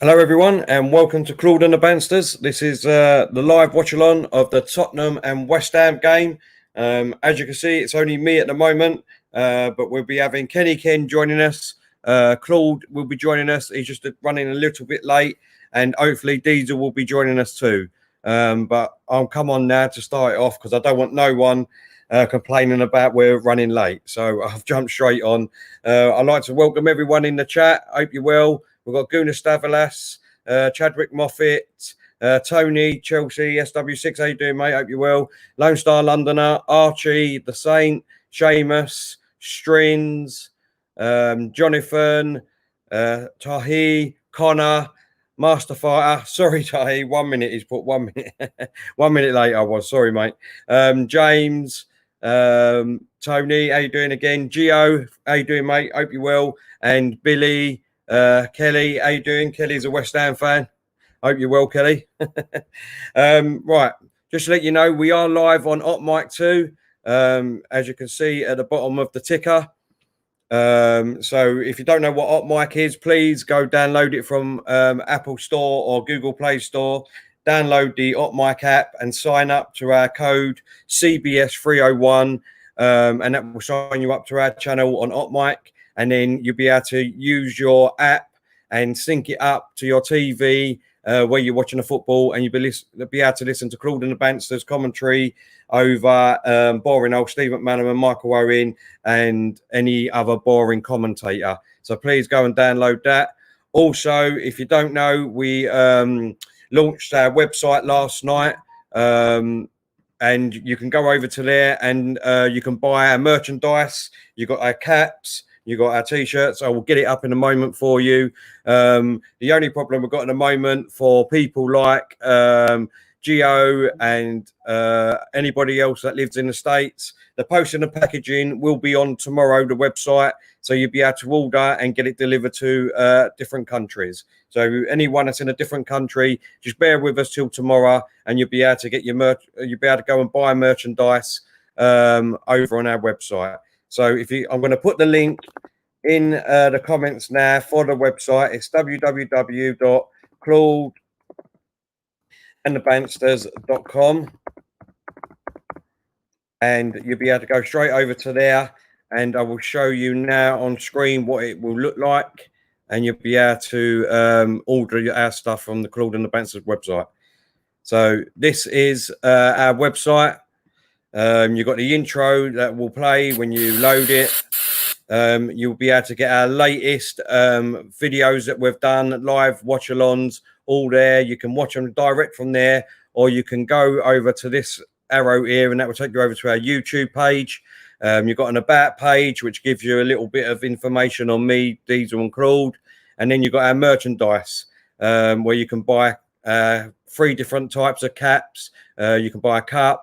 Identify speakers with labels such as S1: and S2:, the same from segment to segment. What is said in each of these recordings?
S1: Hello everyone and welcome to Claude and the Bansters. This is the live watch-along of the Tottenham and West Ham game. As you can see, it's only me at the moment, but we'll be having Kenny Ken joining us. Claude will be joining us. He's just running a little bit late, and hopefully Diesel will be joining us too. But I'll come on now to start it off because I don't want no one complaining about we're running late. So I've jumped straight on. I'd like to welcome everyone in the chat. Hope you're well. We've got Guna Stavalas, Chadwick Moffat, Tony, Chelsea, SW6. How you doing, mate? Hope you're well. Lone Star Londoner, Archie, The Saint, Seamus, Strins, Jonathan, Tahi, Connor, Master Fighter. Sorry, Tahi. 1 minute. He's put 1 minute. 1 minute late I was. Sorry, mate. James, Tony, how you doing again? Gio, how you doing, mate? Hope you're well. And Billy, Kelly, how you doing? Kelly's a West Ham fan. Hope you're well, Kelly. Right, just to let you know, we are live on Hot Mic 2, as you can see at the bottom of the ticker. So if you don't know what Hot Mic is, please go download it from Apple Store or Google Play Store. Download the Hot Mic app and sign up to our code CBS301, and that will sign you up to our channel on Hot Mic. And then you'll be able to use your app and sync it up to your TV where you're watching the football, and you'll be able to listen to Claude and the Bansters commentary over boring old Steve McManaman, Michael Owen, and any other boring commentator. So please go and download that. Also, if you don't know, we launched our website last night, and you can go over to there and you can buy our merchandise. You got our caps. You got our t-shirts. I will get it up in a moment for you. The only problem we've got at the moment for people like Gio and anybody else that lives in the States, the posting and packaging will be on tomorrow, the website. So you'll be able to order and get it delivered to different countries. So anyone that's in a different country, just bear with us till tomorrow, and you'll be able to get your you'll be able to go and buy merchandise over on our website. So I'm going to put the link in the comments now for the website. It's www.claudeandthebansters.com, and you'll be able to go straight over to there, and I will show you now on screen what it will look like, and you'll be able to order our stuff from the Claude and the Bansters website. So this is our website. You've got the intro that will play when you load it. You'll be able to get our latest videos that we've done, live watch-alongs, all there. You can watch them direct from there, or you can go over to this arrow here, and that will take you over to our YouTube page. You've got an about page, which gives you a little bit of information on me, Diesel and Claude. And then you've got our merchandise, where you can buy 3 different types of caps. You can buy a cup.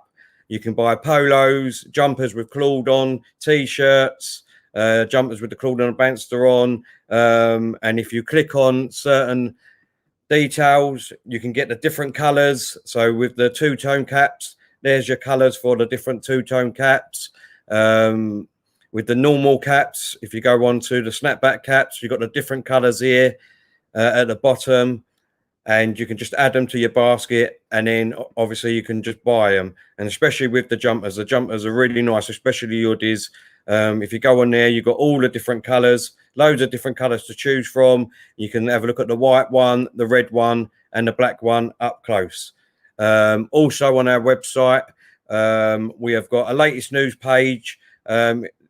S1: You can buy polos, jumpers with Claude on, T-shirts, jumpers with the Claude and the Banster on. And if you click on certain details, you can get the different colours. So with the two-tone caps, there's your colours for the different two-tone caps. With the normal caps, if you go on to the snapback caps, you've got the different colours here at the bottom. And you can just add them to your basket, and then obviously you can just buy them. And especially with the jumpers are really nice, especially your hoodies. If you go on there, you've got all the different colours, loads of different colours to choose from. You can have a look at the white one, the red one, and the black one up close. Also on our website, we have got a latest news page.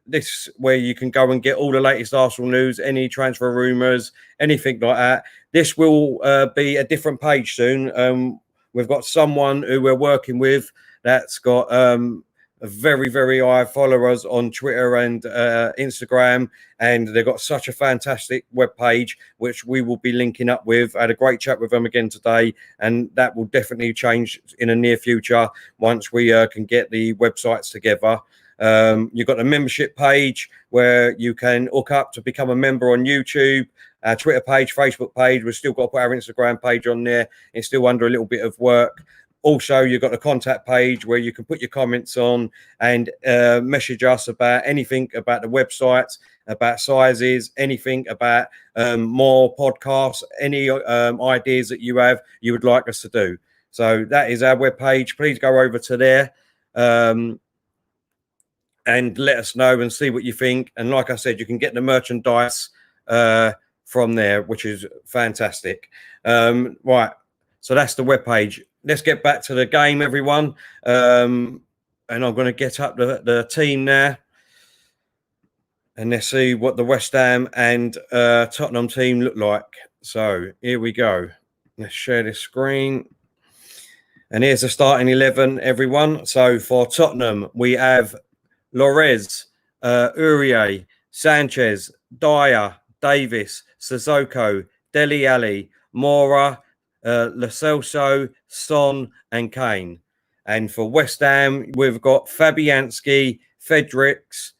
S1: This where you can go and get all the latest Arsenal news, any transfer rumours, anything like that. This will be a different page soon. We've got someone who we're working with that's got a very, very high followers on Twitter and Instagram, and they've got such a fantastic web page, which we will be linking up with. I had a great chat with them again today, and that will definitely change in the near future once we can get the websites together. You've got a membership page where you can hook up to become a member on YouTube, our Twitter page, Facebook page. We've still got to put our Instagram page on there. It's still under a little bit of work. Also, you've got the contact page where you can put your comments on and message us about anything about the websites, about sizes, anything about more podcasts, any ideas that you have you would like us to do. So that is our webpage. Please go over to there and let us know and see what you think. And like I said, you can get the merchandise from there, which is fantastic. Right. So that's the webpage. Let's get back to the game, everyone. And I'm going to get up the team now. And let's see what the West Ham and Tottenham team look like. So here we go. Let's share this screen. And here's the starting 11, everyone. So for Tottenham, we have Lorez, Uriye, Sanchez, Dyer, Davis, Sissoko, Dele Alli, Mora, Lo Celso, Son, and Kane. And for West Ham, we've got Fabianski, Fredericks,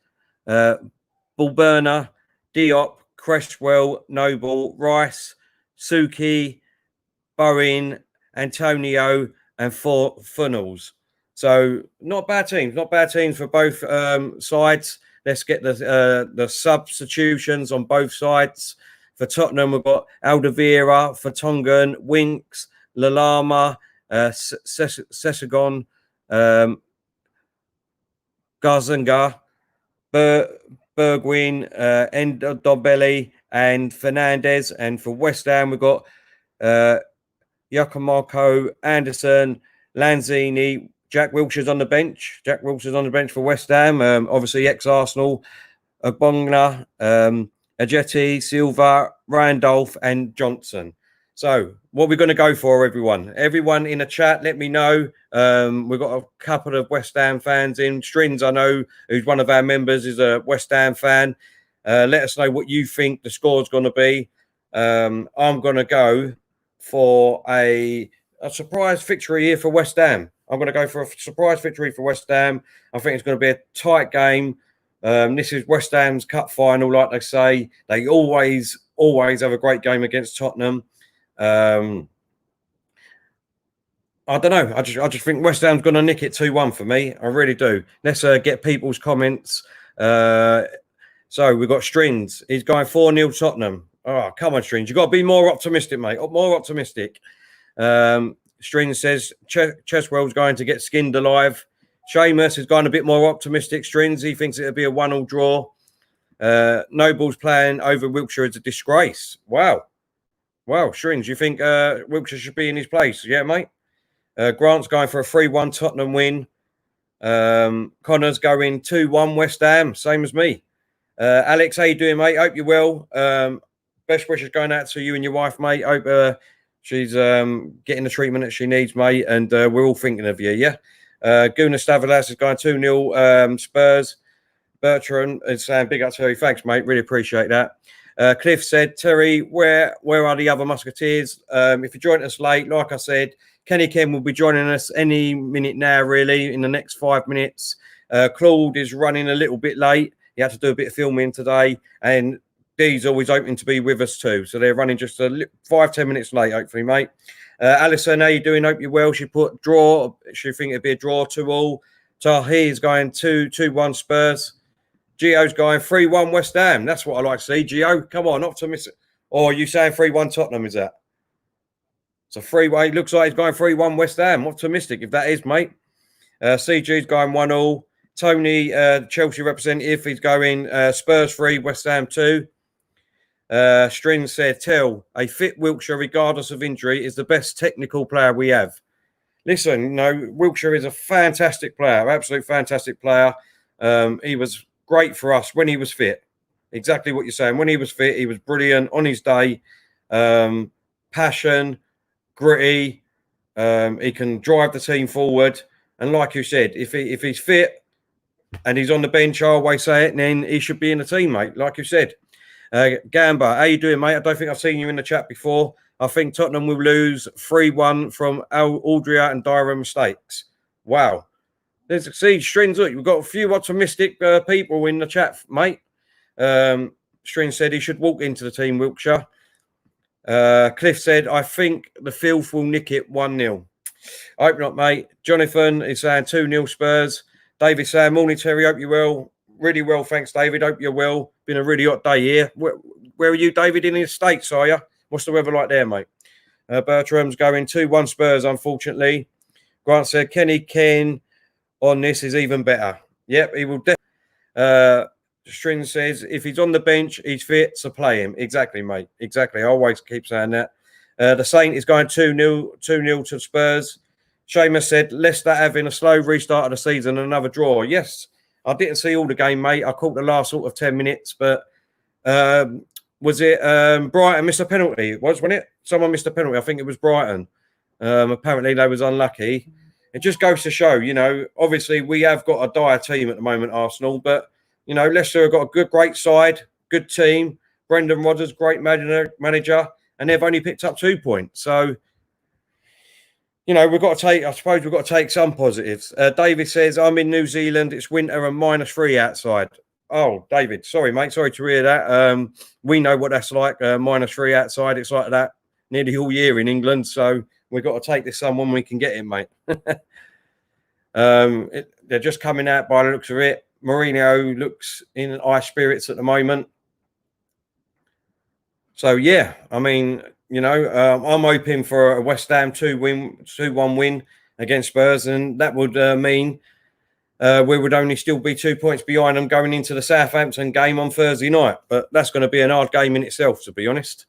S1: Balberna, Diop, Cresswell, Noble, Rice, Suki, Bowen, Antonio, and Funnels. So not bad teams for both sides. Let's get the substitutions on both sides. For Tottenham, we've got Alderweireld, Vertonghen, Winks, Lalama, Sessegnon, Garzinga, Bergwijn, Ndobele, and Fernandez. And for West Ham, we've got Giacomo, Anderson, Lanzini, Jack Wilshere's on the bench. Jack Wilshere's on the bench for West Ham. Obviously, ex-Arsenal, Ogbonna, Ajeti, Silva, Randolph, and Johnson. So what we're going to go for, everyone. Everyone in the chat, let me know. We've got a couple of West Ham fans in. Strins, I know, who's one of our members, is a West Ham fan. Let us know what you think the score's going to be. I'm going to go for a surprise victory here for West Ham. I'm going to go for a surprise victory for West Ham. I think it's going to be a tight game. This is West Ham's cup final, like they say. They always have a great game against Tottenham. I don't know. I just think West Ham's going to nick it 2-1 for me. I really do. Let's get people's comments. So we've got Strings. He's going 4-0 Tottenham. Oh, come on, Strings. You've got to be more optimistic, mate. More optimistic. Strings says Cheswell's going to get skinned alive. Seamus is going a bit more optimistic. Strings, he thinks it'll be a 1-1 draw. Noble's playing over Wilshere is a disgrace. Wow, Strings, you think Wilshere should be in his place? Yeah, mate. Grant's going for a 3-1 Tottenham win. Connor's going 2-1 West Ham, same as me. Alex, how you doing, mate? Hope you're well. Best wishes going out to you and your wife, mate. Hope she's getting the treatment that she needs, mate. And we're all thinking of you, yeah? Guna Stavalas is going 2-0 Spurs. Bertrand is saying big up, Terry. Thanks, mate. Really appreciate that. Cliff said, Terry, where are the other Musketeers? If you joined us late, like I said, Kenny Ken will be joining us any minute now, really, in the next 5 minutes. Claude is running a little bit late. He had to do a bit of filming today. And Dee's always hoping to be with us too. So they're running just 5-10 minutes late, hopefully, mate. Alison, how you doing? Hope you're well. She put draw. She think it'd be a draw 2-2. Tahir is going 2-1 Spurs. Gio's going 3-1 West Ham. That's what I like to see. Gio, come on, optimistic. Or are you saying 3-1 Tottenham, is that? So 3-1. It looks like he's going 3-1 West Ham. Optimistic, if that is, mate. CG's going 1-1. Tony, Chelsea representative, he's going Spurs 3, West Ham 2. Strin said, tell a fit Wilshere, regardless of injury, is the best technical player we have. Listen, Wilshere is a fantastic player, absolute fantastic player. He was great for us when he was fit. Exactly what you're saying. When he was fit, he was brilliant on his day. Passion, gritty. He can drive the team forward. And like you said, if he's fit and he's on the bench, I always say it, then he should be in the team, mate. Like you said. Gamba, how you doing, mate? I don't think I've seen you in the chat before. I think Tottenham will lose 3-1 from Aldria and Dyer mistakes. Wow. There's Strings. Look, we've got a few optimistic people in the chat, mate. Strings said he should walk into the team, Wilshere. Cliff said, I think the filth will nick it 1-0. I hope not, mate. Jonathan is saying 2-0 Spurs. David saying, morning, Terry. Hope you're well. Really well, thanks, David. Hope you're well. Been a really hot day here. Where are you, David? In the States, are you? What's the weather like there, mate? Bertram's going 2-1 Spurs, unfortunately. Grant said Kenny Ken on this is even better. Yep, he will definitely. String says if he's on the bench, he's fit, so play him. Exactly, mate. Exactly. I always keep saying that. The Saint is going 2-0 to Spurs. Seamus said Leicester having a slow restart of the season and another draw. Yes, I didn't see all the game, mate. I caught the last sort of 10 minutes, but was it Brighton missed a penalty? Wasn't it? Someone missed a penalty. I think it was Brighton. Apparently they was unlucky. It just goes to show, you know, obviously we have got a dire team at the moment, Arsenal, but, you know, Leicester have got a great side, good team. Brendan Rodgers, great manager, and they've only picked up 2 points. So, you know, I suppose we've got to take some positives. David says, I'm in New Zealand. It's winter and -3 outside. Oh, David, sorry, mate. Sorry to hear that. We know what that's like, -3 outside. It's like that nearly all year in England. So we've got to take this sun when we can get it, mate. They're just coming out by the looks of it. Mourinho looks in high spirits at the moment. So, yeah, I mean, you know, I'm hoping for a West Ham 2-1 win against Spurs, and that would mean we would only still be 2 points behind them going into the Southampton game on Thursday night. But that's going to be an hard game in itself, to be honest.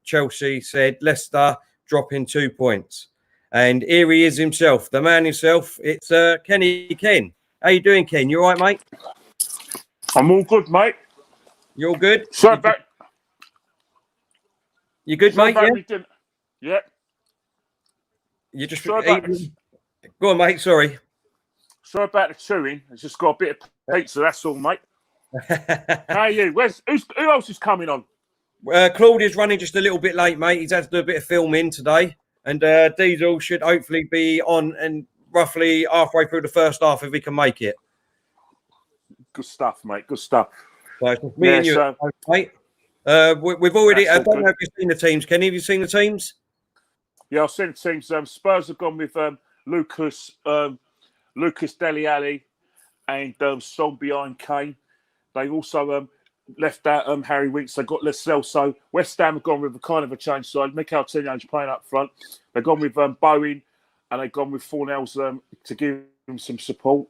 S1: Chelsea said Leicester dropping 2 points. And here he is himself, the man himself. It's Kenny Ken. How you doing, Ken? You all right, mate?
S2: I'm all good, mate.
S1: You all good?
S2: Sorry about...
S1: You good, mate? Yeah?
S2: Yeah.
S1: You just... Go on, mate. Sorry.
S2: Sorry about the chewing. It's just got a bit of pizza, that's all, mate. How are you? Who else is coming on?
S1: Claude is running just a little bit late, mate. He's had to do a bit of filming today. And Diesel should hopefully be on and roughly halfway through the first half if he can make it.
S2: Good stuff, mate. Good stuff.
S1: So it's just me and you, mate. We've already... I don't know if you've seen the teams. Kenny, have you seen the teams?
S2: Yeah, I've seen the teams. Spurs have gone with Lucas Dele Alli and Son behind Kane. They've also left out Harry Winks. They've got Lascelles. So West Ham have gone with a kind of a change side. Mikel Arteta's playing up front. They've gone with Bowen and they've gone with Fornells to give him some support.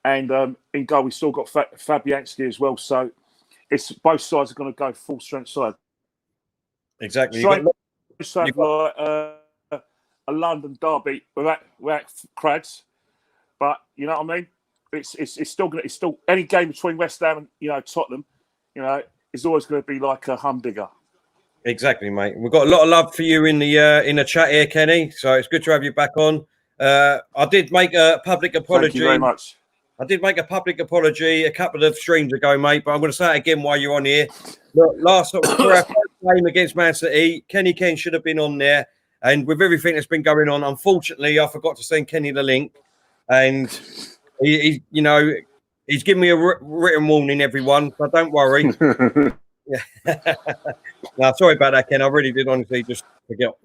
S2: And in goal, we've still got Fabianski as well. So it's both sides are going to go full strength side.
S1: Exactly.
S2: A London derby without crads, but you know what I mean. It's still any game between West Ham and Tottenham, is always going to be like a humdinger.
S1: Exactly, mate. We've got a lot of love for you in the chat here, Kenny. So it's good to have you back on. I did make a public apology.
S2: Thank you very much.
S1: I did make a public apology a couple of streams ago, mate, but I'm going to say it again while you're on here. Look, for our first game against Man City, Kenny Ken should have been on there. And with everything that's been going on, unfortunately, I forgot to send Kenny the link. And, he's given me a written warning, everyone, so don't worry. Yeah. No, sorry about that, Ken. I really did honestly just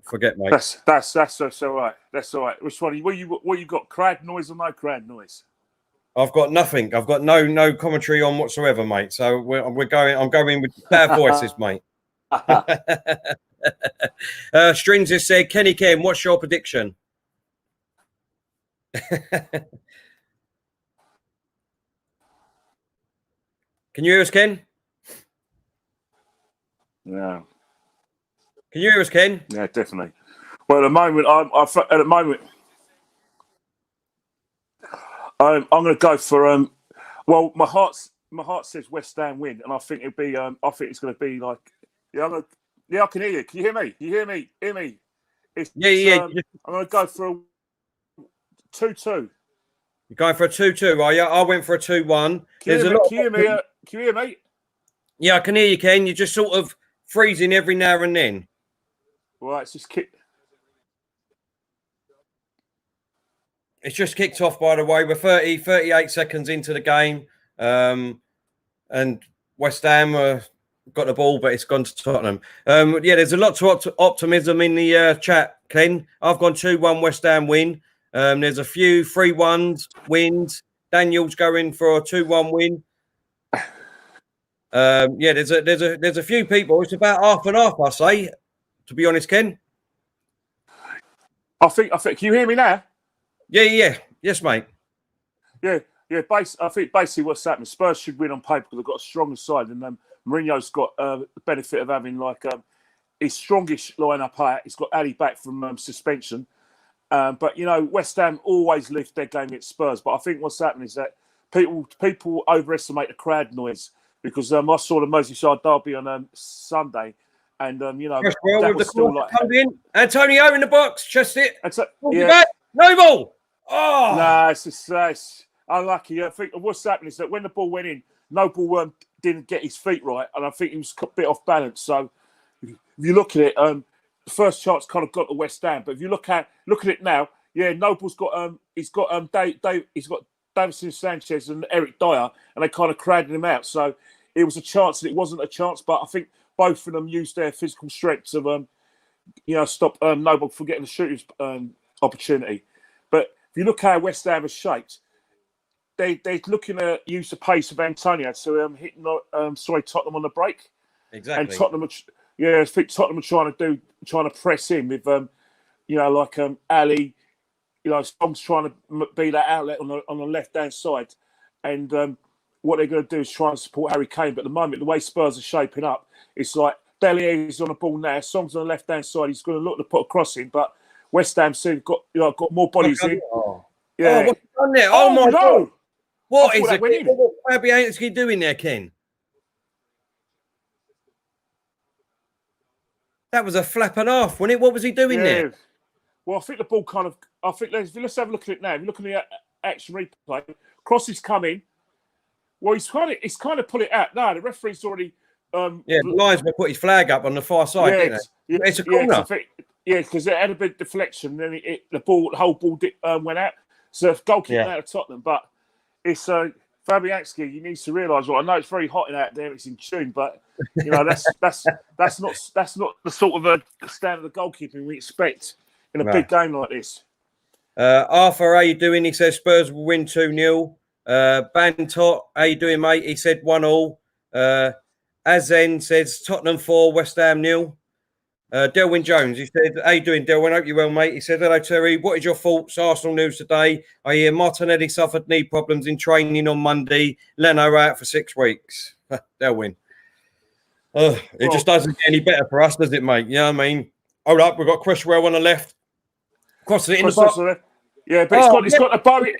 S1: forget, mate.
S2: That's all right. That's all right. Which one? What you got? Crowd noise or no crowd noise?
S1: I've got nothing. I've got no commentary on whatsoever, mate. So we're going. I'm going with bad voices, mate. Strings has said, Kenny Ken, what's your prediction? Can you hear us, Ken?
S2: Yeah.
S1: Can you hear us, Ken?
S2: Yeah, definitely. Well, at the moment, I'm going to go for well, my heart says West Ham win, and I think it'll be I think it's going to be like I can hear you. Can you hear me? You hear me? Hear me?
S1: Yeah.
S2: I'm going to go for a 2-2.
S1: You're going for a 2-2, are you? I went for a 2-1.
S2: Can you hear me? Can you hear me?
S1: Yeah, I can hear you, Ken. You're just sort of freezing every now and then.
S2: Right, it's just kick.
S1: It's just kicked off, by the way. We're 38 seconds into the game. And West Ham got the ball, but it's gone to Tottenham. There's a lot of optimism in the chat, Ken. I've gone 2-1 West Ham win. There's a few 3-1 wins. Daniel's going for a 2-1 win. Yeah, there's a few people. It's about half and half, I say. To be honest, Ken.
S2: I think. Can you hear me now?
S1: Yeah. Yes, mate.
S2: Yeah. I think basically what's happening, Spurs should win on paper because they've got a stronger side, and Mourinho's got the benefit of having like his strongest lineup out. He's got Ali back from suspension. But West Ham always lift their game against Spurs. But I think what's happening is that people overestimate the crowd noise because I saw the Merseyside derby on Sunday, and that was still like
S1: Antonio in the box, chest it.
S2: Yeah,
S1: no ball. Oh,
S2: nah, it's unlucky. I think what's happening is that when the ball went in, Noble didn't get his feet right, and I think he was a bit off balance. So if you look at it, the first chance kind of got to West Ham, but if you look at it now, yeah, Noble's got he's got Davinson Sanchez and Eric Dyer, and they kind of crowded him out. So it was a chance, and it wasn't a chance, but I think both of them used their physical strength to stop Noble from getting the shooting opportunity. But if you look how West Ham is shaped, they're looking to use the pace of Antonio to hitting Tottenham on the break.
S1: Exactly.
S2: And Tottenham, I think Tottenham are trying to press in with Ali. Tom's trying to be that outlet on the left hand side, and what they're going to do is try and support Harry Kane. But at the moment, the way Spurs are shaping up, it's like Bellier is on the ball now. Song's on the left hand side. He's going to look to put a cross in, but West Ham soon got more bodies in. Yeah.
S1: What's done there? Oh my God! What is it? What's Fabianski doing there, Ken? That was a flap and half, wasn't it? What was he doing there?
S2: Well, I think the ball kind of. I think let's have a look at it now. If you look at the action replay, cross is coming. Well, he's kind of put it out. No, the referee's already.
S1: The linesman put his flag up on the far side, didn't it? It's a corner.
S2: Because it had a bit of deflection, then the whole ball went out. So goal kick out of Tottenham, but it's Fabianski. You need to realise. Well, I know it's very hot out there. It's in June, but that's not the sort of standard of goalkeeping we expect in a big game like this.
S1: Arthur, how you doing? He says Spurs will win 2-0. Bantot, how you doing, mate? He said 1-1. Azen says Tottenham 4, West Ham 0. Delwyn Jones, he said, how you doing, Delwyn? Hope you're well, mate. He said, hello, Terry. What is your thoughts? Arsenal news today. I hear Martinelli suffered knee problems in training on Monday. Leno out for 6 weeks. Delwyn. It just doesn't get any better for us, does it, mate? You know what I mean? Hold up, we've got Cresswell on the left. Crosses it in the box.
S2: Yeah, but it's got a Bowen,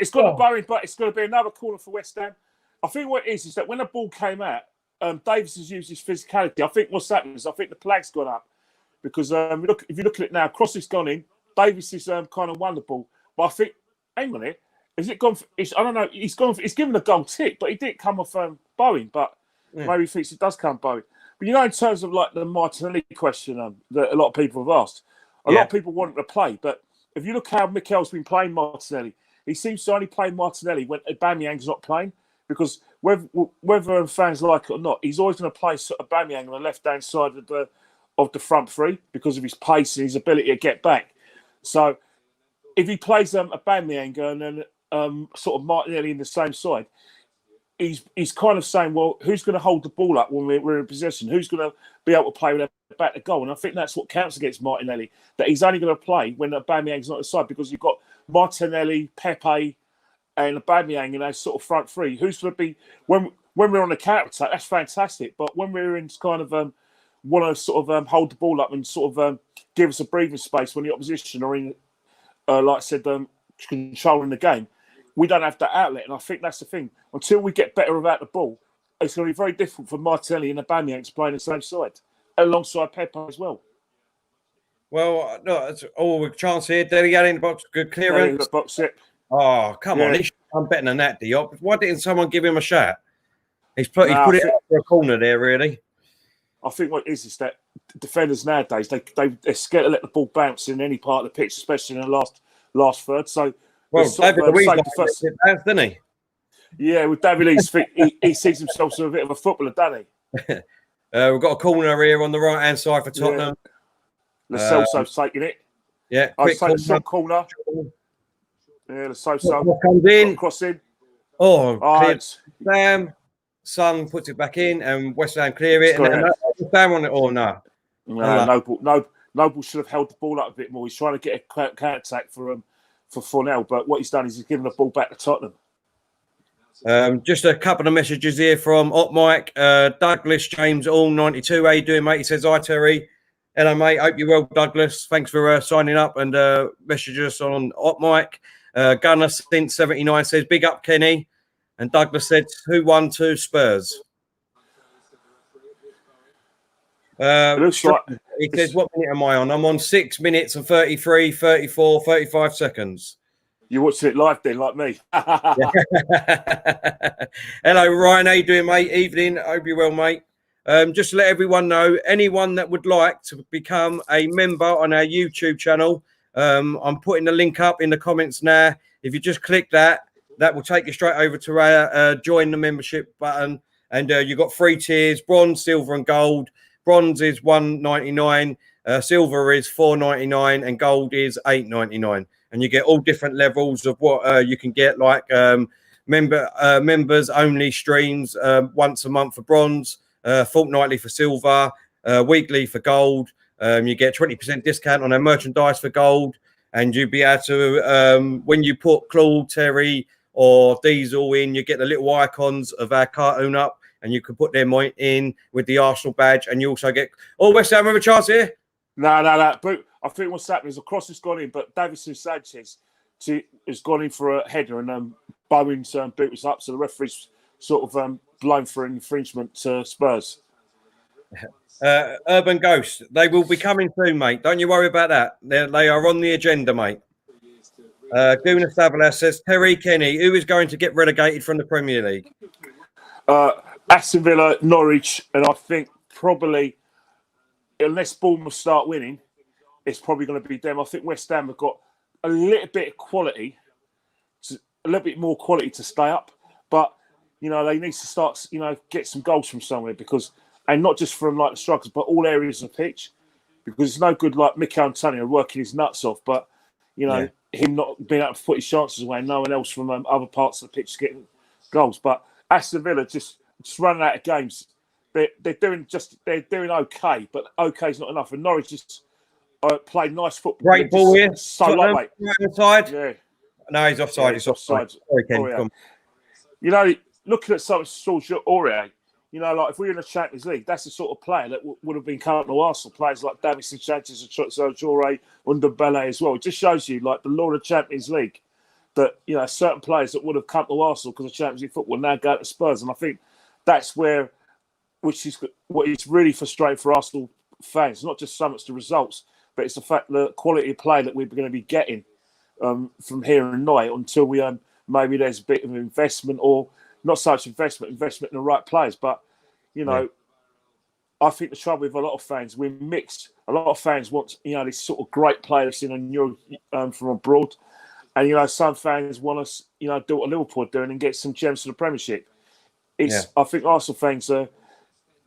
S2: but it's got to be another corner for West Ham. I think what it is that when the ball came out, Davis has used his physicality. I think what's happened is I think the flag's gone up because if you look at it now, Cross has gone in. Davis is kind of won the ball, but I think, hang on it, has it gone? I don't know. He's given a goal tick, but he didn't come off Bowen. But maybe he thinks it does come Bowen. But in terms of like the Martinelli question that a lot of people have asked, a lot of people want him to play, but if you look how Mikel's been playing Martinelli, he seems to only play Martinelli when Aubameyang's not playing, because whether fans like it or not, he's always going to play Aubameyang on the left-hand side of the front three because of his pace and his ability to get back. So if he plays Aubameyang and then sort of Martinelli in the same side, he's kind of saying, well, who's going to hold the ball up when we're in possession? Who's going to be able to play with their back to goal? And I think that's what counts against Martinelli, that he's only going to play when Aubameyang's not on the side, because you've got Martinelli, Pepe, and Aubameyang in those sort of front three. Who's going to be when we're on the counter attack? That's fantastic, but when we're in kind of want to sort of hold the ball up and sort of give us a breathing space when the opposition are in, like I said, controlling the game, we don't have that outlet. And I think that's the thing. Until we get better without the ball, it's going to be very difficult for Martinelli and Aubameyang to play on the same side, alongside Pepe as well.
S1: Well, no, it's all with chance here. Deli in the box, good clearance.
S2: In the box, yep.
S1: Oh, come on. He should have done better than that, Diop. Why didn't someone give him a shot? He's put it out for a corner there, really.
S2: I think what it is that defenders nowadays, they're scared to let the ball bounce in any part of the pitch, especially in the last third. So,
S1: David Luiz didn't he?
S2: Yeah, with David Luiz, he sees himself as a bit of a footballer, doesn't he?
S1: We've got a corner here on the right-hand side for Tottenham.
S2: Lo Celso's taking it.
S1: Yeah,
S2: I'd say the short corner. Yeah, Lo Celso
S1: comes in.
S2: Cross in.
S1: Oh,
S2: Oh,
S1: cleared. Sam, Son puts it back in, and West Ham clear it. And then West Ham on it. Oh no,
S2: Noble should have held the ball up a bit more. He's trying to get a counter attack for 4-0, but what he's done is he's given the ball back to Tottenham.
S1: Just a couple of messages here from Op Mike, Douglas James, all 92. How you doing, mate? He says, "Hi Terry, hello mate. Hope you're well, Douglas. Thanks for signing up and message us on Op Mike." Gunner since 79 says, "Big up Kenny," and Douglas said, "Who won to Spurs?"
S2: It looks like
S1: he says, "What minute am I on? I'm on 6 minutes and 33, 34, 35 seconds."
S2: You watched it live then, like me.
S1: Hello, Ryan. How you doing, mate? Evening. Hope you're well, mate. Just to let everyone know, anyone that would like to become a member on our YouTube channel, I'm putting the link up in the comments now. If you just click that, that will take you straight over to our join the membership button. And you've got 3 tiers: bronze, silver, and gold. Bronze is $1.99, silver is $4.99, and gold is $8.99. And you get all different levels of what you can get, like members only streams once a month for bronze, fortnightly for silver, weekly for gold. You get 20% discount on our merchandise for gold, and you'll be able to, when you put Claude, Terry, or Diesel in, you get the little icons of our cartoon up, and you can put them in with the Arsenal badge, and you also get. Oh, West Ham have a chance here.
S2: No. But I think what's happening is a cross has gone in, but Davison Sanchez has gone in for a header, and Bowen's boot was up, so the referee's sort of blown for an infringement to Spurs.
S1: Urban Ghost, they will be coming soon, mate. Don't you worry about that. They are on the agenda, mate. Guna Savalas says, Terry, Kenny, who is going to get relegated from the Premier League?
S2: Aston Villa, Norwich, and I think probably, unless Bournemouth start winning, it's probably going to be them. I think West Ham have got a little bit of quality, a little bit more quality to stay up. But, they need to start, get some goals from somewhere and not just from like the strikers, but all areas of the pitch. Because it's no good like Mikel Antonio working his nuts off, but, him not being able to put his chances away, and no one else from other parts of the pitch getting goals. But Aston Villa just running out of games. They're doing okay, but okay is not enough. And Norwich just played nice football.
S1: Great ball here.
S2: So lightweight.
S1: Offside.
S2: Yeah.
S1: No, he's offside. He's offside. Sorry, Ken.
S2: Looking at some George Aurier, like if we were in the Champions League, that's the sort of player that would have been coming to Arsenal. Players like Davison Sanchez and George Aurier, Undembele as well. It just shows you, like the law of the Champions League, that certain players that would have come to Arsenal because of Champions League football now go to Spurs, and I think that's which is what is really frustrating for Arsenal fans. Not just so much the results, but it's the fact the quality of play that we're going to be getting from here and now until we maybe there's a bit of investment, or not so much investment in the right players. But I think the trouble with a lot of fans, we're mixed. A lot of fans want this sort of great players in from abroad, and some fans want us do what Liverpool are doing and get some gems to the Premiership. I think Arsenal fans are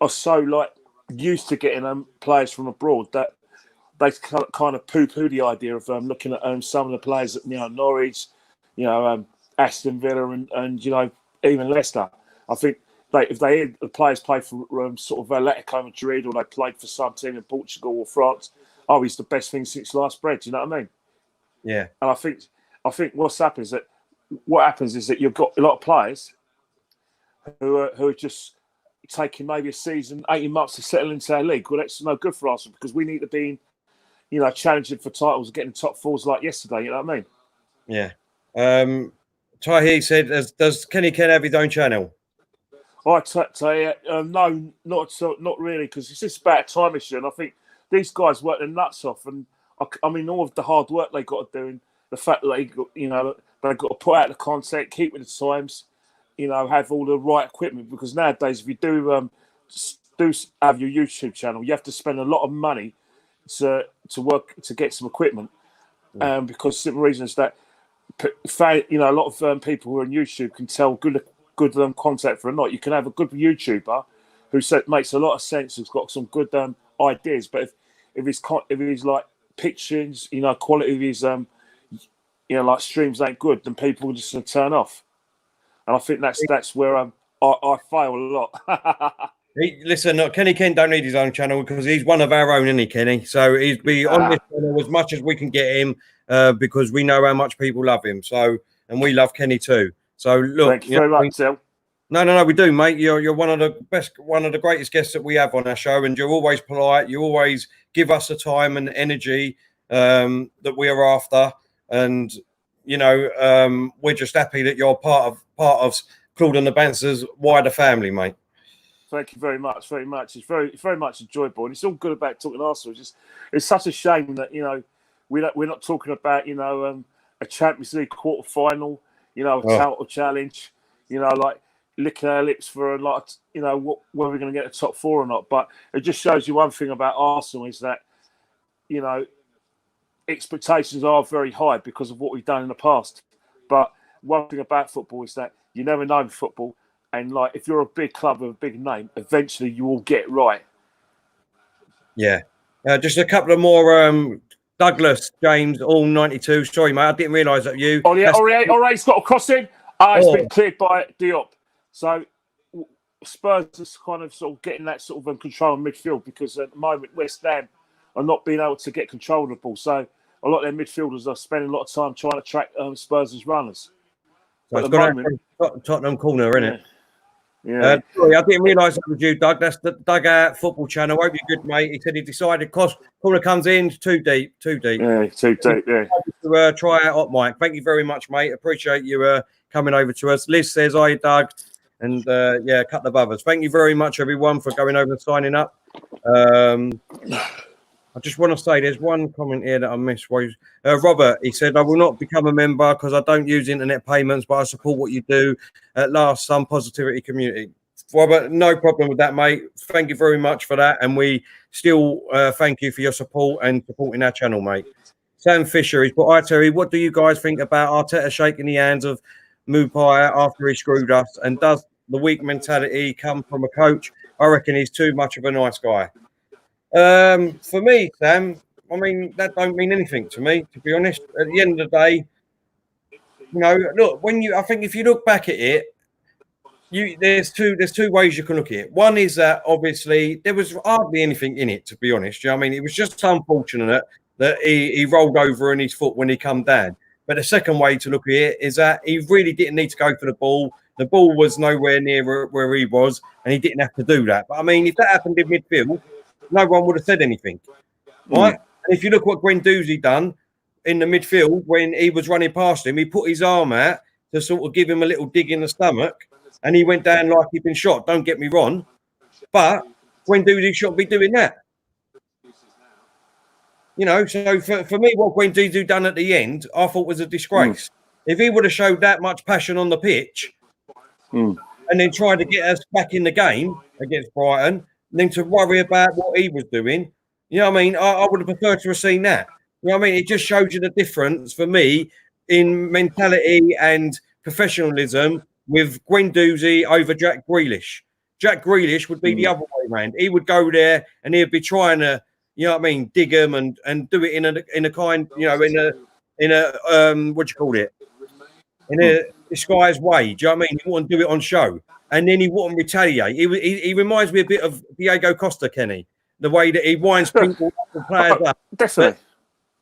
S2: so used to getting players from abroad that they kind of poo-poo the idea of looking at some of the players at Norwich, Aston Villa, and even Leicester. I think if the players play for sort of Atletico Madrid, or they played for some team in Portugal or France, he's the best thing since sliced bread. Do you know what I mean?
S1: Yeah.
S2: And I think what happens is that you've got a lot of players who are just taking maybe a season, 18 months to settle into our league. Well, that's no good for Arsenal, because we need to be challenging for titles and getting top fours like yesterday. You know what I mean?
S1: Yeah. Tahi said, does Kenny Ken have his own channel?
S2: I tell you, no, not really, because it's just about a time issue. And I think these guys work their nuts off, and I mean, all of the hard work they got to do, and the fact that they've got to put out the content, keep with the times, have all the right equipment. Because nowadays, if you do have your YouTube channel, you have to spend a lot of money to work to get some equipment, because the simple reason is that a lot of people who are on YouTube can tell good content for a night. You can have a good YouTuber who makes a lot of sense, who's got some good ideas, but if his like pictures, quality of his like streams ain't good, then people are just going to turn off. and I think that's where I fail a lot.
S1: Listen, Kenny Ken don't need his own channel because he's one of our own, isn't he, Kenny? So he's be on this channel as much as we can get him because we know how much people love him. So, and we love Kenny too. So look,
S2: thank you very much, Sil.
S1: No, we do, mate. You're one of the best, one of the greatest guests that we have on our show, and you're always polite. You always give us the time and energy that we are after, and we're just happy that you're part of Claude and the Bansta's wider family, mate.
S2: Thank you very much, very much. It's very much enjoyable, and it's all good about talking Arsenal. It's such a shame that we're not talking about a Champions League quarter final, a title challenge, like licking our lips for whether we're going to get the top four or not. But it just shows you one thing about Arsenal is that expectations are very high because of what we've done in the past. But one thing about football is that you never know in football. And if you're a big club with a big name, eventually you will get it right. Yeah.
S1: Just a couple of more. Douglas James, all 92. Sorry, mate, I didn't realise that you.
S2: Oh yeah, all right. He's got a crossing. It's been cleared by Diop. So Spurs is kind of sort of getting that sort of control in midfield because at the moment West Ham are not being able to get control of the ball. So a lot of their midfielders are spending a lot of time trying to track Spurs' runners.
S1: So at the moment, Tottenham corner, isn't it?
S2: Yeah.
S1: Sorry, I didn't realise that was you, Doug. That's the Dugout Football Channel. Hope you're good, mate. He said he decided corner comes in too deep.
S2: Yeah, too deep. Yeah.
S1: To try out hot mic. Thank you very much, mate. Appreciate you coming over to us. Liz says, "Hi, Doug," and a couple of others. Thank you very much, everyone, for going over and signing up. I just want to say there's one comment here that I missed. Robert, he said, I will not become a member because I don't use internet payments, but I support what you do. At last, some positivity community. Robert, no problem with that, mate. Thank you very much for that. And we still thank you for your support and supporting our channel, mate. Sam Fisher, he's put, hi, Terry, what do you guys think about Arteta shaking the hands of Maupaya after he screwed us? And does the weak mentality come from a coach? I reckon he's too much of a nice guy. For me, Sam, I mean, that don't mean anything to me, to be honest. At the end of the day, look, I think if you look back at it, there's two ways you can look at it. One is that obviously there was hardly anything in it, to be honest. I mean, it was just unfortunate that he rolled over in his foot when he come down. But the second way to look at it is that he really didn't need to go for the ball. The ball was nowhere near where he was, and he didn't have to do that. But I mean, if that happened in midfield, no one would have said anything, right? And if you look what Guendouzi done in the midfield when he was running past him, he put his arm out to sort of give him a little dig in the stomach, and he went down like he'd been shot. Don't get me wrong, but Guendouzi shouldn't be doing that. So for me, what Guendouzi done at the end, I thought was a disgrace. If he would have showed that much passion on the pitch and then tried to get us back in the game against Brighton, than to worry about what he was doing. I mean? I would have preferred to have seen that. I mean? It just shows you the difference for me in mentality and professionalism with Guendouzi over Jack Grealish. Jack Grealish would be the other way around. He would go there and he'd be trying to, dig him and do it in a kind, in a what do you call it? In a disguised way. Do you know what I mean? He wouldn't do it on show. And then he wouldn't retaliate. He reminds me a bit of Diego Costa, Kenny. The way that he winds people up and players up.
S2: Definitely.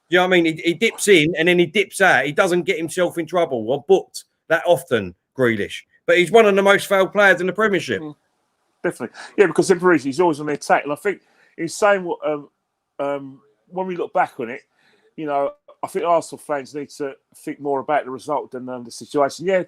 S1: You know what I mean? He dips in and then he dips out. He doesn't get himself in trouble or booked that often, Grealish. But he's one of the most failed players in the Premiership.
S2: Definitely. Yeah, because he's always on the attack. And I think he's saying what when we look back on it, I think Arsenal fans need to think more about the result than the situation. Yeah,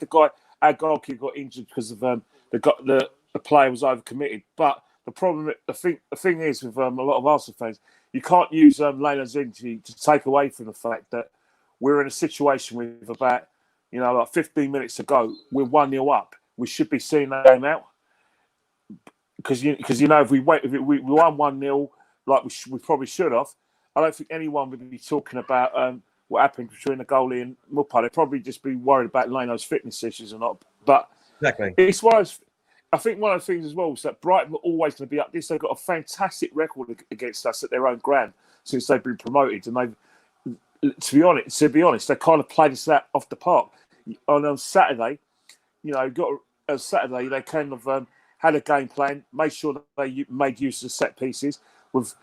S2: our goalkeeper got injured because of the player was overcommitted. But the thing is with a lot of Arsenal fans, you can't use Leyland Zinchi to take away from the fact that we're in a situation with about 15 minutes to go. We're 1-0 up. We should be seeing that game out because if we won 1-0 like we probably should have, I don't think anyone would be talking about what happened between the goalie and Mupa. They'd probably just be worried about Leno's fitness issues or not. But
S1: exactly,
S2: it's one of I think one of the things as well is that Brighton were always going to be up this. They've got a fantastic record against us at their own ground since they've been promoted, and they've, to be honest, they kind of played us that off the park. On Saturday, got Saturday. They kind of had a game plan, made sure that they made use of set pieces. With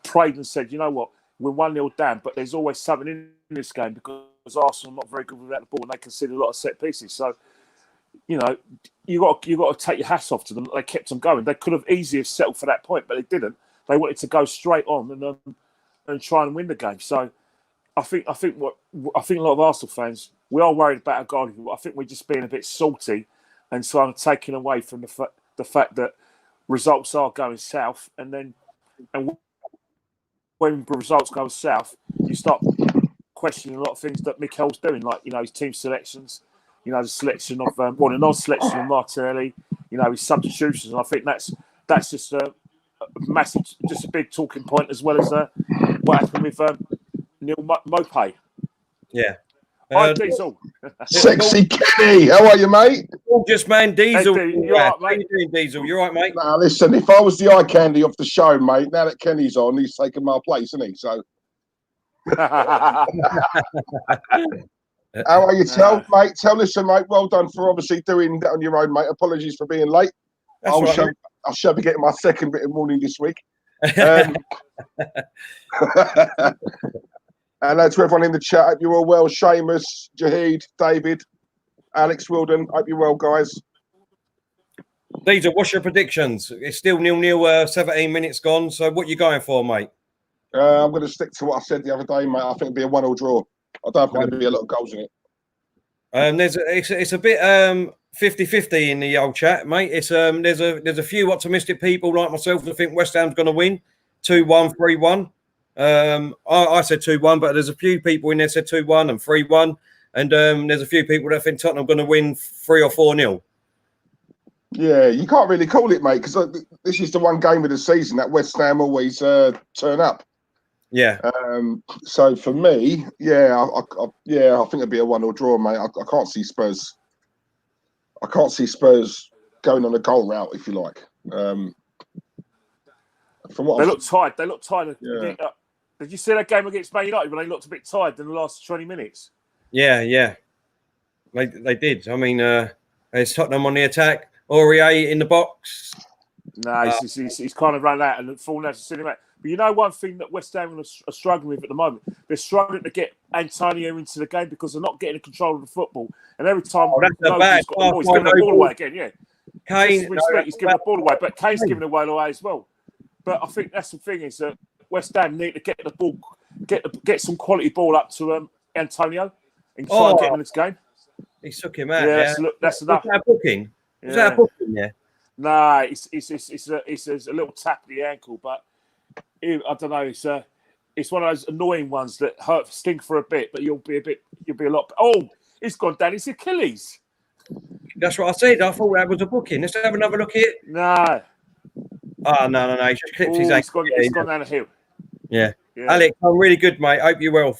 S2: prayed and said, you know what, we're 1-0 down, but there's always something in this game because Arsenal are not very good without the ball, and they concede a lot of set pieces. So, you got to take your hats off to them. They kept them going. They could have easily settled for that point, but they didn't. They wanted to go straight on and try and win the game. So, I think a lot of Arsenal fans, we are worried about our goalkeeper. But I think we're just being a bit salty and sort of taking away from the fact that results are going south, and when results go south, you start questioning a lot of things that Mikel's doing, like his team selections, the selection of the non-selection of Martinelli, his substitutions, and I think that's just a massive, just a big talking point, as well as what happened with Neil Mopay.
S1: Yeah.
S2: Hi, Diesel.
S3: Sexy Kenny, how are you, mate?
S1: Just man, Diesel.
S2: Hey, you all right, mate?
S1: How you doing, Diesel? You all right, mate?
S3: Nah, listen, if I was the eye candy of the show, mate, now that Kenny's on, he's taken my place, isn't he? So, how are you, mate? Listen, mate, well done for obviously doing that on your own, mate. Apologies for being late. I shall be getting my second bit of morning this week. And to everyone in the chat, hope you're all well. Seamus, Jahid, David, Alex Wilden, hope you're well, guys.
S1: Diesel, what's your predictions? It's still 0-0, 17 minutes gone. So what you going for, mate?
S3: I'm going to stick to what I said the other day, mate. I think it'll be a 1-1 draw. I don't think there'll be a lot of goals in it.
S1: It's a bit 50-50 in the old chat, mate. It's there's a few optimistic people like myself that think West Ham's going to win 2-1, 3-1. I said 2-1, but there's a few people in there said 2-1 and 3-1, and there's a few people that think Tottenham are going to win 3 or 4-0.
S3: Yeah, you can't really call it, mate, because this is the one game of the season that West Ham always turn up.
S1: Yeah.
S3: So for me, I think it'll be a 1-1 draw, mate. I can't see Spurs. I can't see Spurs going on a goal route, if you like. From what
S2: they look tired. They look tired.
S3: Yeah.
S2: Did you see that game against Man United when they looked a bit tired in the last 20 minutes?
S1: Yeah. They did. I mean, there's Tottenham on the attack. Aurier in the box.
S2: No, he's kind of run out and fallen out to cinema. But one thing that West Ham are struggling with at the moment, they're struggling to get Antonio into the game because they're not getting control of the football. And every time
S1: that's a bad
S2: he's giving the ball away again. Yeah,
S1: Kane,
S2: he's giving the ball away, but Kane's giving the ball away as well. But I think that's the thing, is that West Ham need to get the ball, get some quality ball up to Antonio and try and get him in this game.
S1: He took him out.
S2: Yeah, that's enough.
S1: Was that booking? Was that a booking? Yeah.
S2: Nah, it's a little tap of the ankle, but I don't know. It's one of those annoying ones that sting for a bit, but you'll be a lot. Oh, he's gone down his Achilles.
S1: That's what I said. I thought that was a booking. Let's have another look here.
S2: No.
S1: Oh, no. He just clipped his ankle.
S2: He's gone down the hill.
S1: Yeah. Alex, I'm really good, mate. Hope you're well.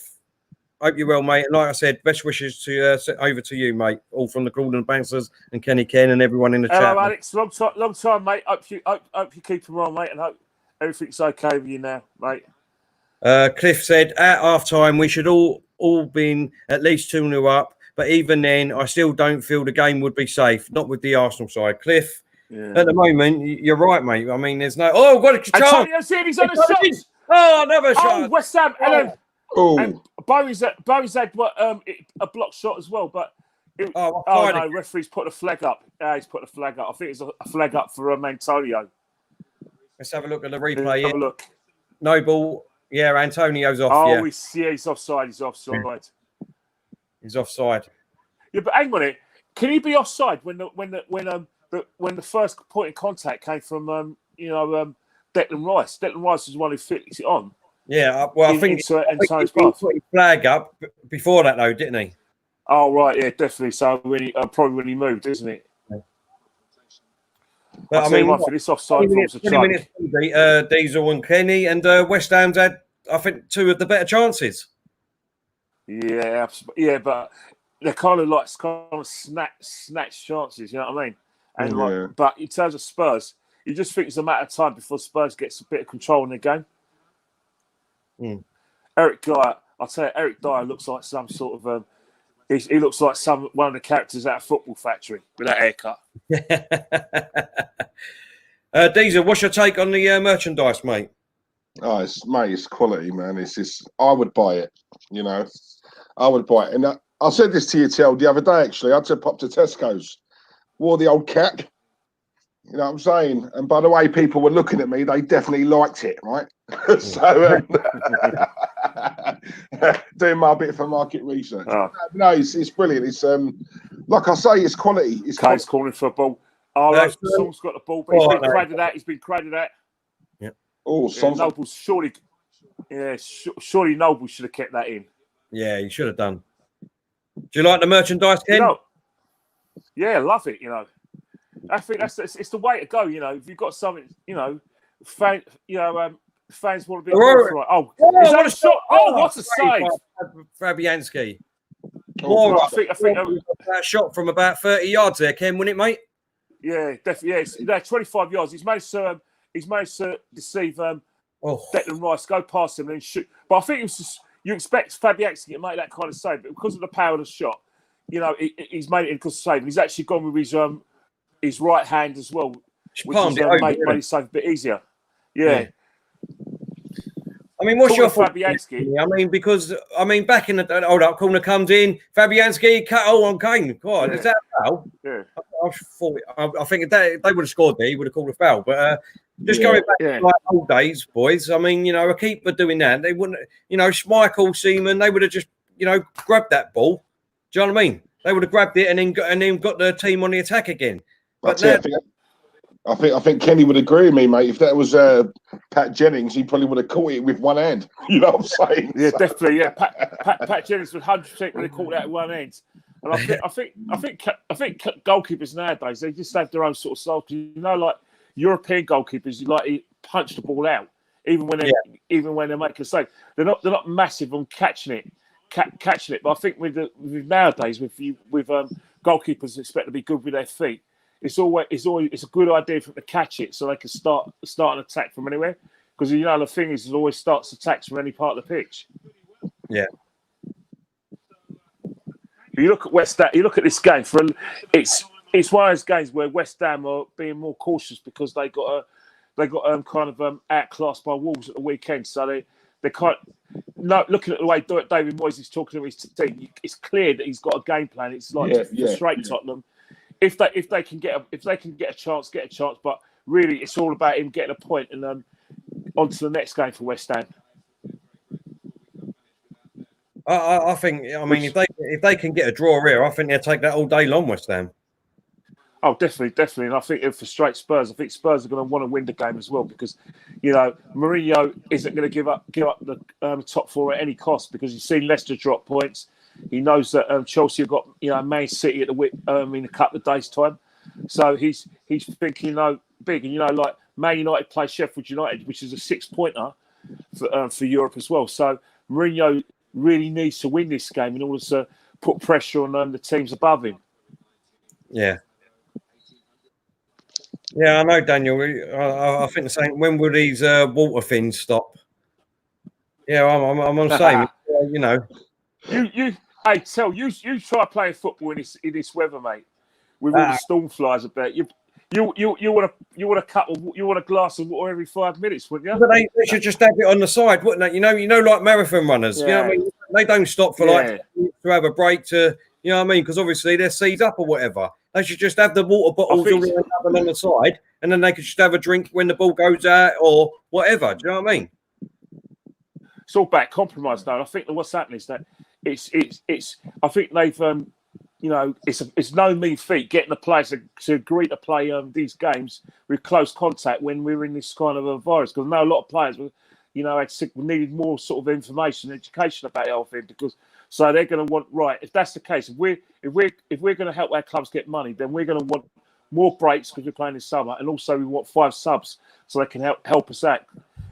S1: Mate. And like I said, best wishes to over to you, mate. All from the Claude and Banksters and Kenny Ken and everyone in the chat.
S2: Hello, Alex. Long time, mate. Hope you keep him on, mate, and hope everything's okay with you now, mate.
S1: Cliff said at half time we should all been at least 2-0 up, but even then I still don't feel the game would be safe. Not with the Arsenal side. Cliff, at the moment you're right, mate. I mean, there's no. Oh, what a chance!
S2: Antonio's in. He's on the shot.
S1: Oh, another shot.
S2: West Ham. And Bowie's had a block shot as well, but no, referee's put a flag up. He's put a flag up. I think it's a flag up for Antonio.
S1: Let's have a look at the replay.
S2: Have a look.
S1: No ball. Yeah, Antonio's off.
S2: He's offside. He's offside.
S1: He's offside.
S2: Yeah, but hang on it. Can he be offside when the first point of contact came from Declan Rice? Declan Rice was the one who fixed it on.
S1: Yeah, well, I think he put his flag up before that, though, didn't he?
S2: Oh, right, yeah, definitely. So probably when he moved, isn't it?
S1: But I mean,
S2: for this offside form's a
S1: 20 minutes, Diesel and Kenny, and West Ham's had, I think, 2 of the better chances.
S2: Yeah, but they're kind of snatch chances. You know what I mean? And but in terms of Spurs, you just think it's a matter of time before Spurs gets a bit of control in the game. Eric Dyer, I'll tell you, Eric Dyer looks like some sort of He looks like one of the characters out of Football Factory with that haircut.
S1: Diesel, what's your take on the merchandise, mate?
S3: Oh, it's quality, man. It's just, I would buy it. I would buy it. And I said this to you, Tel, the other day. Actually, I had to pop to Tesco's, wore the old cap. You know what I'm saying? And by the way people were looking at me, they definitely liked it, right? So, doing my bit for market research.
S2: Oh.
S3: No, it's brilliant. It's like I say, it's quality. It's
S2: Kane's calling for a ball. Oh, Song's got the ball, but he's been credited at.
S1: Yeah.
S3: Oh,
S2: Noble's surely Noble should have kept that in.
S1: Yeah, he should have done. Do you like the merchandise, Ken?
S2: Yeah, I love it. I think it's the way to go. If you've got something, fans want to be. Is that a shot? Oh, what a save!
S1: Fabianski.
S2: I think
S1: that shot from about 30 yards there, Ken, wasn't it, mate?
S2: Yeah, definitely. Yeah, 25 yards. He's managed to deceive Declan Rice, go past him and then shoot. But I think you expect Fabianski to make that kind of save, but because of the power of the shot, he's made it in because of save. And he's actually gone with his right hand as well, which has made his save a bit easier. Yeah.
S1: I mean, what's your
S2: Fabianski?
S1: I mean, back in the hold up, corner comes in, Fabianski cut on Kane. God, is that a foul?
S2: Yeah.
S1: I think they would have scored there. He would have called a foul. But going back to like old days, boys. I mean, a keeper doing that, they wouldn't. Schmeichel, Seaman, they would have just grabbed that ball. Do you know what I mean? They would have grabbed it and then got the team on the attack again. But
S3: I think Kenny would agree with me, mate. If that was Pat Jennings, he probably would have caught it with one hand. You know what I'm saying?
S2: Yeah, definitely. Yeah, Pat Jennings would 100% would have caught that with one hand. And I think goalkeepers nowadays, they just have their own sort of style. Like European goalkeepers, he punch the ball out, even when they make a save. They're not massive on catching it. But I think with nowadays with goalkeepers expect to be good with their feet. It's a good idea for them to catch it so they can start an attack from anywhere. Because the thing is, it always starts attacks from any part of the pitch.
S1: Yeah.
S2: You look at West Ham. You look at this game. It's one of those games where West Ham are being more cautious because they got outclassed by Wolves at the weekend. So they can't. No, looking at the way David Moyes is talking to his team, it's clear that he's got a game plan. It's like to frustrate Tottenham. If they can get a chance, get a chance. But really, it's all about him getting a point and on to the next game for West Ham.
S1: I think. I mean, if they can get a draw here, I think they'll take that all day long, West Ham.
S2: Oh, definitely. And I think it'll frustrate Spurs. I think Spurs are going to want to win the game as well because, Mourinho isn't going to give up the top four at any cost because he's seen Leicester drop points. He knows that Chelsea have got Man City at in a couple of days' time, so he's thinking big and like Man United play Sheffield United, which is a 6-pointer for Europe as well. So Mourinho really needs to win this game in order to put pressure on the teams above him.
S1: Yeah. Yeah, I know, Daniel. I think the same. When will these water fins stop? Yeah, I'm on the same.
S2: Hey, Tel, you try playing football in this weather, mate. With all the storm flies about you want a glass of water every 5 minutes, wouldn't you?
S1: But they should just have it on the side, wouldn't they? Like marathon runners. Yeah. You know what I mean? They don't stop for to have a break to. You know what I mean? Because obviously they're seized up or whatever. They should just have the water bottles on the side, and then they could just have a drink when the ball goes out or whatever. Do you know what I mean?
S2: It's all about compromise now. I think that what's happening is that it's. I think they've it's no mean feat getting the players to agree to play these games with close contact when we're in this kind of a virus. Because I know a lot of players needed more sort of information, education about the whole thing because. So they're going to want if that's the case. If we're going to help our clubs get money, then we're going to want more breaks because we're playing this summer, and also we want 5 subs so they can help us out.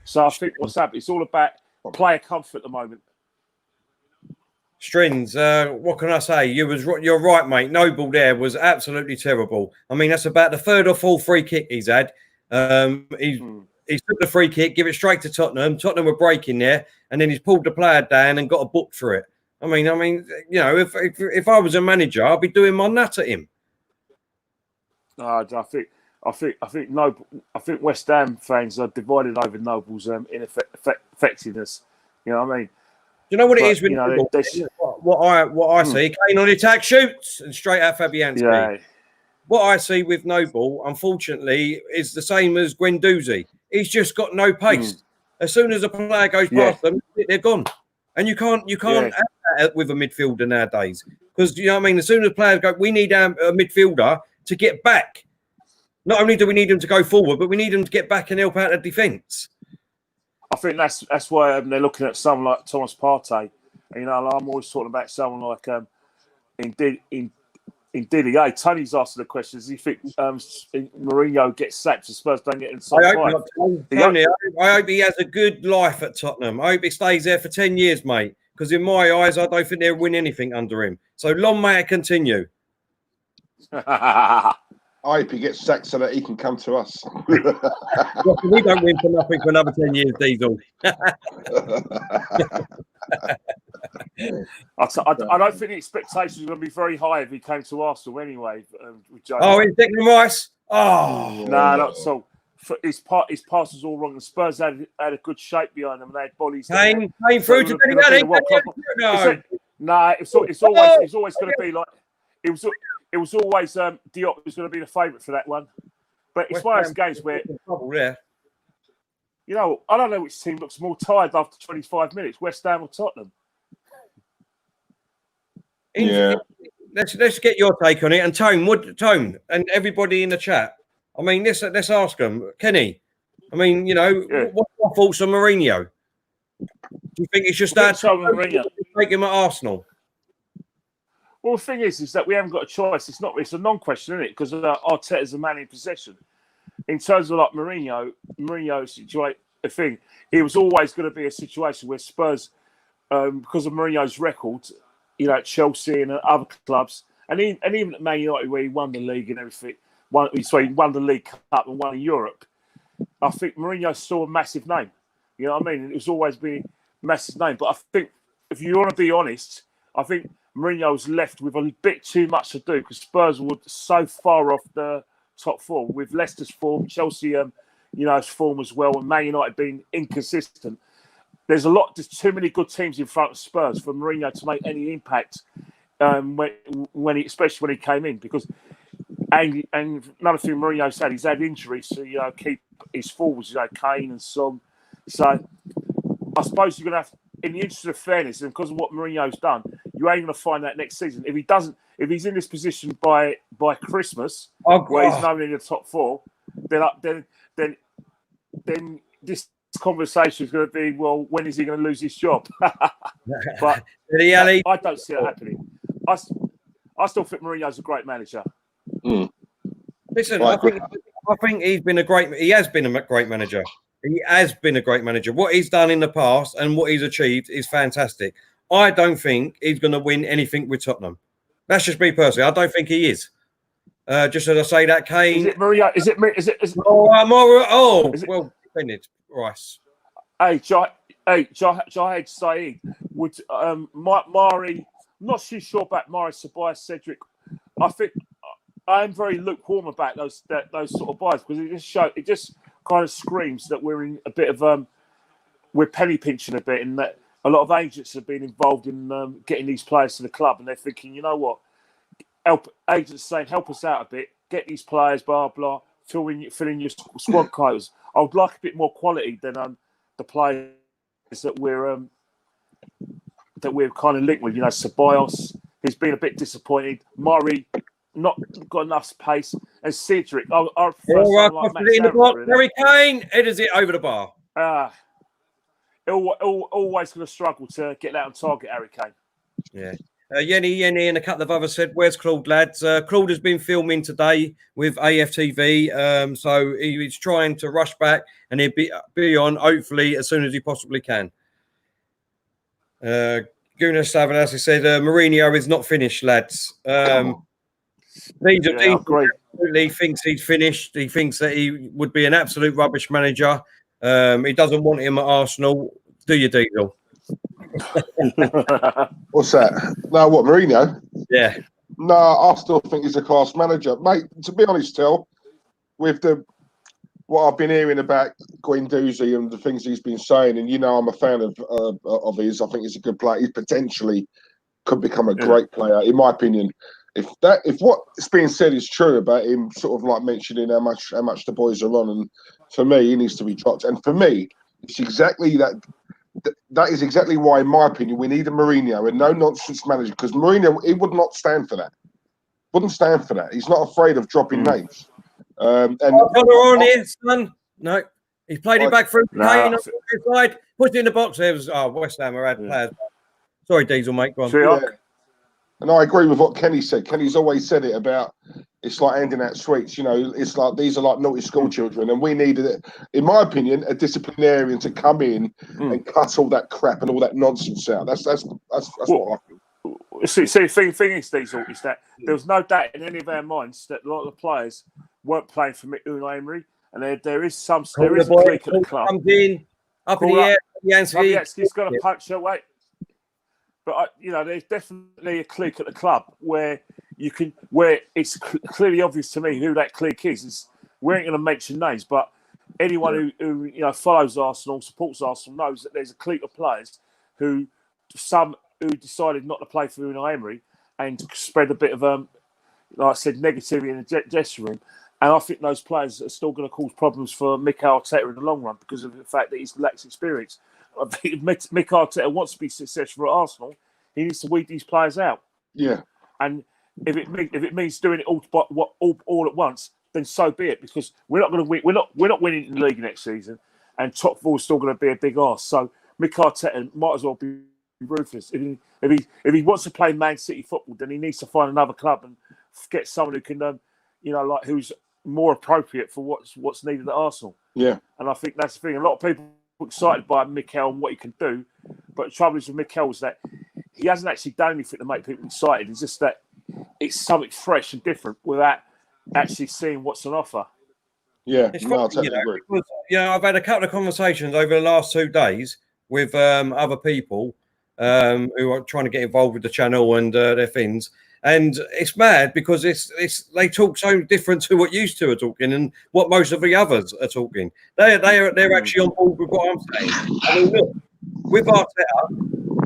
S2: So I think what's happening, it's all about player comfort at the moment.
S1: Strins, what can I say? You're right, mate. Noble there was absolutely terrible. I mean, that's about the 3rd or 4th free kick he's had. He took the free kick, give it straight to Tottenham. Tottenham were breaking there, and then he's pulled the player down and got a book for it. I mean, you know, if I was a manager, I'd be doing my nut at him.
S2: I think West Ham fans are divided over Noble's ineffectiveness. You know what I mean?
S1: Do you know what it is with
S2: you know,
S1: Noble?
S2: they
S1: What I see, Kane on the attack, shoots and straight out Fabianski.
S2: Yeah.
S1: What I see with Noble, unfortunately, is the same as Guendouzi. He's just got no pace. As soon as a player goes past them, they're gone. And you can't have that with a midfielder nowadays. Because, you know what I mean? As soon as players go, we need a midfielder to get back. Not only do we need them to go forward, but we need them to get back and help out the defence.
S2: I think that's why they're looking at someone like Thomas Partey. You know, I'm always talking about someone like Indeed, yeah. Tony's asking the question: does he think Mourinho gets sacked so Spurs don't get inside?
S1: I hope he has a good life at Tottenham. I hope he stays there for 10 years, mate. Because in my eyes, I don't think they'll win anything under him. So long may it continue.
S3: I hope he gets sacked so that he can come to us.
S1: We don't win for nothing for another 10 years, Diesel.
S2: I don't think the expectations are going to be very high if he came to Arsenal anyway. With
S1: he's Declan Rice. Oh,
S2: no, not so. His pass was all wrong. The Spurs had a good shape behind them. And they had volleys.
S1: Came through to Dele.
S2: No, it's always going to be like it was always Diop was going to be the favourite for that one. But it's one of those games where you know, I don't know which team looks more tired after 25 minutes, West Ham or Tottenham.
S3: Yeah.
S1: Let's get your take on it. And Tone, and everybody in the chat. I mean, let's ask them. Kenny, I mean, you know, what's your thoughts on Mourinho? Do you think he should start take him at Arsenal?
S2: Well, the thing is that we haven't got a choice. It's a non-question, isn't it? Because Arteta's a man in possession. In terms of like Mourinho's situation, the thing, it was always going to be a situation where Spurs, because of Mourinho's record, you know, at Chelsea and at other clubs, and even at Man United where he won the league and everything, he won the League Cup and won in Europe. I think Mourinho's still a massive name. You know what I mean? It was always been a massive name. But I think, if you want to be honest, I think Mourinho's left with a bit too much to do because Spurs were so far off the top four with Leicester's form, Chelsea, form as well, and Man United being inconsistent. There's too many good teams in front of Spurs for Mourinho to make any impact especially when he came in. Because and another thing Mourinho's he's had injuries to keep his forwards, Kane and Son. So I suppose you're going to have, in the interest of fairness, and because of what Mourinho's done, you ain't going to find that next season. If he's in this position by Christmas, where he's not in the top four, then this conversation is going to be, well, when is he going to lose his job? But I don't see it happening. I still think Mourinho's a great manager.
S1: Listen, I think he has been a great manager. He has been a great manager. What he's done in the past and what he's achieved is fantastic. I don't think he's going to win anything with Tottenham. That's just me personally. I don't think he is. Just as I say that, Kane.
S2: Is it Mourinho? Is it?
S1: Well, defended, Rice.
S2: Hey, Jahid Saeed would Mari. I'm not too sure about Mari, Tobias, Cedric. I think I am very lukewarm about those sort of buys because it just kind of screams that we're in a bit of we're penny pinching a bit, and that a lot of agents have been involved in getting these players to the club, and they're thinking, you know what, agents saying help us out a bit, get these players, blah blah, fill in your squad quotas. I would like a bit more quality than the players that we're kind of linked with. Ceballos, he's been a bit disappointed. Murray, not got enough pace, and Cedric.
S1: Harry Kane headers it over the bar.
S2: Always going to struggle to get that on target, Harry Kane.
S1: Yeah. Yenny and a couple of others said, "Where's Claude, lads?" Claude has been filming today with AFTV, so he's trying to rush back, and he'll be on hopefully as soon as he possibly can. Gunnar Savanas said, "Mourinho is not finished, lads." He absolutely thinks he's finished. He thinks that he would be an absolute rubbish manager. He doesn't want him at Arsenal. Do you, Diesel?
S3: What's that? No, what, Mourinho?
S1: Yeah.
S3: No, I still think he's a class manager, mate. To be honest, Tel, with what I've been hearing about Guendouzi and the things he's been saying, and I'm a fan of his. I think he's a good player. He potentially could become a great player, in my opinion. If what's being said is true about him, sort of like mentioning how much the boys are on, and for me, he needs to be dropped. And for me, it's exactly that. That is exactly why, in my opinion, we need a Mourinho, a no-nonsense manager, because Mourinho, he would not stand for that. Wouldn't stand for that. He's not afraid of dropping names. And
S1: on here, son. No, he played it back through Kane on the side, put it in the box. There was West Ham had players. Sorry, Diesel, mate. Go on.
S3: Yeah. And I agree with what Kenny said. Kenny's always said it about it's like handing out sweets. It's like these are like naughty school children, and we needed, in my opinion, a disciplinarian to come in and cut all that crap and all that nonsense out. That's what I feel.
S2: See, the thing is, Diesel, is that there was no doubt in any of our minds that a lot of the players weren't playing for Unai Emery, and there is a clique at the club.
S1: Comes in, up in the air,
S2: Yansky's got a punch away. But there's definitely a clique at the club where it's clearly obvious to me who that clique is. We ain't going to mention names, but anyone who follows Arsenal, supports Arsenal, knows that there's a clique of players who decided not to play for Unai Emery and spread a bit of like I said, negativity in the dressing room. And I think those players are still going to cause problems for Mikel Arteta in the long run because of the fact that he lacks experience. I think if Mikel Arteta wants to be successful at Arsenal, he needs to weed these players out.
S3: Yeah.
S2: And if it means doing it all at once, then so be it. Because we're not going to win. We're not winning the league next season, and top four is still going to be a big arse. So Mikel Arteta might as well be ruthless. If he wants to play Man City football, then he needs to find another club and get someone who can, who's more appropriate for what's needed at Arsenal.
S3: Yeah.
S2: And I think that's the thing. A lot of people are excited by Mikel and what he can do, but the trouble is with Mikel is that he hasn't actually done anything to make people excited. It's just that it's something fresh and different without actually seeing what's on offer.
S3: Yeah,
S1: it's funny, because, I've had a couple of conversations over the last 2 days with other people who are trying to get involved with the channel and their things. And it's mad because they talk so different to what used to are talking and what most of the others are talking. They're actually on board with what I'm saying. I mean, look, with Arteta,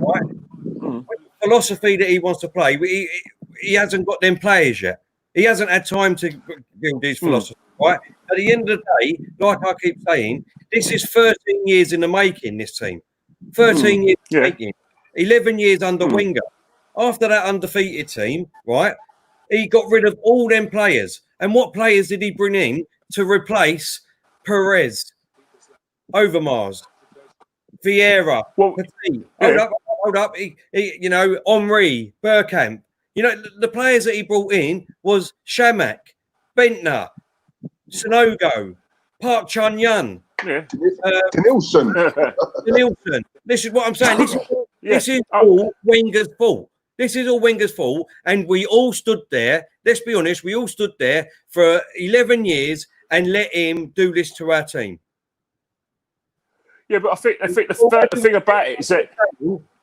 S1: right? With the philosophy that he wants to play, he hasn't got them players yet. He hasn't had time to build his philosophy, right? At the end of the day, like I keep saying, this is 13 years in the making, this team. 13 years in the making. 11 years under Wenger. After that undefeated team, right, he got rid of all them players. And what players did he bring in to replace Perez, Overmars, Vieira, Petit? Hold up. Henri, Bergkamp. The players that he brought in was Shamak, Bentner, Sonogo, Park Chun-Yun,
S3: Nielsen.
S1: This is what I'm saying. This is all Wenger's fault. This is all Wenger's fault. And we all stood there. Let's be honest. We all stood there for 11 years and let him do this to our team.
S2: Yeah, but I think the thing about it is that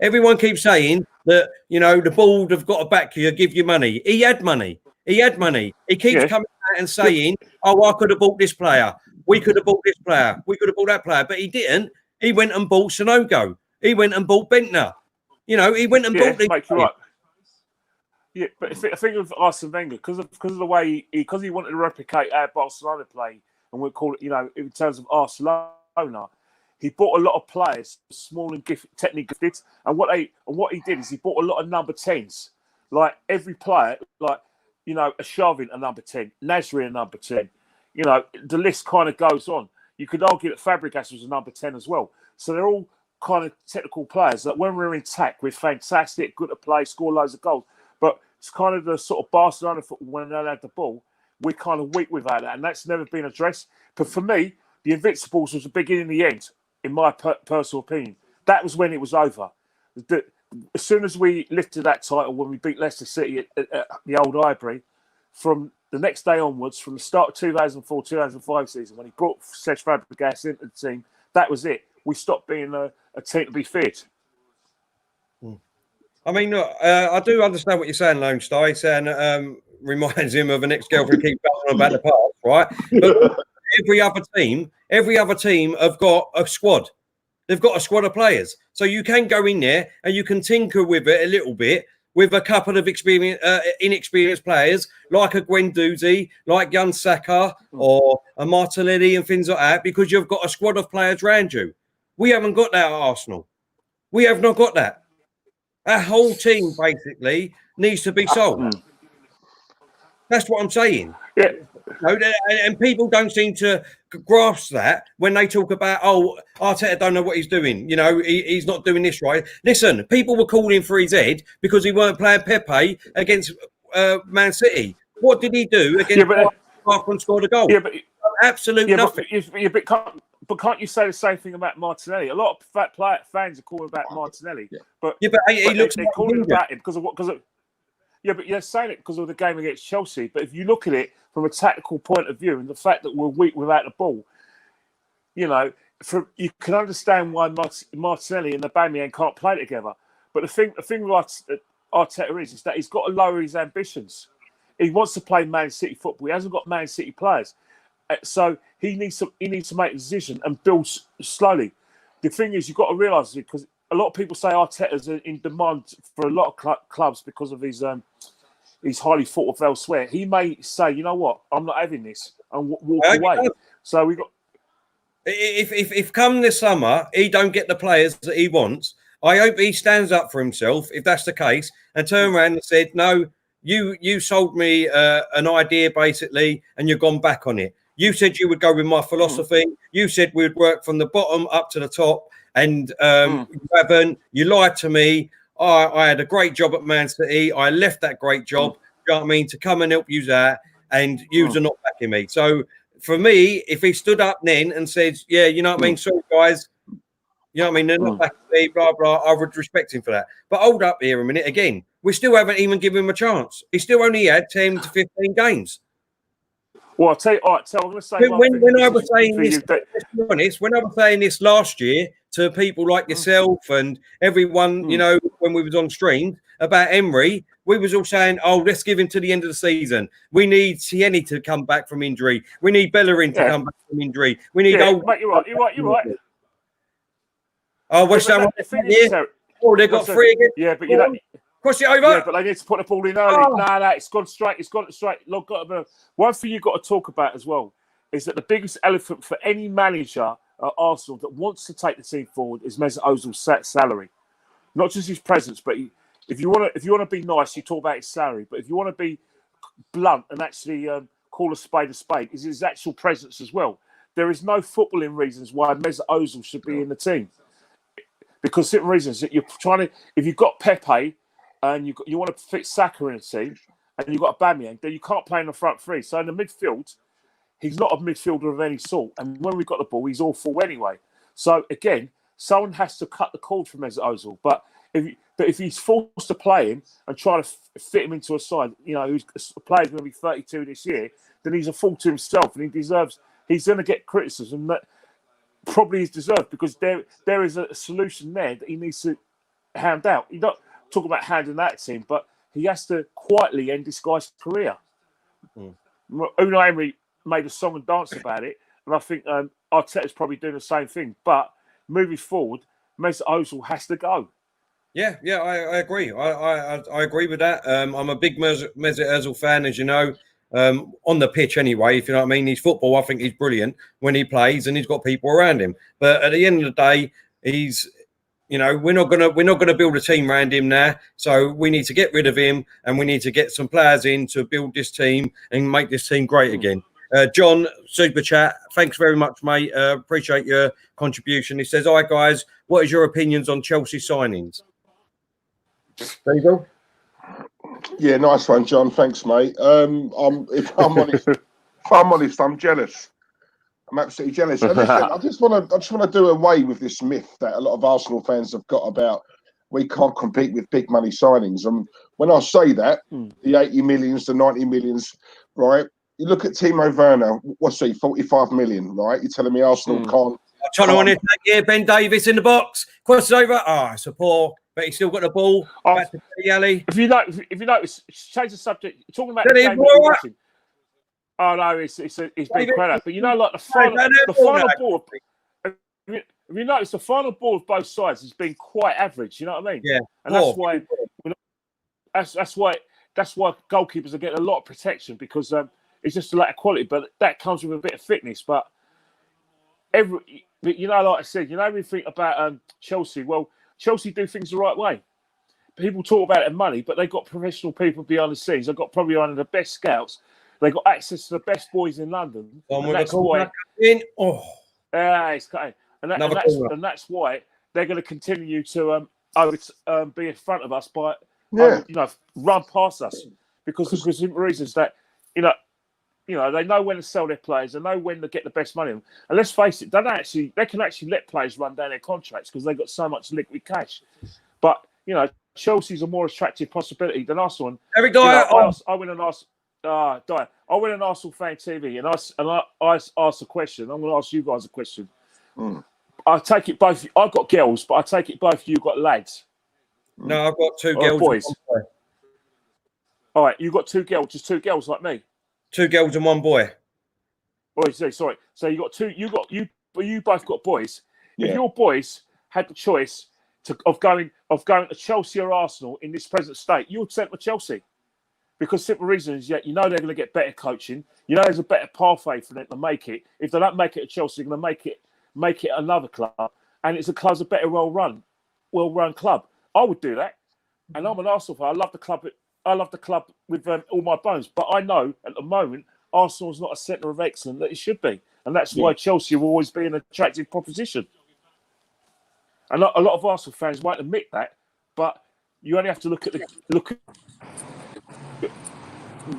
S1: everyone keeps saying that, the board have got to back you, give you money. He had money. He keeps coming out and saying, I could have bought this player. We could have bought this player. We could have bought that player. But he didn't. He went and bought Sonogo. He went and bought Bentner. He went and bought these players.
S2: Right. Yeah, but I think with Arsene Wenger, because of the way he wanted to replicate our Barcelona play, and we'll call it, in terms of Barcelona, he bought a lot of players, small and technically gifted, and what he did is he bought a lot of number 10s. Like every player, like a Shavin a number 10, Nasri a number 10. The list kind of goes on. You could argue that Fabregas was a number 10 as well. So they're all kind of technical players that when we're in attack, we're fantastic, good at play, score loads of goals. But it's kind of the sort of Barcelona football when they had the ball, we're kind of weak without that, and that's never been addressed. But for me, the Invincibles was the beginning and the end, in my personal opinion. That was when it was over. As soon as we lifted that title, when we beat Leicester City at the Old Highbury, from the next day onwards, from the start of 2004-2005 season, when he brought Cesc Fabregas into the team, that was it. We stopped being a team to be feared.
S1: I mean, look, I do understand what you're saying, Lone Star. He's saying reminds him of an ex-girlfriend keep going on about the past, right? But every other team have got a squad. They've got a squad of players. So you can go in there and you can tinker with it a little bit with a couple of inexperienced players like a Guendouzi, like Jan Saka or a Martinelli and things like that, because you've got a squad of players around you. We haven't got that at Arsenal. We have not got that. Our whole team basically needs to be sold. That's what I'm saying.
S2: Yeah.
S1: And people don't seem to grasp that when they talk about, oh, Arteta don't know what he's doing. You know, he's not doing this right. Listen, people were calling for his head because he weren't playing Pepe against Man City. What did he do against Arsenal and scored a goal?
S2: Yeah, but
S1: absolutely nothing.
S2: But can't you say the same thing about Martinelli? A lot of fans are calling about Martinelli, but
S1: he looks
S2: they're calling about him because of. Yeah, but you're saying it because of the game against Chelsea. But if you look at it from a tactical point of view and the fact that we're weak without the ball, you know, you can understand why Martinelli and Aubameyang can't play together. But the thing with Arteta is that he's got to lower his ambitions. He wants to play Man City football. He hasn't got Man City players, so he needs to make a decision and build slowly. The thing is, you've got to realise it, because a lot of people say Arteta's in demand for a lot of clubs because of his highly thought of elsewhere. He may say, you know what, I'm not having this, and walk away. So we got.
S1: If come this summer he don't get the players that he wants, I hope he stands up for himself if that's the case and turn around and said, no, you sold me an idea basically, and you've gone back on it. You said you would go with my philosophy. You said we'd work from the bottom up to the top. And you haven't. You lied to me. I had a great job at Man City. I left that great job, you know what I mean, to come and help you out, and you are not backing me. So for me, if he stood up then and said, yeah, you know what I mean, sorry guys, you know what I mean, they're not backing me, blah, blah, I would respect him for that. But hold up here a minute again. We still haven't even given him a chance. He still only had 10 to 15 games.
S2: Well, I'll tell you, all right, so I'm going to say
S1: when I was saying this, let's be honest, when I was saying this last year to people like yourself and everyone, you know, when we was on stream about Emery, we was all saying, oh, let's give him to the end of the season. We need Tierney to come back from injury. We need Bellerin to come back from injury. We need
S2: mate, you're right.
S1: Oh, West Ham, oh, they got three again.
S2: Yeah, but you know,
S1: cross it over.
S2: Yeah, but they need to put the ball in early. No, it's gone straight. It's gone straight. Look, one thing you've got to talk about as well is that the biggest elephant for any manager at Arsenal that wants to take the team forward is Mesut Ozil's salary. Not just his presence, but if you want to be nice, you talk about his salary. But if you want to be blunt and actually call a spade, is his actual presence as well. There is no footballing reasons why Mesut Ozil should be in the team, because certain reasons that you're trying to. If you've got Pepe and you want to fit Saka in the team, and you've got Aubameyang, then you can't play in the front three. So in the midfield, he's not a midfielder of any sort. And when we've got the ball, he's awful anyway. So again, someone has to cut the cord from Mesut Ozil. But if he's forced to play him and try to fit him into a side, you know, who's a player's going to be 32 this year, then he's a fool to himself, and he's going to get criticism that probably is deserved, because there is a solution there that he needs to hand out. You don't talk about handing that to him, but he has to quietly end this guy's career. Unai Emery made a song and dance about it, and I think Arteta's probably doing the same thing. But moving forward, Mesut Ozil has to go.
S1: Yeah, I agree. I agree with that. I'm a big Mesut Ozil fan, as you know. On the pitch anyway, if you know what I mean. His football, I think he's brilliant when he plays, and he's got people around him. But at the end of the day, he's, you know, we're not gonna build a team around him now. So we need to get rid of him, and we need to get some players in to build this team and make this team great again. John, super chat. Thanks very much, mate. Appreciate your contribution. He says, "Hi guys, what is your opinions on Chelsea signings?" There you go.
S3: Yeah, nice one, John. Thanks, mate. If I'm honest, I'm jealous. I'm absolutely jealous. And listen, I just want to do away with this myth that a lot of Arsenal fans have got about we can't compete with big money signings. And when I say that, the 80 millions, the 90 millions, right? You look at Timo Werner, what's he, 45 million, right? You're telling me Arsenal can't.
S1: I'm trying to want it. Yeah, Ben Davies in the box. Cross over. It's a poor but he's still got the ball. Back to Yali.
S2: If you notice, change the subject. Talking about the
S1: Did he
S2: game that we're
S1: blow up?
S2: watching. Oh no, he's been crap. But you know, like the final ball. If you notice, the final ball of both sides has been quite average. You know what I mean?
S1: Yeah,
S2: and that's why goalkeepers are getting a lot of protection because it's just a lack of quality. But that comes with a bit of fitness. But you know, like I said, you know everything about Chelsea. Well, Chelsea do things the right way. People talk about it and money, but they've got professional people behind the scenes. They've got probably one of the best scouts. They've got access to the best boys in London. And that's why. It's cutting. And that's why they're going to continue to be in front of us by run past us because of the reasons that you know they know when to sell their players, they know when to get the best money. And let's face it, they can actually let players run down their contracts because they've got so much liquid cash. But you know, Chelsea's a more attractive possibility than Arsenal. And,
S1: Every guy,
S2: I went and asked. I went on Arsenal Fan TV and I asked a question. I'm going to ask you guys a question. I take it both. I've got girls, but I take it both of you got lads.
S1: No, I've got two girls.
S2: Boys. All right, you got two girls, just two girls like me.
S1: Two girls and one boy.
S2: Oh, sorry. So you got two. You both got boys.
S3: Yeah.
S2: If your boys had the choice of going to Chelsea or Arsenal in this present state, you would send to Chelsea. Because simple reason is, you know they're going to get better coaching. You know there's a better pathway for them to make it. If they don't make it at Chelsea, they're going to make it another club, and it's a better well-run club. I would do that, and I'm an Arsenal fan. I love the club. I love the club with all my bones. But I know at the moment Arsenal's not a centre of excellence that it should be, and that's why Chelsea will always be an attractive proposition. And a lot of Arsenal fans won't admit that, but you only have to look at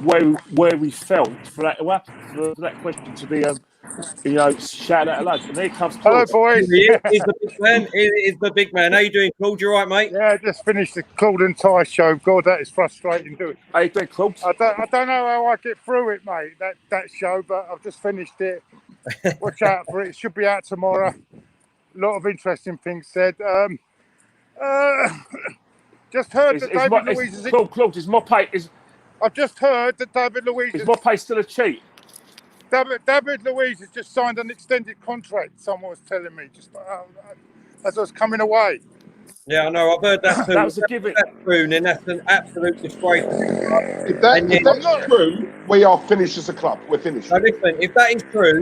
S2: where we felt for that to happen, for that question to be shout out aloud. And here comes Claude.
S4: Hello, boys.
S1: He's the big man. He's the big man. How you doing, Claude? You all right, mate?
S4: Yeah, I just finished the Claude and Ty show. God, that is frustrating doing.
S2: How you doing, Claude?
S4: I don't know how I get through it, mate. That show, but I've just finished it. Watch out for it. It should be out tomorrow. A lot of interesting things said. Just heard that David Luiz is.
S2: Claude, is Mope?
S4: I've just heard that David Luiz
S2: is Mope still a cheat?
S4: David Luiz has just signed an extended contract. Someone was telling me just as I was coming away.
S1: Yeah, I know. I've heard that too.
S2: That was a given.
S1: That's true, and that's an absolute disgrace.
S3: If that's true, we are finished as a club. We're finished.
S1: Now listen, if that is true,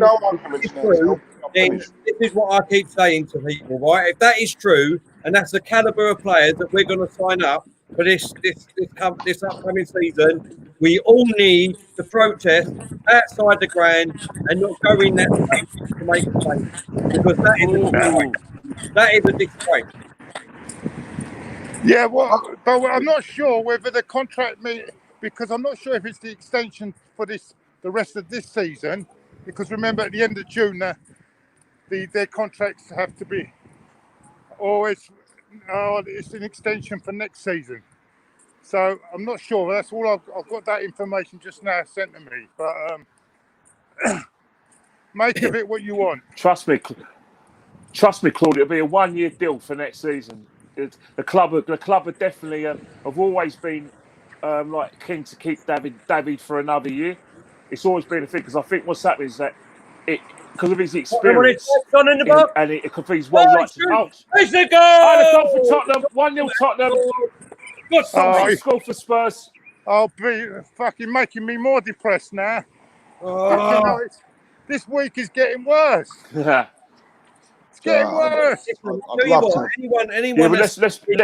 S1: then this is what I keep saying to people, right? If that is true, and that's the calibre of players that we're going to sign up for this upcoming season, we all need to protest outside the ground and not go in that place to make a change, because that is a disgrace.
S4: Yeah, well, but I'm not sure whether the contract because I'm not sure if it's the extension for the rest of this season. Because remember, at the end of June, their contracts have to be, or it's an extension for next season. So I'm not sure. That's all I've got that information just now sent to me. But make of it what you want.
S2: Trust me, Claude. It'll be a 1-year deal for next season. The club are definitely have always been keen to keep David for another year. It's always been a thing because I think what's happened is that because of his experience and it could be his well-liked approach.
S1: It's the goal!
S2: Oh, the goal for Tottenham. 1-0 Tottenham. Score for Spurs.
S4: I'll be fucking making me more depressed now. This week is getting worse. It's getting worse.
S1: Anyone.
S2: Yeah,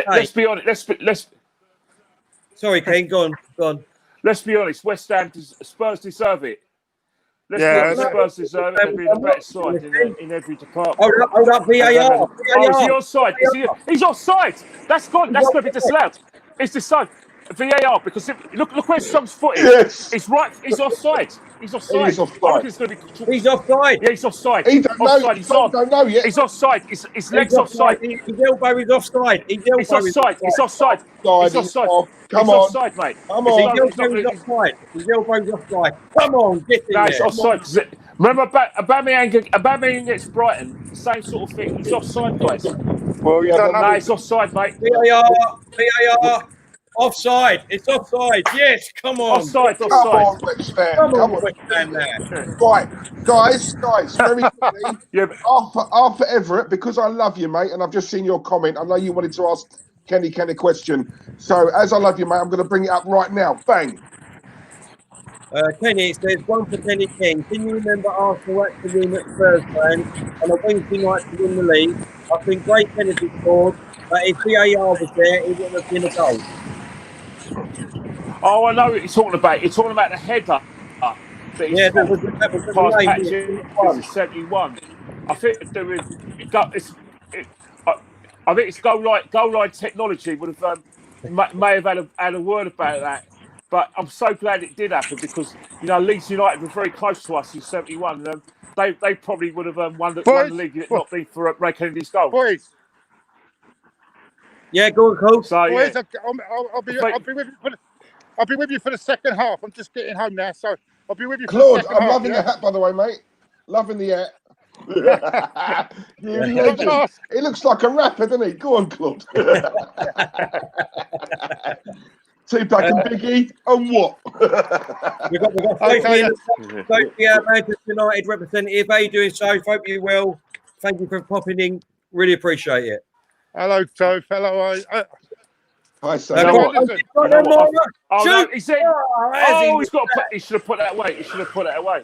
S2: let's be honest.
S1: Sorry, Ken. Go on.
S2: Let's be honest. West Ham, Spurs deserve it. Spurs deserve it. They've been the better side in every department.
S1: Hold up, VAR.
S2: Is he offside? He's offside. That's gone. That's going to be disallowed. It's disallowed. VAR, because look where Strong's foot is.
S3: Yes.
S2: It's right. He's offside. He's offside.
S3: He's offside.
S1: He's offside.
S2: Yeah, he's offside.
S3: He don't know yet.
S2: He's offside. His leg's offside.
S1: His elbow is offside.
S2: He's offside. He's offside. He's offside.
S3: Come
S2: on.
S3: He's
S2: offside, mate.
S1: Come on. His elbow's offside. His elbow's offside. Come on, get in there.
S2: It's offside. Remember, Aubameyang gets Brighton. Same sort of thing. He's offside, guys.
S4: Well, you
S3: Yeah,
S4: don't
S3: but
S4: know.
S2: No, it's offside, mate.
S1: VAR, offside. It's offside. Yes, come on.
S2: Offside,
S3: come
S2: offside.
S3: on, West Ham.
S1: Come
S3: Come
S1: on,
S3: on.
S1: West Ham there.
S3: Right, guys, very quickly.
S2: Yeah, but
S3: After Everett, because I love you, mate, and I've just seen your comment. I know you wanted to ask Kenny a question. So, as I love you, mate, I'm going to bring it up right now. Bang.
S1: Kenny, it says one for Kenny King. Can you remember Arsenal at the room at Spurs fans on a Wednesday night to win the league? I think Gray Kennedy scored, but if VAR was there, it wouldn't have been a goal.
S2: oh, I know what you're talking about. You're talking about the header that he
S1: Yeah,
S2: scored
S1: that was the
S2: past
S1: name.
S2: Patches
S1: Yeah,
S2: in 71. I think to do with I think it's goal line technology would have may have had a word about that. But I'm so glad it did happen because Leeds United were very close to us in 71. And, they probably would have won the
S4: Boys,
S2: league if it not been for Ray Kennedy's goal.
S4: boys,
S1: yeah, go on, Cole.
S2: So yeah,
S4: boys, I'll be with you for the, I'll be with you for the second half. I'm just getting home now, so I'll be with you for the
S3: Claude,
S4: second
S3: I'm
S4: half.
S3: loving the hat, by the way, mate. Loving the hat. You
S4: Can I
S3: legend.
S4: ask?
S3: He looks like a rapper, doesn't he? Go on, Claude. Tupac and Biggie, and what?
S1: We've got
S4: Okay,
S1: Sophie, Manchester United representative. How are you doing, Sophie? Hope you well. Thank you for popping in. Really appreciate it.
S4: hello, Toph. Hello.
S3: Hi,
S2: You
S3: Sam.
S2: know what?
S4: Listen,
S2: You know what? Oh no,
S1: Shoot!
S2: he said. Oh, he's got to put. He should have put that away. He should have put that away.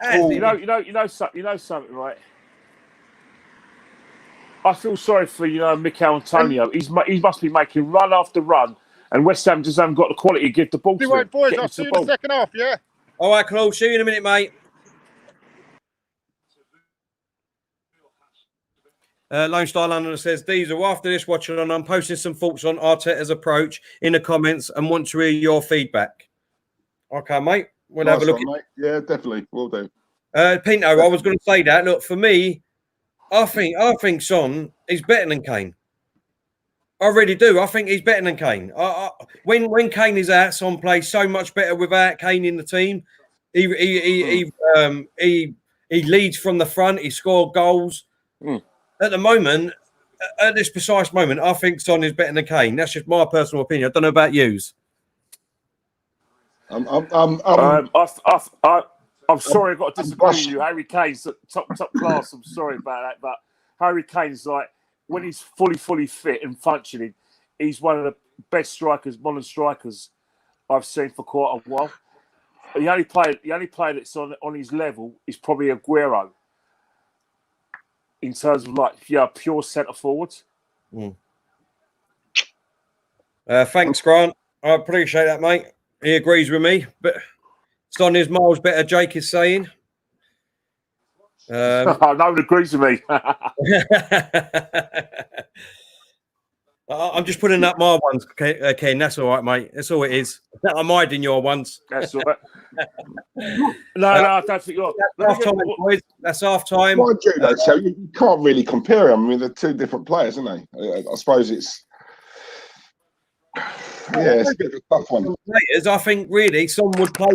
S2: You know something, right? I feel sorry for Mikel Antonio. He must be making run after run, and West Ham just haven't got the quality to give the ball to
S4: anyway,
S2: him.
S4: boys,
S2: Get
S4: I'll
S2: him to
S4: see
S2: the
S4: you in the
S2: ball.
S4: second half, yeah?
S1: All right, Claude. See you in a minute, mate. Lone Star London says, Diesel, after this watching on, I'm posting some thoughts on Arteta's approach in the comments and want to hear your feedback. Okay, mate. We'll have a look.
S3: Mate. Yeah, definitely. Will do.
S1: Pinto, I was going to say that. Look, for me, I think Son is better than Kane. I really do. I think he's better than Kane. When Kane is out, Son plays so much better without Kane in the team. He leads from the front. He scored goals. At the moment, at this precise moment, I think Son is better than Kane. That's just my personal opinion. I don't know about yous.
S2: I'm sorry, I've got to disagree with you. Harry Kane's top class. I'm sorry about that, but Harry Kane's like when he's fully fit and functioning, he's one of the best modern strikers I've seen for quite a while. The only player that's on his level is probably Aguero. In terms of pure centre forwards.
S1: Thanks, Grant. I appreciate that, mate. He agrees with me, but Son is miles better. Jake is saying.
S2: No one agrees with me.
S1: I'm just putting up my ones, Ken. That's all right, mate. That's all it is. I'm hiding your ones.
S2: That's all right. No, I don't think you're.
S1: That's half time, boys. That's half time.
S3: Mind you, though, so you can't really compare them. I mean, they're two different players, aren't they? I suppose it's. Yeah, it's a bit of a tough one.
S1: Players, I think really Son would play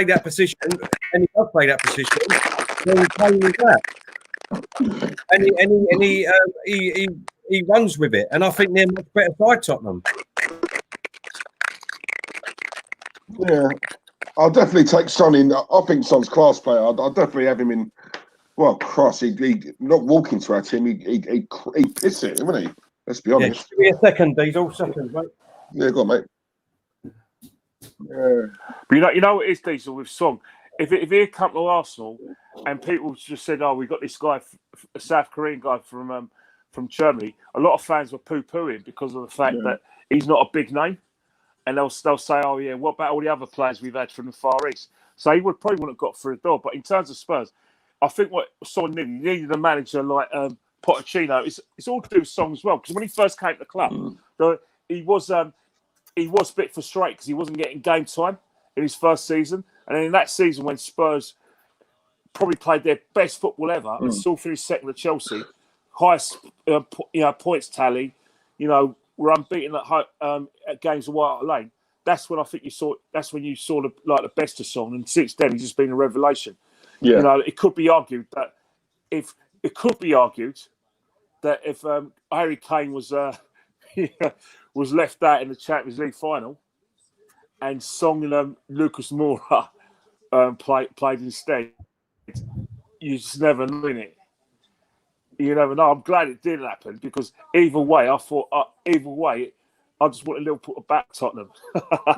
S1: that position, and he does play that position. Then Kane is that, and he runs with it, and I think they're much better side Tottenham.
S3: Yeah, I'll definitely take Son in. I think Son's class player. I'll definitely have him in. Well, cross. He not walking to our team. He piss it, wouldn't he? Let's be honest.
S1: Give me a second, Diesel. Second, mate.
S3: Yeah, go on, mate. Yeah.
S2: But you know what it is, Diesel, with Son. If he had come to Arsenal and people just said, "Oh, we got this guy, a South Korean guy from Germany," a lot of fans were poo-pooing because of the fact that he's not a big name, and they'll say, "Oh yeah, what about all the other players we've had from the Far East?" So he probably wouldn't have got through the door. But in terms of Spurs, I think what Son needed a manager like Pochettino. It's all to do with Son as well, because when he first came to the club, he was a bit frustrated because he wasn't getting game time in his first season. And then in that season when Spurs probably played their best football ever and still finished second to Chelsea, highest points tally, were unbeaten at games of White Hart Lane. That's when I think you saw. That's when you saw the best of Son, and since then he's just been a revelation.
S3: Yeah.
S2: It could be argued that if that if Harry Kane was was left out in the Champions League final, and Song and Lucas Moura played instead, you just never know, innit? You never know. I'm glad it did happen because either way, I thought I just wanted Liverpool to back Tottenham.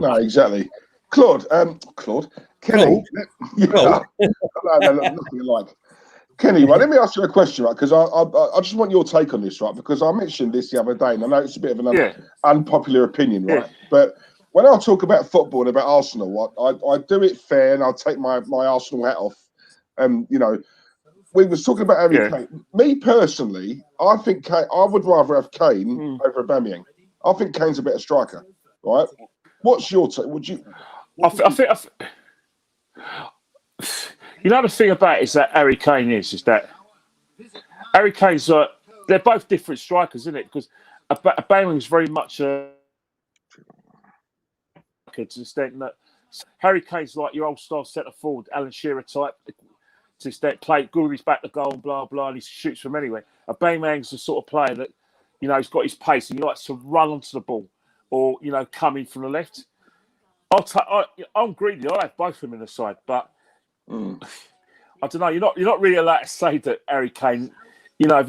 S3: No, exactly. Claude, Kenny.
S1: Claude.
S3: No, nothing alike. Kenny, right, let me ask you a question, right? Because I just want your take on this, right? Because I mentioned this the other day, and I know it's a bit of an unpopular opinion, right?
S2: Yeah.
S3: But when I talk about football and about Arsenal, I do it fair, and I'll take my Arsenal hat off. You know, we was talking about Harry Kane. Me personally, I think I would rather have Kane over Aubameyang. I think Kane's a better striker, right? What's your take? Would you?
S2: I think. You know, the thing about it is that Harry Kane is that Harry Kane's they're both different strikers, isn't it? Because Aubameyang's very much to the extent that Harry Kane's like your old style centre forward, Alan Shearer type. To extent, play good with his back to goal, blah blah, and he shoots from anywhere. Aubameyang's the sort of player that, you know, he's got his pace and he likes to run onto the ball or, you know, come in from the left. I'm greedy. I'll have both of them in the side, but I don't know. You're not really allowed to say that Harry Kane. You know, if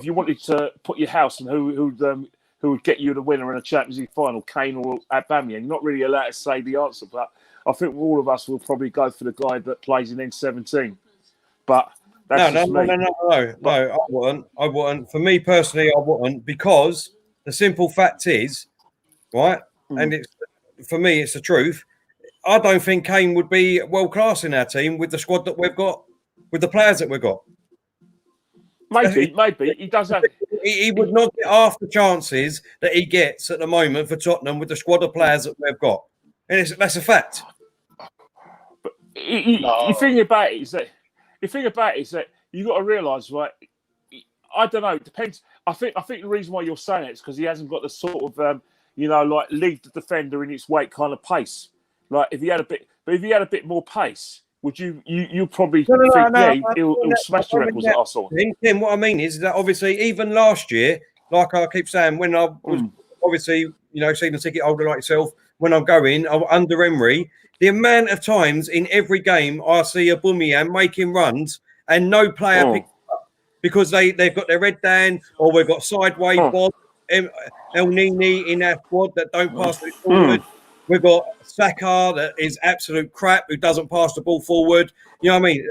S2: you wanted to put your house on who would get you the winner in a Champions League final, Kane or Aubameyang, you're not really allowed to say the answer. But I think all of us will probably go for the guy that plays in N17. But that's
S1: No, I wouldn't. For me personally, I wouldn't, because the simple fact is, right, and it's, for me, it's the truth. I don't think Kane would be world class in our team with the squad that we've got, with the players that we've got.
S2: Maybe he does have.
S1: He would not get half the chances that he gets at the moment for Tottenham with the squad of players that we've got, and that's a fact.
S2: But the thing about it is that you've got to realise, right? I don't know. It depends. I think the reason why you're saying it is because he hasn't got the sort of like leave the defender in its weight kind of pace. Like if he had a bit more pace, would you probably think he'll smash the records that I saw.
S1: Tim, what I mean is that obviously even last year, like I keep saying, when I was obviously, you know, seeing the ticket holder like yourself, when I'm going under Emery, the amount of times in every game I see Aubameyang making runs and no player picks up because they've got their head down, or we've got sideways Bob, El Nini in our squad that don't pass it forward. We've got Saka that is absolute crap, who doesn't pass the ball forward. You know what I mean?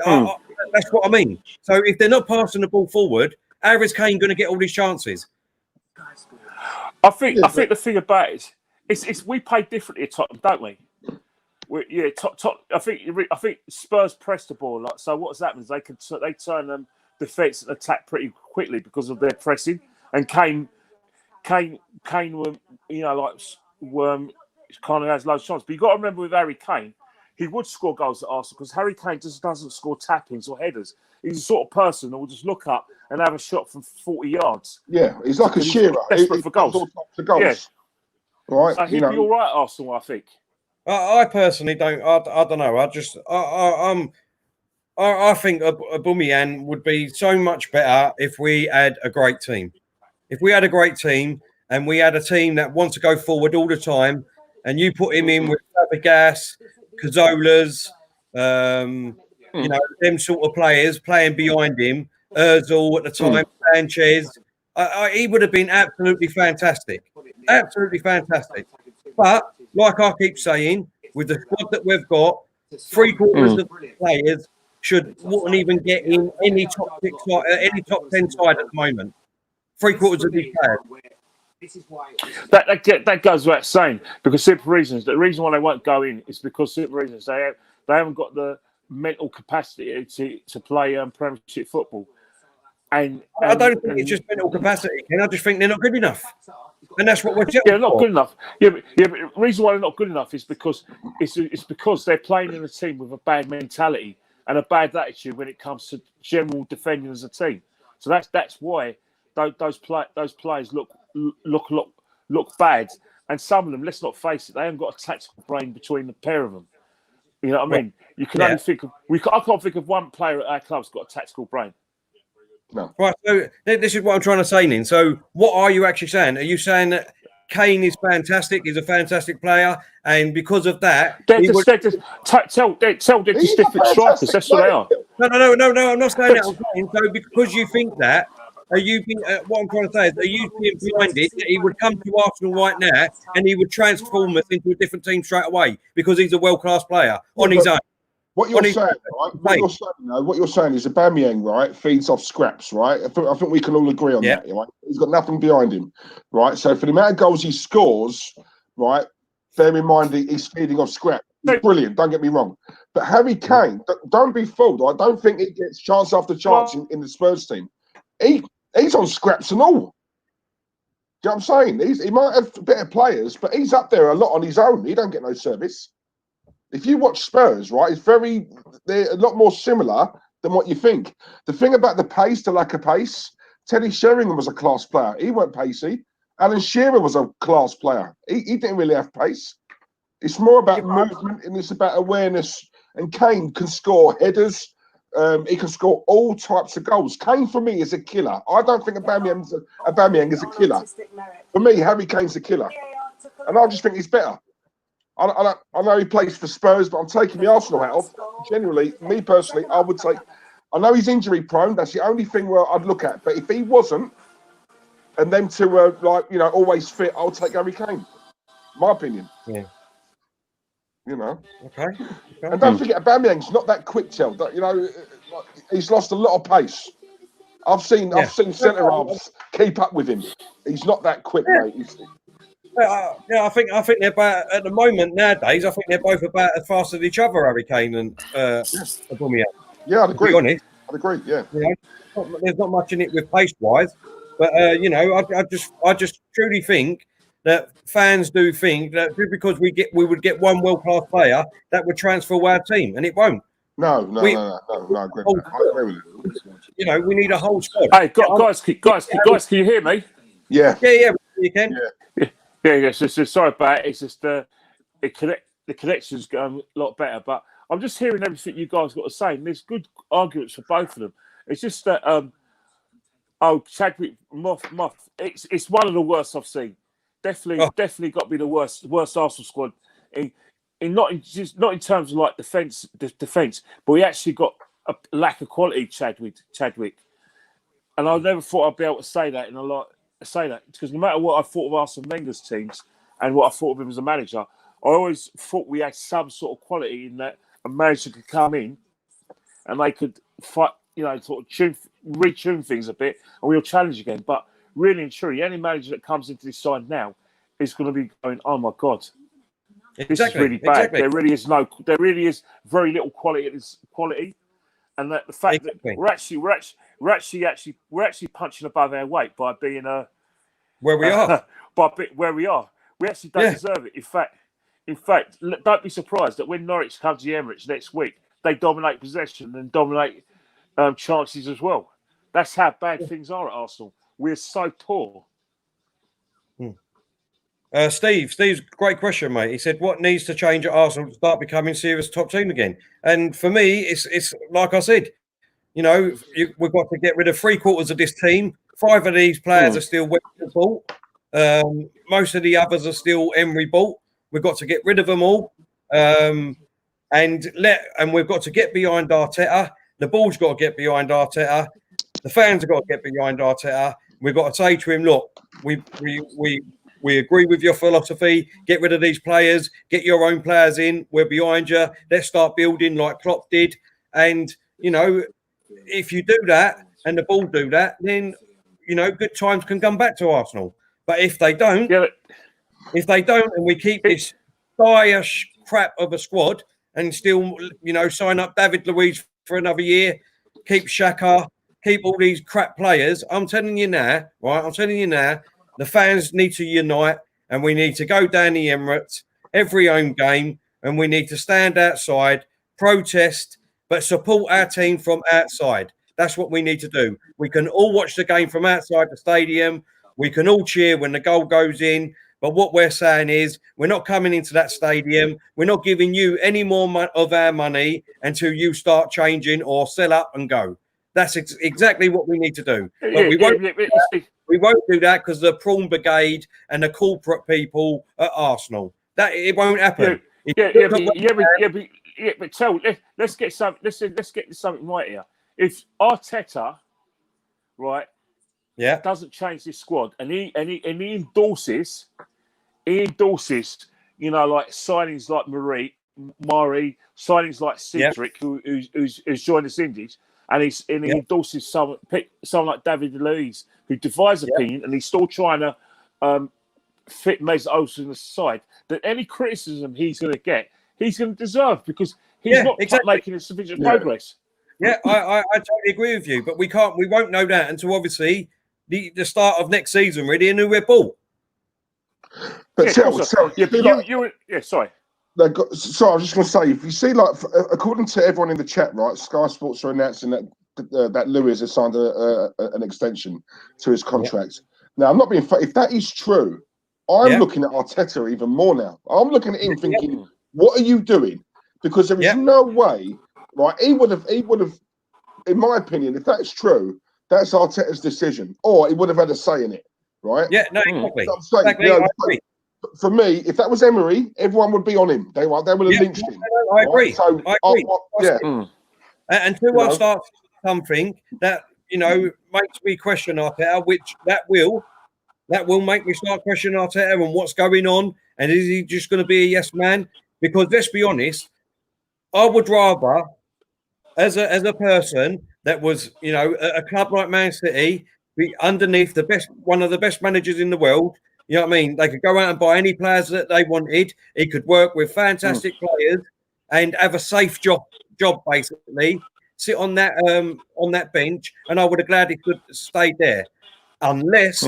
S1: That's what I mean. So if they're not passing the ball forward, how is Kane going to get all these chances?
S2: I think the thing about it is we play differently at Tottenham, don't we? I think Spurs press the ball a lot. So what happens? They turn defence and attack pretty quickly because of their pressing. And Kane, kind of has loads of chances. But you've got to remember with Harry Kane, he would score goals at Arsenal because Harry Kane just doesn't score tap-ins or headers. He's the sort of person that will just look up and have a shot from 40 yards.
S3: Yeah, he's like a Shearer.
S2: Desperate for goals.
S3: Yeah. Right.
S2: So he'd be all right at Arsenal, I think.
S1: I personally don't. I don't know. I think Aubameyang would be so much better if we had a great team. If we had a great team and we had a team that wants to go forward all the time, and you put him in with Fabregas, Cazorla's, you know, them sort of players playing behind him, Ozil at the time, Sanchez, he would have been absolutely fantastic. Absolutely fantastic. But like I keep saying, with the squad that we've got, 3/4 of the players wouldn't even get in any top 10 side at the moment. 3/4 of these players.
S2: That goes without saying, because simple reasons. The reason why they won't go in is because simple reasons they haven't got the mental capacity to play Premiership football. And
S1: I don't think it's just mental capacity, and I just think they're not good enough. And that's what we're doing.
S2: Yeah, not good enough. Yeah, but the reason why they're not good enough is because they're playing in a team with a bad mentality and a bad attitude when it comes to general defending as a team. So that's why those players look bad. And some of them, let's not face it, they haven't got a tactical brain between the pair of them. You know what I mean? You can only think of I can't think of one player at our club's got a tactical brain.
S3: No.
S1: Right. So this is what I'm trying to say, Nin. So what are you actually saying? Are you saying that Kane is fantastic? He's a fantastic player, and because of that,
S2: They're
S1: he would.
S2: tell they're just
S3: He's a
S2: different strikers.
S3: fantastic
S2: That's what they
S3: player.
S2: are.
S1: No. I'm not saying that. I'm saying so because you think that. Are you being, what I'm trying to say is, are you being blinded that he would come to Arsenal right now and he would transform us into a different team straight away because he's a world-class player on his own?
S3: What you're saying, right? What you're saying is Aubameyang, right, feeds off scraps, right? I think we can all agree on that, right? He's got nothing behind him, right? So for the amount of goals he scores, right, bear in mind he's feeding off scrap. He's brilliant, don't get me wrong. But Harry Kane, don't be fooled. I don't think he gets chance after chance in the Spurs team. He's on scraps and all. Do you know what I'm saying? He might have better players, but he's up there a lot on his own. He don't get no service. If you watch Spurs, right, they're a lot more similar than what you think. The thing about the pace, the lack of pace, Teddy Sheringham was a class player. He weren't pacey. Alan Shearer was a class player. He didn't really have pace. It's more about movement and it's about awareness. And Kane can score headers. He can score all types of goals. Kane, for me, is a killer. I don't think Aubameyang is a killer. For me, Harry Kane's a killer. And I just think he's better. I know he plays for Spurs, but I'm taking the Arsenal hat off. Generally, me personally, I would take. I know he's injury prone. That's the only thing where I'd look at. But if he wasn't, and them two were always fit, I'll take Harry Kane. My opinion.
S1: Yeah.
S3: Okay. And don't forget, Aubameyang's not that quick, Tel. He's lost a lot of pace. I've seen centre halves keep up with him. He's not that quick, mate.
S1: I think they're about at the moment nowadays. I think they're both about as fast as each other, Harry Kane and Aubameyang.
S3: Yeah, I'd agree.
S1: To be honest,
S3: I'd agree. Yeah.
S1: There's not much in it with pace wise, but I just truly think that fans do think that just because we would get one world class player that would transfer our team, and it won't.
S3: No. I agree with you.
S1: We need a whole squad.
S2: Hey, guys, can you hear me?
S3: Yeah.
S1: Yeah, you can.
S2: Yeah. So sorry about it. It's just the connection's going a lot better. But I'm just hearing everything you guys got to say, and there's good arguments for both of them. It's just that Chadwick Moff. It's one of the worst I've seen. Definitely got to be the worst Arsenal squad. Not in terms of like defense, but we actually got a lack of quality. Chadwick, and I never thought I'd be able to say that because no matter what I thought of Arsene Wenger's teams and what I thought of him as a manager, I always thought we had some sort of quality in that a manager could come in and they could fight, sort of retune things a bit, and we'll challenge again. But really and truly, any manager that comes into this side now is going to be going, oh my God, this is really bad.
S1: Exactly.
S2: There really is very little quality, and that the fact that we're actually punching above our weight by being
S1: where we are.
S2: Where we are, we actually don't deserve it. In fact, don't be surprised that when Norwich comes to the Emirates next week, they dominate possession and dominate chances as well. That's how bad things are at Arsenal. We're so poor.
S1: Steve's great question, mate. He said, "What needs to change at Arsenal to start becoming serious top team again?" And for me, it's like I said, we've got to get rid of 3/4 of this team. 5 of these players are still Western bought. Most of the others are still Emery bought. We've got to get rid of them all, and we've got to get behind Arteta. The ball's got to get behind Arteta. The fans have got to get behind Arteta. We've got to say to him, look, we agree with your philosophy. Get rid of these players. Get your own players in. We're behind you. Let's start building like Klopp did. And, if you do that and the ball do that, then, good times can come back to Arsenal. But if they don't, and we keep this dire crap of a squad and still, sign up David Luiz for another year, keep Xhaka, keep all these crap players, I'm telling you now, the fans need to unite and we need to go down the Emirates every home game and we need to stand outside, protest, but support our team from outside. That's what we need to do. We can all watch the game from outside the stadium. We can all cheer when the goal goes in. But what we're saying is we're not coming into that stadium. We're not giving you any more of our money until you start changing or sell up and go. That's exactly what we need to do. But
S2: Yeah,
S1: we won't do that because the prawn brigade and the corporate people at Arsenal. That it won't happen.
S2: But tell let's get something right here. If Arteta, right, doesn't change this squad, and he endorses, you know, like signings like Murray, signings like Cedric, who's joined us Indies, and he endorses someone like David Luiz, who divides opinion, and he's still trying to fit Mesut Ozil in the side. That any criticism he's going to get, he's going to deserve because he's not making a sufficient progress.
S1: Yeah, I totally agree with you, but we won't know that until obviously the start of next season, really, and who we're bought.
S3: But sorry.
S2: Sorry,
S3: I was just going to say, if you see, like, according to everyone in the chat, right, Sky Sports are announcing that Lewis has signed an extension to his contract. Now, I'm not being if that is true, I'm looking at Arteta even more now. I'm looking at him thinking, what are you doing? Because there is no way, right? He would have, in my opinion, if that's true, that's Arteta's decision, or he would have had a say in it, right?
S1: Yeah, no, exactly.
S3: So I'm saying,
S1: exactly. I agree.
S3: For me, if that was Emery, everyone would be on him. They would have lynched him.
S1: I agree.
S3: So
S1: I agree. Until I start something that makes me question Arteta, which that will make me start questioning Arteta and what's going on, and is he just going to be a yes man? Because let's be honest, I would rather, as a person that was, a club like Man City, be underneath one of the best managers in the world. You know what I mean? They could go out and buy any players that they wanted. He could work with fantastic players and have a safe job basically. Sit on that bench, and I would have gladly could stayed there, unless,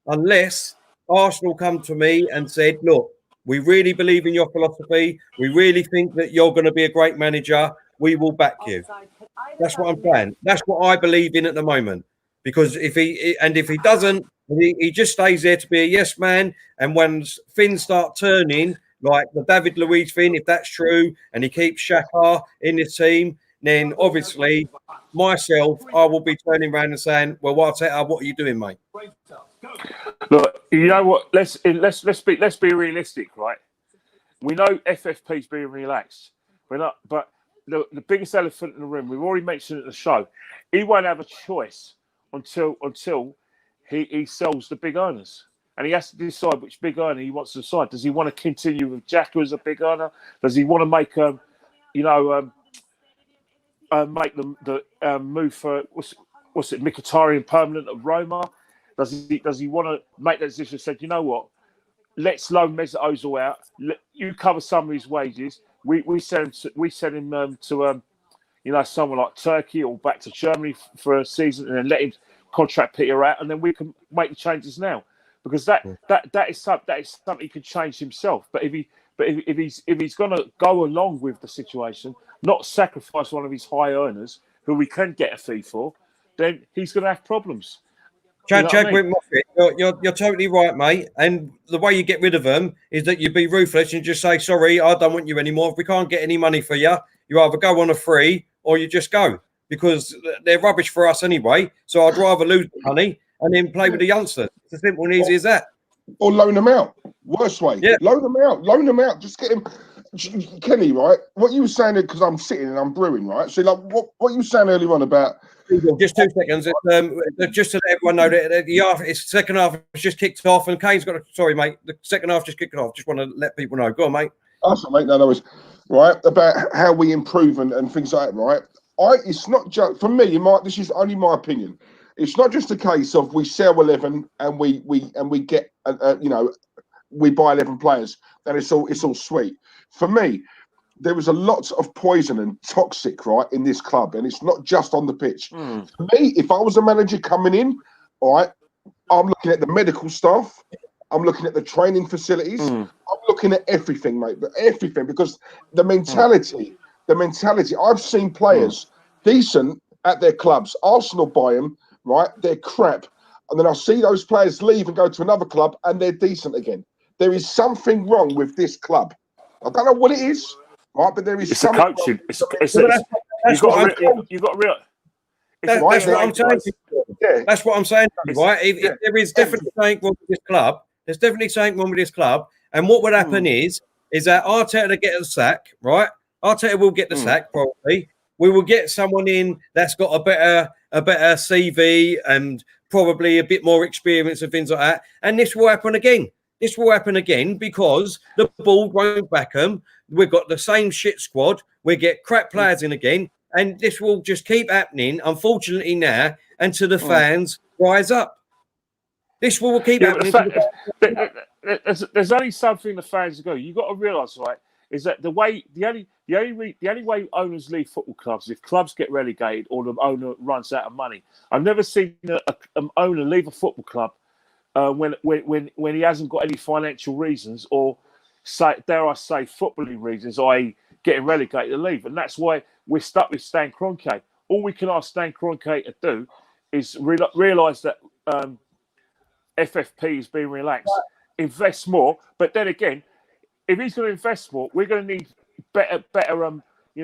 S1: unless Arsenal come to me and said, "Look, we really believe in your philosophy. We really think that you're going to be a great manager. We will back you." That's what I'm saying. That's what I believe in at the moment. Because if he doesn't, he just stays there to be a yes man. And when things start turning, like the David Luiz thing, if that's true, and he keeps Xhaka in his team, then obviously myself, I will be turning around and saying, "Well, what are you doing, mate?"
S2: Look, you know what? Let's be realistic, right? We know FFP's being relaxed. We're not, but the biggest elephant in the room, we've already mentioned it in the show, he won't have a choice until he sells the big earners. And he has to decide which big earner he wants to decide. Does he want to continue with Xhaka as a big earner? Does he want to make make them the move for what's it, Mkhitaryan permanent at Roma? Does he want to make that decision? Said, you know what? Let's loan Mesut Ozil out. You cover some of his wages. We send him to someone like Turkey or back to Germany for a season, and then let him contract Peter out, and then we can make the changes now, because that is something he can change himself. But if he's going to go along with the situation, not sacrifice one of his high earners who we can get a fee for, then he's going to have problems.
S1: Chad Moffat, you're totally right, mate. And the way you get rid of them is that you be ruthless and just say, "Sorry, I don't want you anymore. If we can't get any money for you, you either go on a free or you just go, because they're rubbish for us anyway. So I'd rather lose the money and then play with the youngsters. It's as simple and easy as that."
S3: Or loan them out. Worst way. Yeah. Loan them out. Just get him. Kenny, right? What you were saying, because I'm sitting and I'm brewing, right? So, like, what you were saying earlier on about.
S1: Just 2 seconds. Just to let everyone know that it's second half has just kicked off, and Kane's got. Sorry, mate. The second half just kicked off. Just want to let people know. Go on, mate.
S3: Awesome, mate. No, was right about how we improve and things like that, right? It's not just for me. This is only my opinion. It's not just a case of we sell 11 and we get we buy 11 players and it's all sweet. For me, there was a lot of poison and toxic, right, in this club, and it's not just on the pitch. For me, if I was a manager coming in, all right, I'm looking at the medical staff, I'm looking at the training facilities, I'm looking at everything, mate, but everything, because the mentality. I've seen players decent at their clubs. Arsenal buy them, right? They're crap, and then I see those players leave and go to another club, and they're decent again. There is something wrong with this club. I don't know what it is. Right, but there is
S2: something. Coaching. You've got to
S1: That's what I'm saying.
S3: Yeah.
S1: That's what I'm saying, right? If there is definitely something wrong with this club, there's definitely something wrong with this club. And what would happen is that Arteta will get the sack, right? Arteta will get the sack probably. We will get someone in that's got a better CV and probably a bit more experience and things like that. And this will happen again. This will happen again because the board won't back them. We've got the same shit squad. We get crap players in again. And this will just keep happening, unfortunately, now, until the fans rise up. This will keep happening.
S2: There's only something the fans go. You've got to realise, right, is that the only way owners leave football clubs is if clubs get relegated or the owner runs out of money. I've never seen an owner leave a football club when he hasn't got any financial reasons or, dare I say, footballing reasons, i.e. getting relegated to leave. And that's why we're stuck with Stan Kroenke. All we can ask Stan Kroenke to do is realise that FFP is being relaxed, invest more. But then again, if he's going to invest more, we're going to need better, like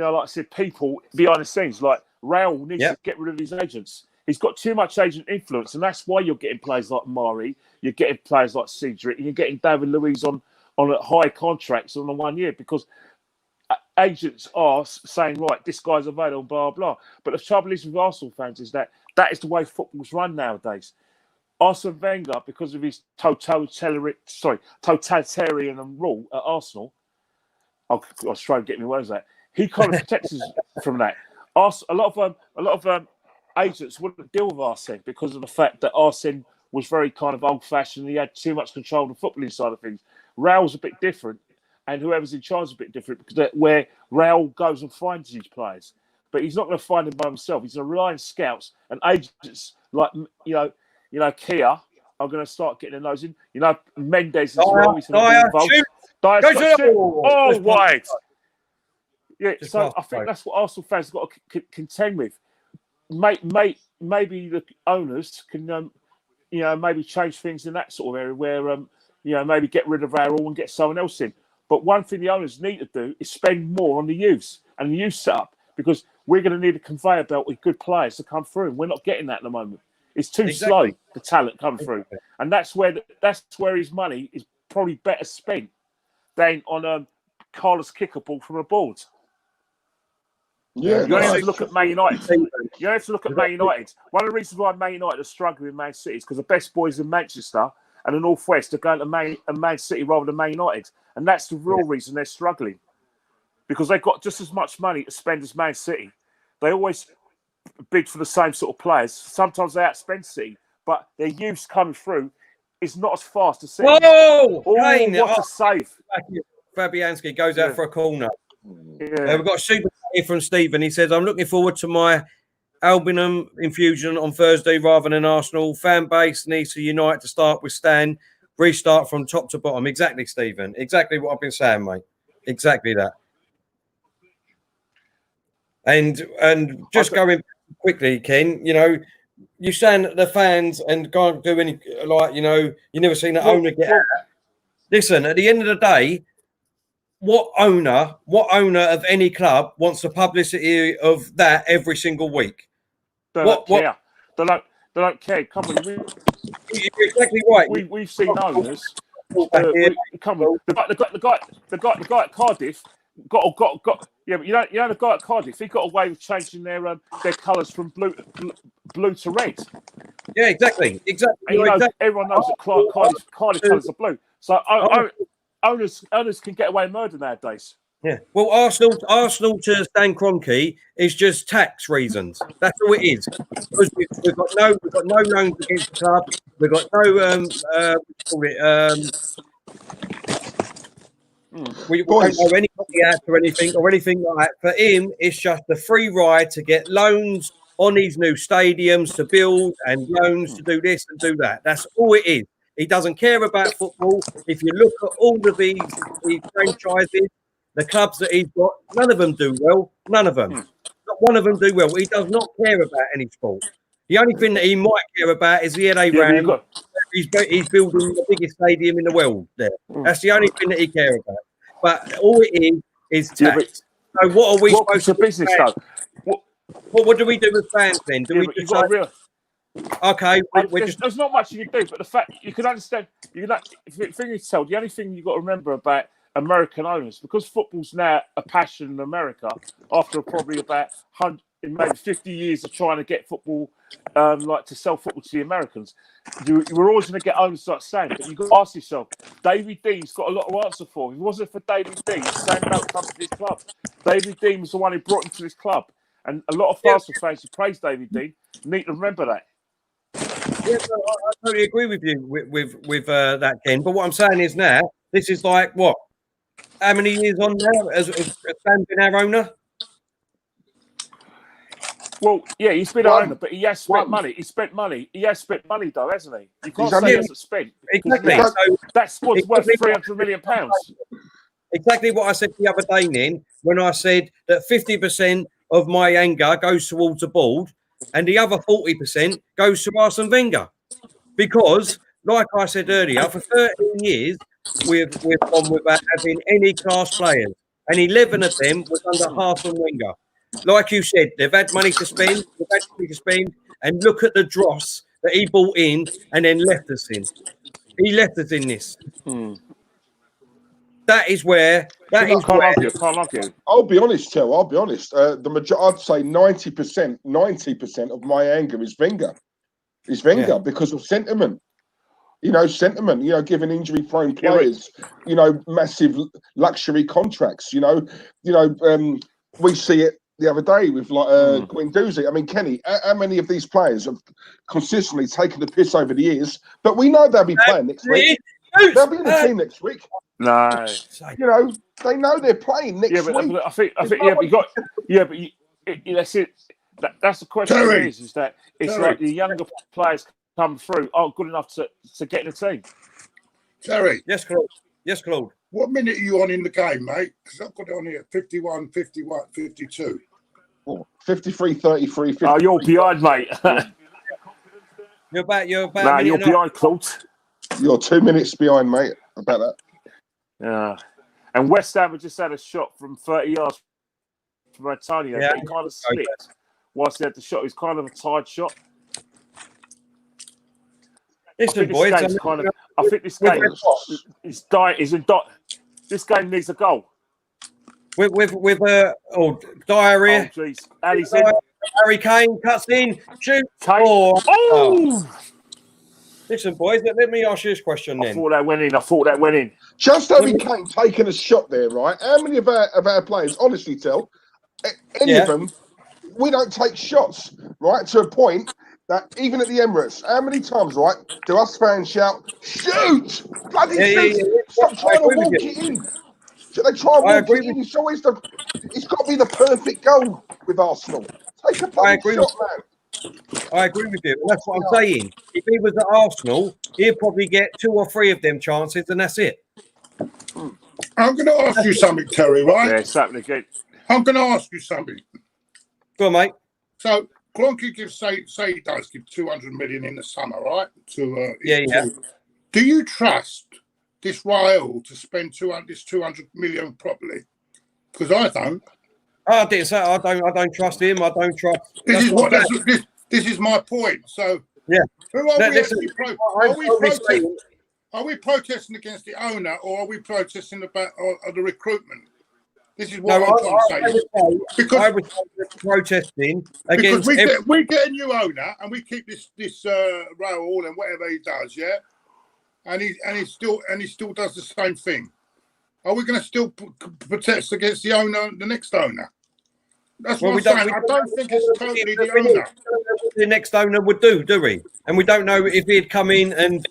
S2: I said, people behind the scenes. Like Raul needs to get rid of his agents. He's got too much agent influence, and that's why you're getting players like Mari, you're getting players like Cedric, and you're getting David Luiz on high contracts on the 1 year because agents are saying, right, this guy's available, blah, blah. But the trouble is with Arsenal fans is that is the way football's run nowadays. Arsene Wenger, because of his totalitarian rule at Arsenal, I was trying to get my words out. He kind of protects us from that. A lot of agents wouldn't deal with Arsene because of the fact that Arsene was very kind of old-fashioned. He had too much control of the footballing side of things. Raul's a bit different, and whoever's in charge is a bit different because where Raul goes and finds these players, but he's not going to find them by himself. He's going to rely on scouts and agents like Kia are going to start getting a nose in. Mendes as well. He's going to be involved. Wide. Yeah, so I think that's what Arsenal fans have got to contend with. Maybe the owners can, maybe change things in that sort of area where, maybe get rid of Raul and get someone else in. But one thing the owners need to do is spend more on the youth and the youth setup because we're going to need a conveyor belt with good players to come through. We're not getting that at the moment. It's too slow, the talent come through. And that's where his money is probably better spent than on Carlos kick a ball from a board.
S3: Yeah,
S2: you don't have to look at Man United. You don't have to look at Man United. One of the reasons why Man United are struggling with Man City is because the best boys in Manchester and the North West are going to Man City rather than Man United. And that's the real reason they're struggling. Because they've got just as much money to spend as Man City. They always bid for the same sort of players. Sometimes they outspend City, but their youth coming through is not as fast as City.
S1: Whoa!
S2: What a save.
S1: Fabianski goes out for a corner. Yeah. We've got a super here from Stephen. He says, I'm looking forward to my Albinum infusion on Thursday rather than Arsenal. Fan base needs to unite to start with Stan. Restart from top to bottom. Exactly, Stephen. Exactly what I've been saying, mate. Exactly that. And just going quickly, Ken, you saying that the fans and can't do any, you never seen an owner get out. Listen, at the end of the day, what owner of any club wants the publicity of that every single week?
S2: They don't care. They don't care. Come on,
S1: you're exactly right.
S2: We've seen owners. Come on, the guy at Cardiff got. Yeah, but the guy at Cardiff, he got away with changing their colours from blue to red.
S1: Yeah, exactly.
S2: And everyone knows that Cardiff colours are blue. So owners can get away with murder nowadays.
S1: Yeah. Well, Arsenal to Stan Kroenke is just tax reasons. That's all it is. Because we've got no loans against the club. We've got no we don't know anybody out or anything like that. For him, it's just a free ride to get loans on these new stadiums to build and loans to do this and do that. That's all it is. He doesn't care about football. If you look at all of these franchises, the clubs that he's got, none of them do well. None of them. Not one of them do well. He does not care about any sport. The only thing that he might care about is the LA Rams. He's building the biggest stadium in the world there. That's the only thing that he cares about. But all it is tax. So what are we supposed to
S2: business though?
S1: what do we do with fans then? Do
S2: Yeah,
S1: we
S2: but
S1: just
S2: you've got
S1: say,
S2: to realize
S1: okay, we're just
S2: there's not much you can do, but the fact you can understand, the thing is, tell the only thing you've got to remember about American owners, because football's now a passion in America, after probably about 100, maybe 50 years of trying to get football, like to sell football to the Americans, you're always going to get owners like saying, but you've got to ask yourself, David Dean's got a lot to answer for. If it wasn't for David Dean, Sam don't come to this club. David Dean was the one who brought him to this club. And a lot of Arsenal fans who praise David Dean need to remember that.
S1: Yeah, no, I totally agree with you with that, Ken. But what I'm saying is now, this is like what? How many years on now as Sam been our owner?
S2: Well, yeah, he's been
S3: One.
S2: an owner, but he has spent
S3: One.
S2: money. He spent money. He has spent money, though, hasn't he? You can't
S3: He's
S2: say he
S3: only-
S2: hasn't spent.
S1: Exactly.
S2: Because
S1: So
S2: that squad's worth
S1: exactly
S2: £300 million.
S1: exactly what I said the other day, then, when I said that 50% of my anger goes towards the board, and the other 40% goes to Arsene Wenger, because, like I said earlier, for 13 years we've gone without having any class players, and 11 of them was under Arsene Wenger. Like you said, they've had money to spend, and look at the dross that he brought in and then left us in. He left us in this. That is where. That is
S2: Can't
S1: where.
S2: argue.
S3: I'll be honest, Tel. I'll be honest. I'd say 90% of my anger is Wenger. Because of sentiment. Sentiment. Giving injury-prone players, massive luxury contracts. We see it the other day with Guendouzi. I mean, Kenny, how many of these players have consistently taken the piss over the years? But we know they'll be playing next week. They'll be in the team next week.
S2: No.
S3: They know they're playing next week.
S2: But I think, that's it. That's the question.
S4: Terry.
S2: Is that it's
S4: Terry.
S2: like the younger players come through aren't good enough to get in the team.
S4: Terry,
S1: Yes, Claude. Yes, Claude.
S4: what minute are you on in the game, mate? Because I've got it on here 51, 51, 52.
S3: 53, 33, 50.
S2: Oh, you're behind, mate.
S1: You're about.
S2: You're
S1: a minute
S2: behind, Claude.
S3: You're 2 minutes behind, mate. About that.
S2: Yeah. And West Ham have just had a shot from 30 yards from Antonio.
S1: Yeah.
S2: But he kind of slipped whilst he had the shot. It was kind of a tied shot.
S1: Listen, boys.
S2: I think this game is dying. This game needs a goal.
S1: With diarrhea.
S2: Oh, jeez. Ali's in.
S1: Harry Kane cuts in. Shoot.
S2: Kane.
S1: Oh. Listen, boys. Let me ask you this question
S2: I
S1: then.
S2: thought that went in.
S3: Just having Kane taking a shot there, right? How many of our players, honestly, Tel, any of them, we don't take shots, right? To a point that even at the Emirates, how many times, right, do us fans shout, shoot! Bloody shoot! Stop trying to walk it in. So they try and walk it in. It's always it's got to be the perfect goal with Arsenal. Take a bloody shot, man.
S1: I agree with you. That's what I'm saying. If he was at Arsenal, he'd probably get 2 or 3 of them chances, and that's it.
S4: I'm going to ask you something, Terry, right?
S2: Yeah, it's happening again.
S4: I'm going to ask you something.
S1: Go on, mate.
S4: So, Kroenke say he does give 200 million in the summer, right? Do you trust this Raul to spend 200 million properly? Because I don't.
S1: I didn't say I don't trust him. I don't trust.
S4: This is my point. So, who are we protesting against the owner, or are we protesting about the recruitment? This is what I'm trying to say. Because
S1: I was protesting against.
S4: Because we get a new owner and we keep this Raul and whatever he does, and he still does the same thing. Are we going to still protest against the owner, the next owner? That's what I'm saying. I don't think it's totally the owner.
S1: The next owner would do we? And we don't know if he'd come in and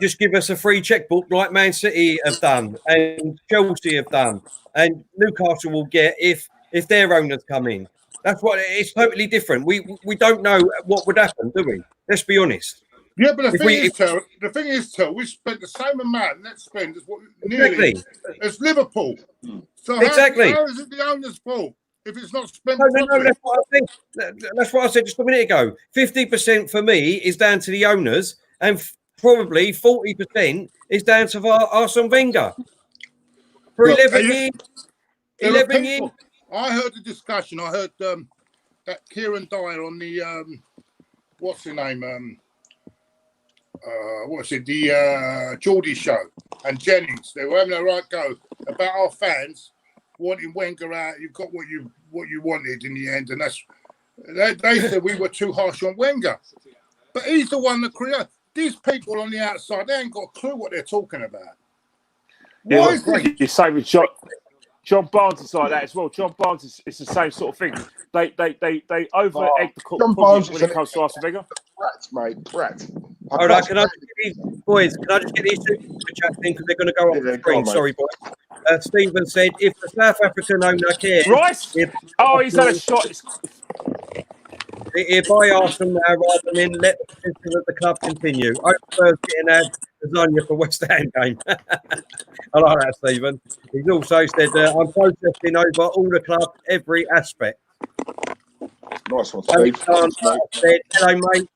S1: just give us a free checkbook like Man City have done and Chelsea have done and Newcastle will get if their owners come in. That's what it's totally different. We don't know what would happen, do we? Let's be honest.
S4: Yeah, but the thing is, we spent the same amount net spend as nearly as Liverpool. So how is it the owner's fault if it's not spent?
S1: No, that's what I think. That's what I said just a minute ago. 50% for me is down to the owners, and probably 40% is down to Arsene Wenger. For 11 years. 11 years.
S4: I heard the discussion. I heard that Kieran Dyer on the what's the name? What's it? The Geordie show and Jennings. They were having a right go about our fans wanting Wenger out. You got what you wanted in the end, and they said we were too harsh on Wenger. But he's the one that created these people on the outside. They ain't got a clue what they're talking about. Why is this?
S2: You say with John Barnes is like that as well. John Barnes is the same sort of thing. They over egg the cook when it comes to Arsene Wenger.
S3: Prat, mate, prat.
S1: All right, can I just get these boys? Can I just get these super chats in because they're going to go off the screen? Sorry, boys. Stephen said if the South African owner cares,
S2: Rice. He's had a shot.
S1: If I ask them now rather than let the position of the club continue. I prefer getting out lasagna for West Ham game. I like that, Stephen. He's also said, I'm protesting over all the club, every aspect.
S3: Nice one, Steve.
S1: Said, hello, mate.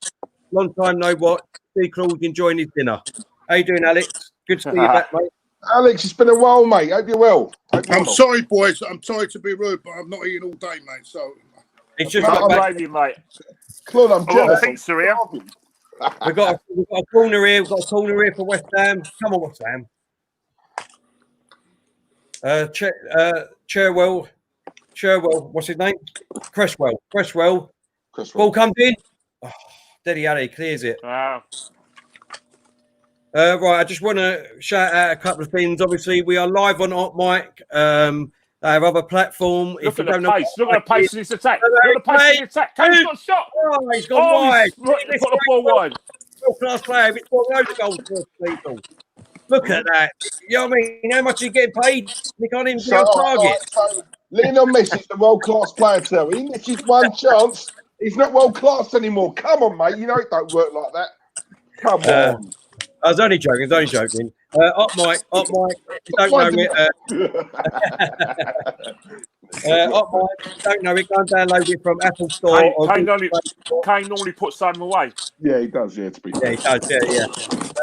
S1: Long time no watch. See Claude enjoying his dinner. How you doing, Alex? Good to see you back, mate.
S3: Alex, it's been a while, mate. Hope you're well.
S4: I'm sorry, boys. I'm sorry to be rude, but I'm not eating all day, mate. So
S1: it's just
S2: like you, mate.
S3: Claude, I'm jealous.
S2: Pizza here.
S1: We've got a corner here. We've got a corner here for West Ham. Come on, West Ham. Cherwell. What's his name? Cresswell. Ball comes in. Oh, Daddy Ali clears it.
S2: Wow.
S1: Right, I just want to shout out a couple of things. Obviously, we are live on Hot Mic. Our other platform.
S2: Look at the pace. Look at the pace of this attack. Look at the pace of the attack. Kane's got a shot.
S1: Oh, he's gone wide.
S2: He's got the ball wide.
S1: Class player. It's got loads of goals for people. Look at that. You know what I mean? How much are you getting paid? You can't even get on target.
S3: Lionel Messi's the world-class player, too. He misses one chance. He's not world-class anymore. Come on, mate. You know it don't work like that. Come on.
S1: I was only joking. Up Mike. If you don't know it. Up Mike. Don't know it. Go and download it from Apple Store.
S2: Kane normally puts something away.
S3: Yeah, he does. Yeah, to be fair.
S1: Yeah, he does. Yeah.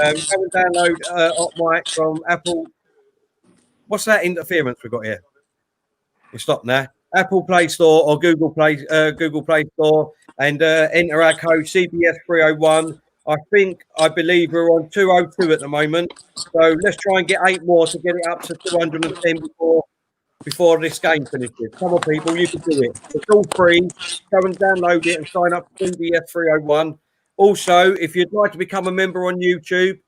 S1: Go and download Up Mike from Apple. What's that interference we've got here? It's stopped now. Apple Play Store or Google Play Store, and enter our code CBS301. I believe we're on 202 at the moment. So let's try and get 8 more to get it up to 210 before this game finishes. Come on, people, you can do it. It's all free. Go and download it and sign up to CBS301. Also, if you'd like to become a member on YouTube,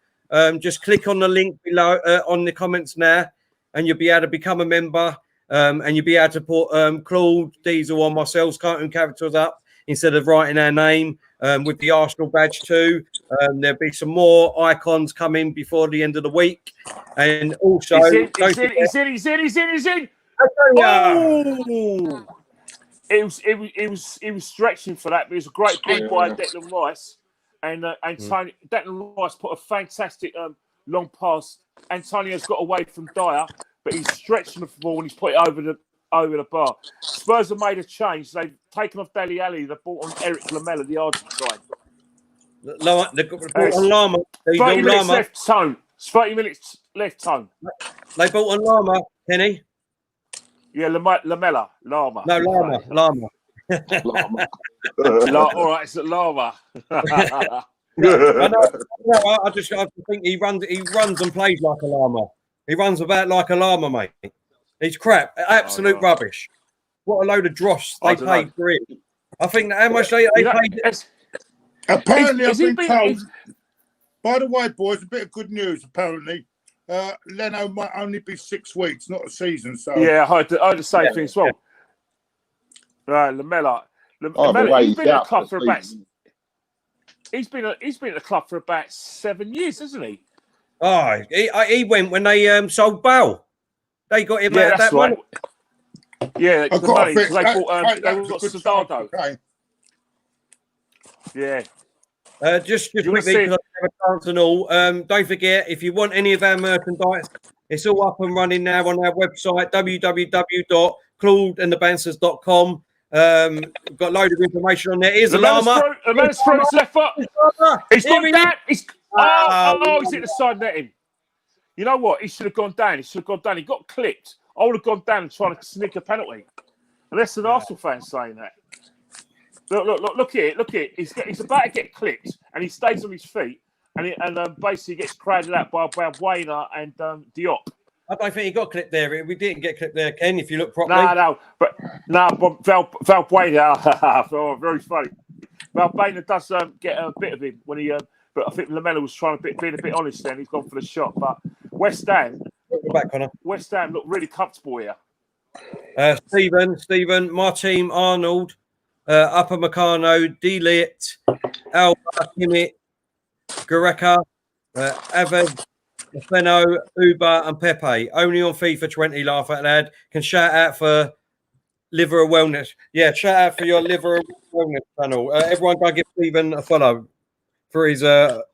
S1: just click on the link below on the comments now, and you'll be able to become a member. And you'll be able to put Claude, Diesel, or myself, cartoon characters up instead of writing our name with the Arsenal badge too. There'll be some more icons coming before the end of the week. And also...
S2: He's in! Oh! It was stretching for that, but it was a great big by Declan Rice. And Tony, Declan Rice put a fantastic long pass. Antonio's got away from Dyer, but he's stretching the ball and he's put it over the bar. Spurs have made a change. They've taken off Dele Alli. They've bought on Eric Lamela, the Argentine.
S1: They've bought on Lama.
S2: 30 minutes left tone. 30 minutes left tone.
S1: They bought on Lama, Kenny.
S2: Yeah, Lamela. Lama.
S1: No, Lama.
S2: All right, it's Lama.
S1: I think he runs and plays like a llama. He runs about like a llama, mate. He's crap. Absolute rubbish. What a load of dross they paid for it. I think how much they paid.
S4: Apparently, I've been told. By the way, boys, a bit of good news. Apparently, Leno might only be 6 weeks, not a season. So
S2: yeah, I heard the same thing as well. Right, Lamela. He's been at the club for about. He's been at the club for about 7 years, hasn't he?
S1: Oh, he went when they sold Bale. They got him out that
S2: right.
S1: money.
S2: Yeah, the money. They bought Soldado. Okay. Yeah.
S1: Just quickly, because I have a chance and all. Don't forget, if you want any of our merchandise, it's all up and running now on our website, www.claudeandthebansters.com. We've got a load of information on there. Here's the llama.
S2: The man's through his left foot. He's gone down. He's hit the side netting. You know what? He should have gone down. He got clipped. I would have gone down and tried to sneak a penalty. And that's an Arsenal fan saying that. Look here, look here. He's about to get clipped, and he stays on his feet, and basically gets crowded out by Wayner and Diop.
S1: I don't think he got clipped there. We didn't get clipped there, Ken, if you look properly.
S2: But Valbuena, oh, very funny. Valbuena does get a bit of him when he, but I think Lamella was trying to be a bit honest then. He's gone for the shot. But West Ham look really comfortable here.
S1: Stephen, my team, Arnold, Upper Meccano, Delit, Alba, Kimmich, Gureka, Aved, Feno, Uber, and Pepe. Only on FIFA 20, laugh out loud. Can shout out for Liver Wellness. Yeah, shout out for your Liver Wellness channel. Everyone go give Stephen a follow for his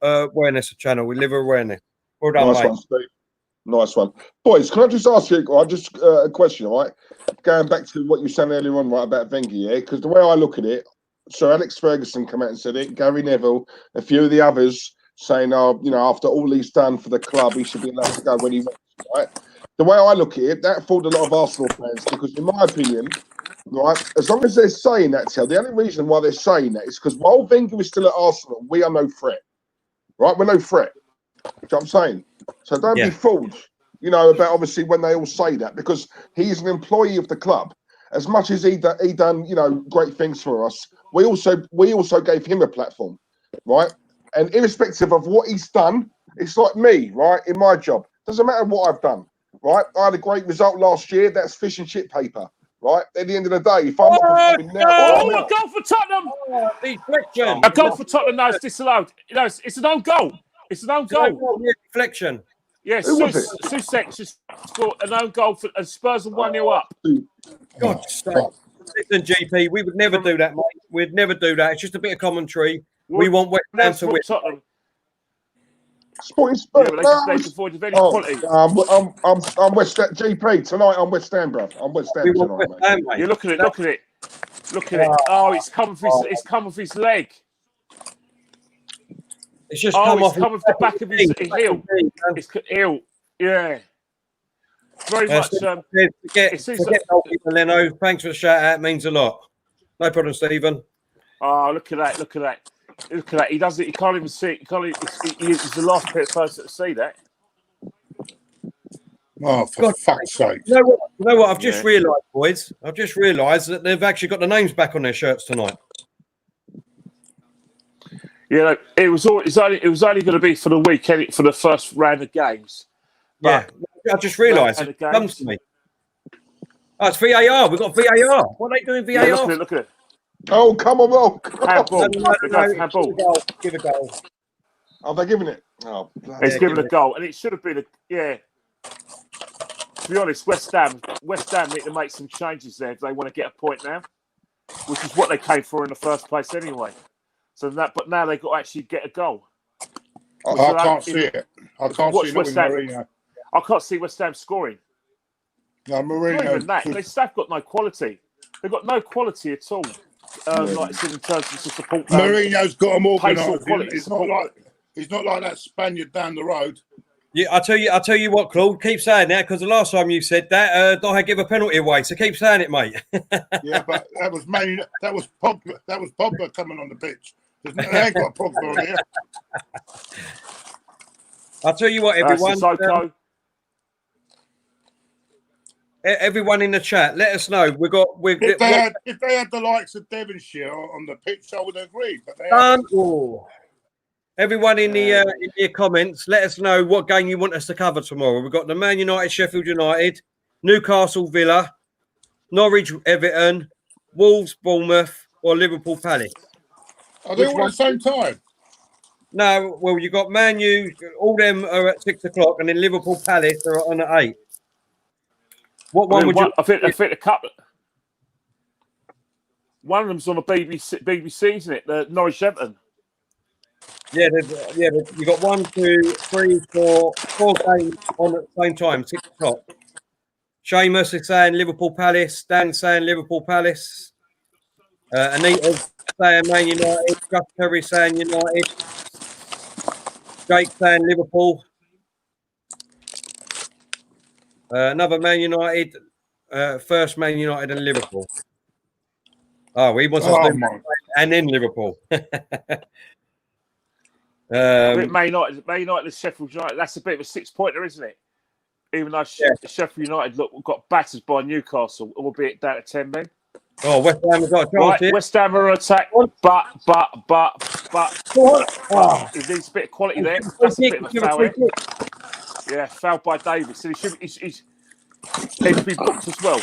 S1: awareness channel with Liver Awareness. Well done,
S3: nice
S1: mate.
S3: one, Steve. Nice one. Boys, can I just ask you a question, right? Going back to what you said earlier on, right, about Wenger, yeah? Because the way I look at it, Sir Alex Ferguson came out and said it, Gary Neville, a few of the others saying, after all he's done for the club, he should be allowed to go when he wants, right? The way I look at it, that fooled a lot of Arsenal fans because, in my opinion, right, as long as they're saying that, the only reason why they're saying that is because while Wenger is still at Arsenal, we are no threat, right? We're no threat. Do you know what I'm saying? So don't be fooled, about obviously when they all say that, because he's an employee of the club. As much as he done, great things for us, we also gave him a platform, right? And irrespective of what he's done, it's like me, right? In my job, doesn't matter what I've done, right? I had a great result last year. That's fish and chip paper, right? At the end of the day, if I'm not performing now,
S2: a goal for Tottenham!
S1: Deflection.
S2: A goal for Tottenham now is disallowed. It's an own goal. It's an own goal.
S1: Deflection.
S2: Yes, Sussex just scored an own goal for Spurs and 1-0 up.
S1: God, listen, GP, we would never do that, mate. We'd never do that. It's just a bit of commentary. We want West Ham to win.
S2: Tottenham.
S3: Sporting Spurs.
S2: Yeah, they just avoided any quality.
S3: I'm West Ham GP tonight. I'm West Ham, bruv. I'm West Ham tonight, mate.
S2: You look at it. Look at it. Oh, it's come off his leg.
S1: It's just come off
S2: the back of his heel. It's heel. Yeah. Very much.
S1: Forget Leno. Thanks for the shout out. It means a lot. No problem, Stephen.
S2: Oh, look at that. Look at that. He does it. He can't even see it. He's the last person to see that.
S4: Oh, for fuck's sake.
S1: You know what? I've just realised, boys. I've just realised that they've actually got the names back on their shirts tonight.
S2: Yeah, it was only going to be for the weekend, for the first round of games. But
S1: I just realised it comes to me. Oh, it's VAR. We've got VAR. What are they doing VAR?
S2: Yeah, look at it.
S3: Oh, come on,
S2: handball.
S1: Handball. Give a goal.
S3: Oh, they're giving it. Oh,
S2: it's given a goal, and it should have been To be honest, West Ham need to make some changes there if they want to get a point now, which is what they came for in the first place anyway. But now they've got to actually get a goal.
S4: I can't see it. I can't see West Ham. Mourinho.
S2: I can't see West Ham scoring.
S4: No, Mourinho.
S2: Not even that. They've got no quality. They've got no quality at all. Like in terms of support.
S4: Mourinho's got them organised. He's not like that Spaniard down the road.
S1: Yeah, I tell you what, Claude. Keep saying that because the last time you said that, I give a penalty away. So keep saying it, mate.
S4: Yeah, but that was Pogba. That was Pogba coming on the pitch. They ain't got Pogba on here.
S1: I'll tell you what, everyone. Everyone in the chat, let us know. If
S4: they had the likes of Devonshire on the pitch, I would agree. But
S1: everyone in the comments, let us know what game you want us to cover tomorrow. We've got the Man United, Sheffield United, Newcastle, Villa, Norwich, Everton, Wolves, Bournemouth, or Liverpool, Palace.
S4: Are they all at the same time?
S1: No, well, you got Man U. All them are at 6 o'clock, and then Liverpool, Palace are on at 8. What one would you?
S2: I think a couple. One of them's on the BBC, isn't it? The Norwich Everton.
S1: Yeah, you got 1, 2, 3, 4 games on at the same time, 6 o'clock. Seamus is saying Liverpool Palace. Dan's saying Liverpool Palace. Anita's saying Man United. Gus Perry saying United. Jake saying Liverpool. Another Man United. First Man United and Liverpool. Oh, he wants us to do and then Liverpool.
S2: Man United, and Sheffield United. That's a bit of a 6-pointer, isn't it? Even though Sheffield United got battered by Newcastle, albeit down to 10 men.
S1: Oh, West Ham have got a chance here.
S2: West Ham are attack, but it needs a bit of quality there. That's a bit of a foul here. Yeah, foul by Davis. So he's to be booked as well.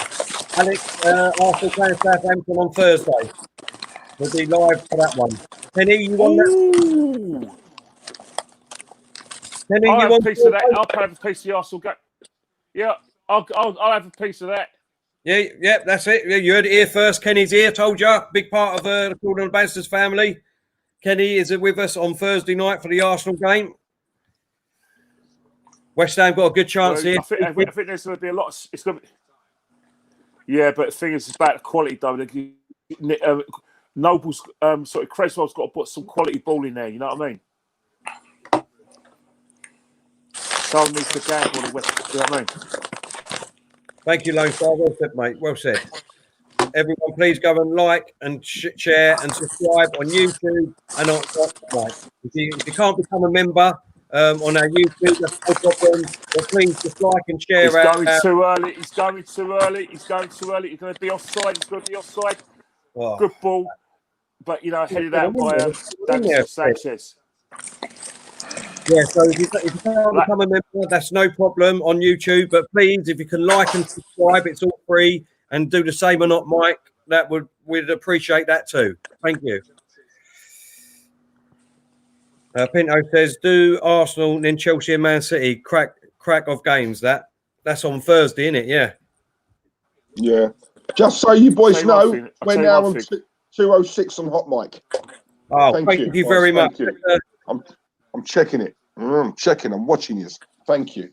S1: Alex, Arsenal playing Southampton on Thursday. We'll be live for that one. Penny, you want that? Penny,
S2: I'll
S1: you
S2: have
S1: want
S2: a piece of that. I'll have a piece of the Arsenal game. Yeah, I'll have a piece of that.
S1: Yeah, that's it. You heard it here first. Kenny's here. Told you, big part of the Claude and Bansta's family. Kenny is with us on Thursday night for the Arsenal game. West Ham got a good chance here.
S2: I think there's going to be a lot. It's going to be. Yeah, but the thing is, it's about the quality, though. Noble's Creswell's got to put some quality ball in there. You know what I mean? Someone needs to gamble on the West. You know what I mean?
S1: Thank you, Lone Star. Well said, mate. Well said. Everyone, please go and like and share and subscribe on YouTube and on Spotify. If you can't become a member on our YouTube, that's no problem. But please just like and share.
S2: He's going too early. He's going too early. He's going to be offside. He's going to be offside.
S1: Oh.
S2: Good ball, but headed out by Sanchez.
S1: Yeah, so if you can't become a member, that's no problem on YouTube. But please, if you can like and subscribe, it's all free. And do the same or not, Mike. We'd appreciate that too. Thank you. Pinto says, "Do Arsenal, then Chelsea and Man City crack of games? That's on Thursday, isn't it? Yeah.
S3: Yeah. Just so you boys know, we're now on 206 on Hot Mic.
S1: Oh, thank you very much.
S3: You. I'm checking it. I'm checking. I'm watching you. Thank you.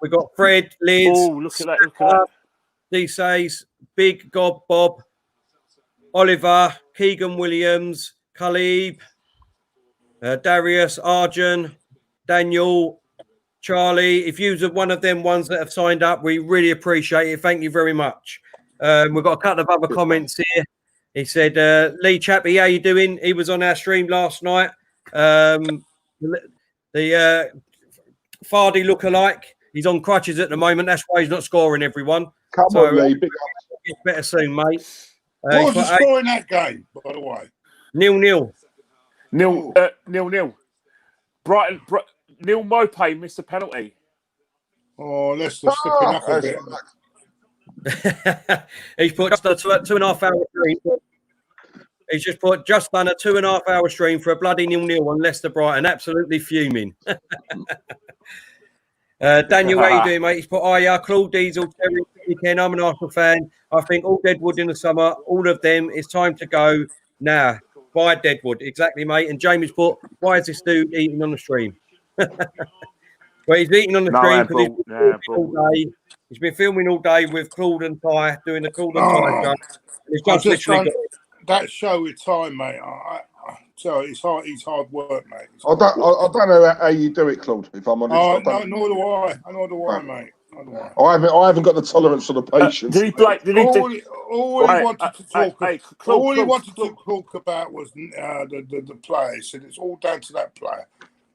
S1: We've got Fred, Liz.
S2: Oh, look at that. Look at that.
S1: D says, Big Gob Bob, Oliver, Keegan Williams, Khalib, Darius, Arjun, Daniel, Charlie. If you're one of them ones that have signed up, we really appreciate it. Thank you very much. We've got a couple of other comments here. He said, Lee Chappie, how you doing? He was on our stream last night. The Fardy lookalike. He's on crutches at the moment. That's why he's not scoring, everyone.
S3: Come on, Lee. Big
S1: up. It's better soon, mate.
S4: What was the score in that game, by the way?
S1: 0-0.
S2: 0-0. Brighton. Neil Mopay missed a penalty.
S4: Oh, Leicester slipping up a bit.
S1: He's put just a 2.5 hour stream. He's just put just done a 2.5 hour stream for a bloody 0-0 on Leicester Brighton. Absolutely fuming. Daniel, how you doing, mate? He's put, Claude, Diesel, Terry, Ken. I'm an Arsenal fan. I think all Deadwood in the summer, all of them, it's time to go now. Buy Deadwood. Exactly, mate. And Jamie's put, why is this dude eating on the stream? Well, he's eating on the stream because all day. He's been filming all day with Claude and Ty, doing the Claude and Ty show. He's just literally
S4: that show with Ty, mate. So it's hard work, mate.
S3: I don't know how you do it, Claude. If I'm honest,
S4: nor do I, mate.
S3: I haven't got the tolerance for the patience.
S2: All he
S4: wanted to talk about was the player. He said it's all down to that player,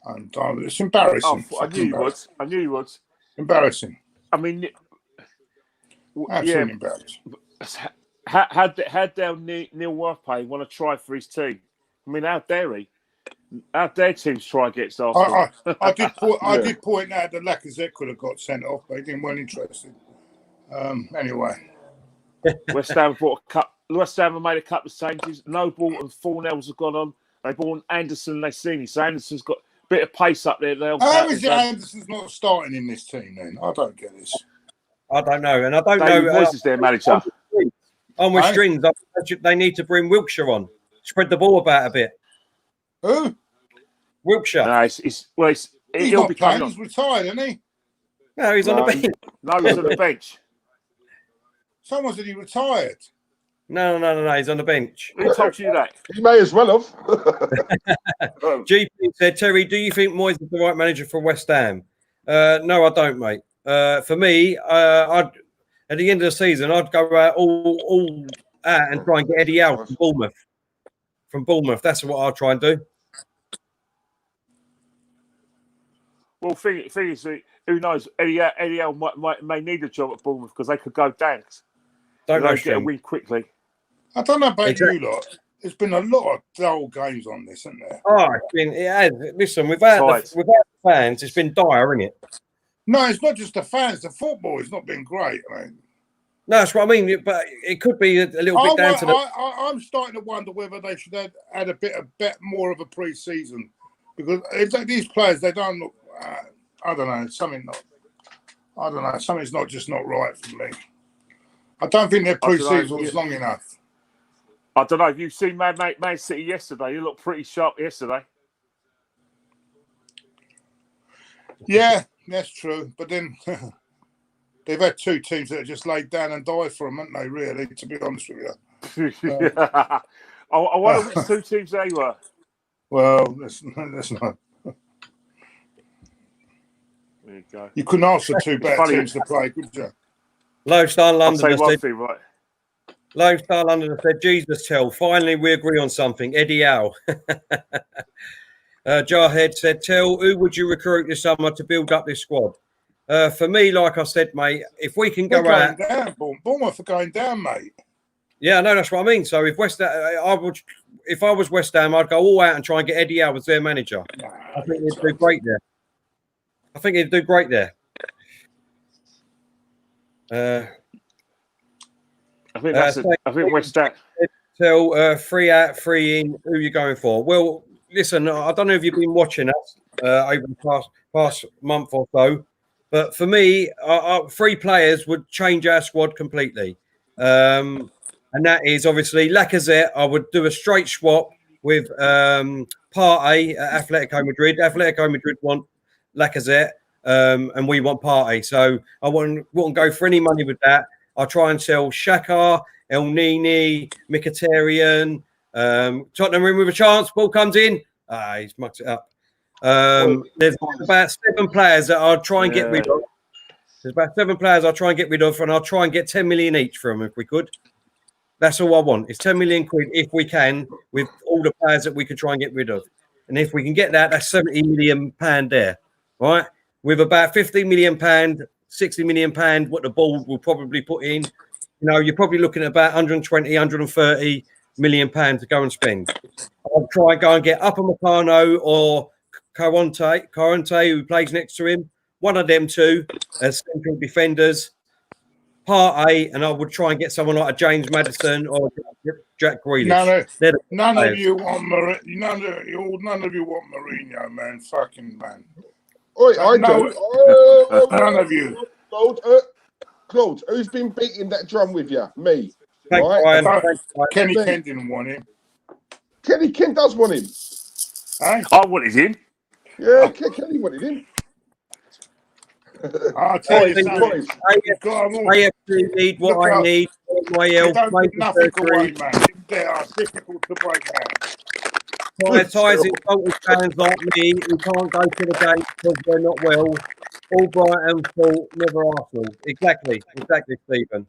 S4: and it's embarrassing.
S2: I knew you would.
S4: Embarrassing.
S2: I mean,
S4: absolutely embarrassing.
S2: How dare Neil Worthpay want to try for his team? I mean, how dare he? How dare teams try against Arsenal?
S4: I did point out that Lacazette could have got sent off, but he didn't want interested. Anyway.
S2: West Ham have made a couple of changes. Noble and Fornells have gone on. They brought on Anderson and Lassini. So Anderson's got a bit of pace up there.
S4: How is it Anderson's not starting in this team then? I don't get this.
S1: I don't know. And I don't
S2: David
S1: know.
S2: Moyes is their manager.
S1: On with strings. They need to bring Wilkshire on. Spread the ball about a bit.
S4: Who?
S1: Wilkshire.
S2: No, he's
S4: not playing. He's retired, isn't he?
S1: No, he's on the bench.
S2: No, he's on the bench.
S4: Someone said he retired.
S1: No. He's on the bench.
S2: Who told you that?
S3: He may as well have.
S1: GP said, Terry, do you think Moyes is the right manager for West Ham? No, I don't, mate. For me, at the end of the season, I'd go out all out and try and get Eddie Howe from Bournemouth from Bournemouth. That's what I'll try and do.
S2: Well, thing is, who knows? Eddie Howe may need a job at Bournemouth because they could go down.
S1: Don't know,
S2: get a win quickly.
S4: I don't know about
S1: Exactly.
S4: you lot. There's been a lot of dull games on this, isn't there?
S1: Oh, it has. Listen, without the fans, it's been dire, isn't it?
S4: No, it's not just the fans. The football has not been great. I mean,
S1: No, that's what I mean. But it could be a little bit down to the.
S4: I'm starting to wonder whether they should have had a bit more of a pre-season, because these players, they don't look. I don't know. Something's not just not right for me. I don't think their pre-season was long enough.
S2: I don't know. Have you seen Man City yesterday? You looked pretty sharp yesterday.
S4: Yeah, that's true. But then they've had two teams that have just laid down and died for them, haven't they, really, to be honest with you?
S2: I wonder which two teams they were.
S4: Well, that's not.
S2: There you go.
S4: You couldn't ask for two better teams to play, could you?
S1: Lone Star London
S2: I'll say one
S1: said,
S2: thing, right?
S1: Lone Star London said, Jesus, tell, finally we agree on something. Eddie Howe. Jarhead said, tell, who would you recruit this summer to build up this squad? For me, like I said, mate, if we can go out...
S4: Bournemouth are going down, mate.
S1: Yeah, no, that's what I mean. So if if I was West Ham, I'd go all out and try and get Eddie Howe as their manager. I think he'd do great there. I think West Ham. Tell 3 out, 3 in. Who you going for? Well, listen, I don't know if you've been watching us over the past month or so, but for me, 3 players would change our squad completely, and that is obviously Lacazette. I would do a straight swap with Partey at Atletico Madrid. Atletico Madrid want Lacazette, and we want Partey. So I wouldn't go for any money with that. I'll try and sell Xhaka, El Nini, Mkhitaryan. Tottenham in with a chance. Ball comes in. He's mucked it up. There's about 7 players that I'll try and get rid of. There's about 7 players I'll try and get rid of, and I'll try and get 10 million each from them if we could. That's all I want. It's 10 million quid if we can, with all the players that we could try and get rid of. And if we can get that, that's 70 million pound there, right? With about 50 million pound, 60 million pound, what the board will probably put in, you're probably looking at about 120, 130 million pounds to go and spend. I'll try and go and get Upamecano or Corante, who plays next to him. One of them two as central defenders. Partey, and I would try and get someone like a James Maddison or Jack Grealish.
S4: None of you want Mourinho, man. Fucking man.
S3: Oi, I do.
S4: None of you.
S3: Claude, who's been beating that drum with you? Me.
S4: Kenny Ken didn't want him.
S3: Kenny Ken does want him.
S4: Hey?
S2: I wanted him.
S3: Yeah, Kenny wanted him.
S4: I'll tell you something.
S1: AFC need what I need.
S4: They don't give nothing away, man. They are difficult to break down.
S1: Ties insulted fans like me who can't go to the game because they're not well. All Brighton fault, never Arsenal. Exactly, Stephen.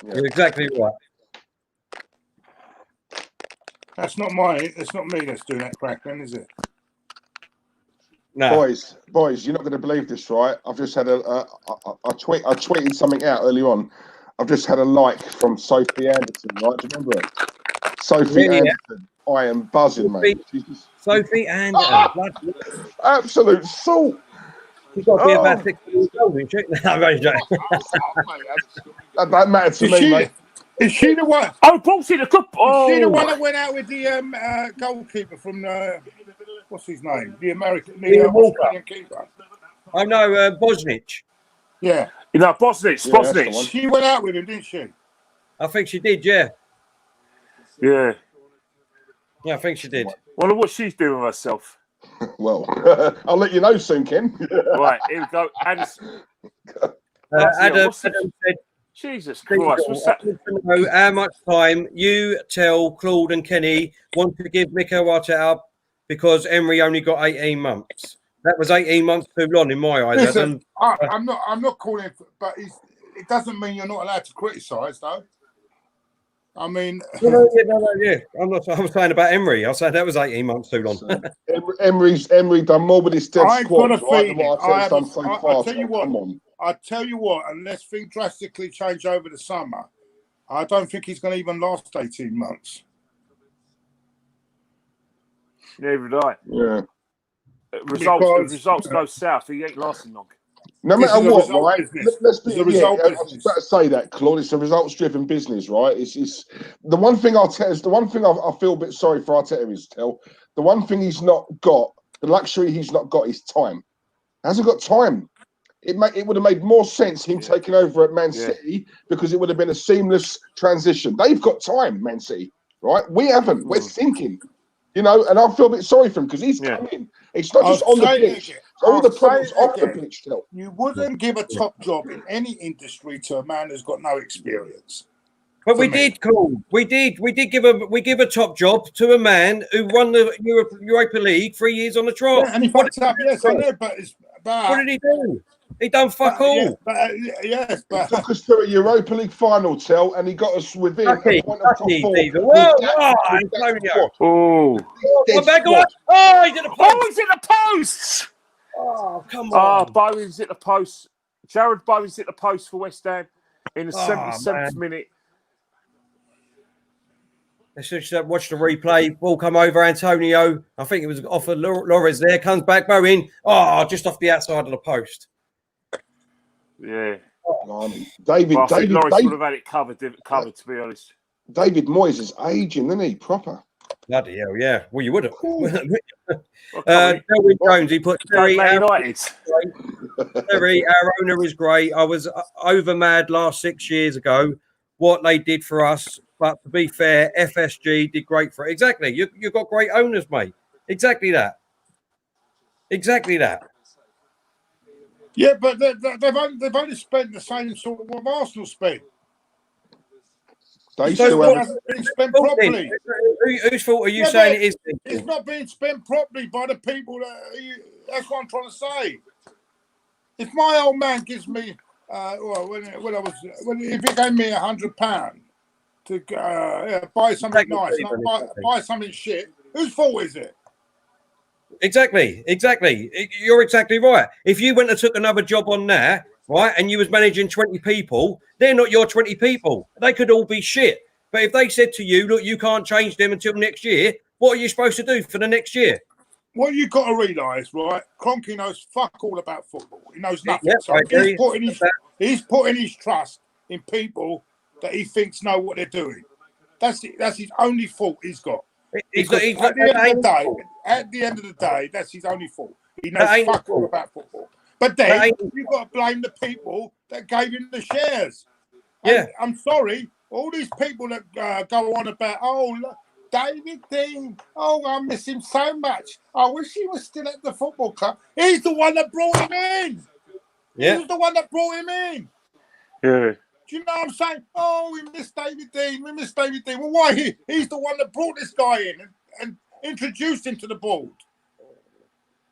S1: Yeah. You're exactly right.
S4: That's not me that's doing that crack then, is it?
S1: No.
S3: Boys, you're not going to believe this, right? I've just had I tweeted something out early on. I've just had a like from Sophie Anderson, right? Do you remember it? Sophie Anderson. I am buzzing, mate.
S1: Sophie Anderson.
S3: Absolute salt.
S1: She's got to be about 60 years old, isn't she?
S3: That don't matter to me, mate.
S4: Is she the one?
S2: Oh, bullshit! Is
S4: she the one that went out with the goalkeeper from what's his name? The Australian keeper.
S1: I know, Bosnich.
S4: Yeah.
S2: Bosnich.
S4: She went out with him, didn't she?
S1: I think she did, yeah.
S2: Yeah.
S1: Yeah, I think she did.
S2: Wonder what she's doing with herself.
S3: Well, I'll let you know soon, Ken.
S2: Right, here we go.
S1: Adam said,
S2: Jesus Christ, what's that?
S1: I want to know how much time you tell Claude and Kenny want to give Mikel Arteta up because Emery only got 18 months. That was 18 months too long in my eyes.
S4: Listen, I'm not calling, but it doesn't mean you're not allowed to criticise, though. I mean,
S1: Yeah. I'm saying about Emery. I said that was 18 months too long.
S3: So, Emery done more with his dead
S4: I've
S3: squad,
S4: got a
S3: right, than
S4: feeling.
S3: what Arteta's done so
S4: I
S3: far.
S4: tell you
S3: So,
S4: what.
S3: come on.
S4: I tell you what. Unless things drastically change over the summer, I don't think he's going to even last 18 months.
S2: Neither do I.
S3: Yeah.
S2: If results go south, he ain't lasting long.
S3: No
S4: This
S3: matter
S4: is a
S3: what,
S4: result
S3: right?
S4: business.
S3: Let's be.
S4: It's a
S3: Yeah,
S4: result
S3: I was
S4: business.
S3: about to say that, Claude. It's a results-driven business, right? It's the one thing Arteta's. The one thing I feel a bit sorry for Arteta is, the one thing he's not got, the luxury he's not got is time. He hasn't got time. It would have made more sense him taking over at Man City because it would have been a seamless transition. They've got time, Man City, right? We haven't. We're thinking, and I feel a bit sorry for him because he's come in. It's not just on the pitch. All the problems off the pitch,
S4: You wouldn't give a top job in any industry to a man who's got no experience.
S1: But we did, Claude. We did give a top job to a man who won the Europa League 3 years on the trot.
S4: Yeah, and he fucked up. Yes, I know, but
S1: what did he do? He done fuck all.
S4: Yes, but
S3: he took us to a Europa League final, and he got us within a point of top four.
S1: Antonio.
S2: Oh,
S1: he's at the post.
S2: He's at the post.
S1: Oh, come on.
S2: Bowen's at the post. Jared Bowen's at the post for West Ham in the 77th minute.
S1: Let's just watch the replay. Ball come over Antonio. I think it was off of Lores there. Comes back Bowen. Just off the outside of the post.
S2: Yeah.
S3: David
S2: would have had it covered, to be honest.
S3: David Moyes is aging, isn't he? Proper.
S1: Bloody hell, yeah. Well, you would have. Delwyn Jones, he put Terry. Terry, our owner is great. I was over mad last 6 years ago what they did for us. But to be fair, FSG did great for it. Exactly. You've got great owners, mate. Exactly that.
S4: Yeah, but they've only spent the same sort of what Arsenal spent.
S3: They still
S4: hasn't been spent properly.
S1: Whose fault are you saying it is?
S4: It's not being spent properly by the people. That's what I'm trying to say. If my old man gives me, if he gave me £100 to buy something nice, not buy something shit, whose fault is it?
S1: Exactly. You're exactly right. If you went and took another job on there, right, and you was managing 20 people, they're not your 20 people. They could all be shit. But if they said to you, look, you can't change them until next year, what are you supposed to do for the next year?
S4: What you've got to realise, right, Kroenke knows fuck all about football. He knows nothing.
S1: Yeah,
S4: so he's putting his trust in people that he thinks know what they're doing. That's his only fault he's got. At the end of the day, that's his only fault. He knows fuck all about football. But then you've got to blame the people that gave him the shares.
S1: Yeah.
S4: I'm sorry, all these people that go on about, look, David Dean, I miss him so much. I wish he was still at the football club. He's the one that brought him in.
S1: Yeah.
S4: He was the one that brought him in.
S2: Yeah.
S4: Do you know what I'm saying? We miss David Dean. Well, why? He's the one that brought this guy in and introduced him to the board.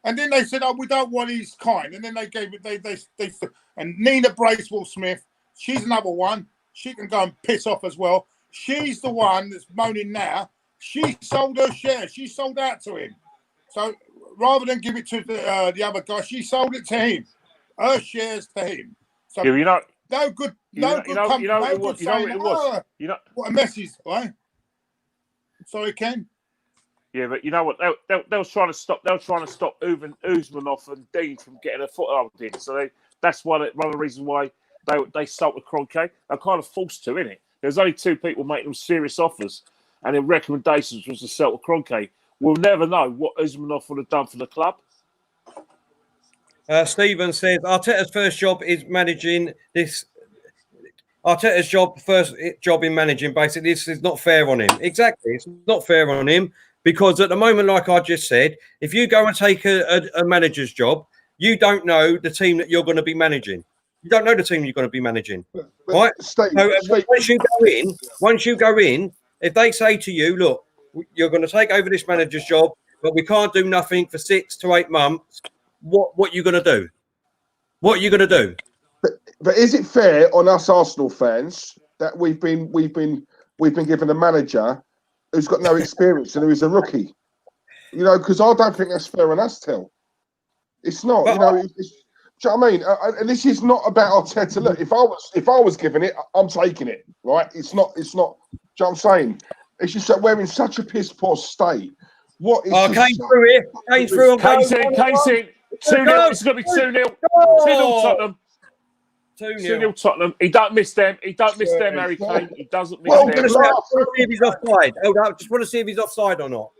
S4: And then they said, we don't want his kind. And then they gave it, and Nina Bracewell-Smith, she's another one. She can go and piss off as well. She's the one that's moaning now. She sold her shares. She sold out to him. So rather than give it to the other guy, she sold it to him. Her shares to him. So no good. What a message, right? Sorry, Ken.
S2: Yeah, but you know what? They was trying to stop. They were trying to stop Usmanov and Dean from getting a foothold in. So that's one of the reasons why they sold with Kroenke. They're kind of forced to, innit? There's only two people making them serious offers, and their recommendations was to sell with Kroenke. We'll never know what Usmanov would have done for the club.
S1: Stephen says Arteta's first job is managing this. Arteta's first job in managing, basically, this is not fair on him. Exactly, it's not fair on him because at the moment, like I just said, if you go and take a manager's job, you don't know the team that you're going to be managing. You don't know the team you're going to be managing, right? Once you go in, if they say to you, look, you're going to take over this manager's job, but we can't do nothing for 6 to 8 months. What are you going to do? What are you going to do?
S3: But is it fair on us Arsenal fans that we've been we've been given a manager who's got no experience and who is a rookie. You know, because I don't think that's fair on us, Till. It's not. You know, do you know what I mean? And this is not about Arteta. Look, if I was given it, I'm taking it. Right? It's not. Do you know what I'm saying? It's just that we're in such a piss poor state. What is?
S1: Kane through here. Kane through on goal.
S2: Kane's in. 2-0. It's going to be 2-0. 2-0 Tottenham. 2-0 Tottenham. He don't miss them. He don't miss them, Harry Kane. He doesn't miss them.
S1: I want to see if he's offside. Hold up. Just want to see if he's offside or not.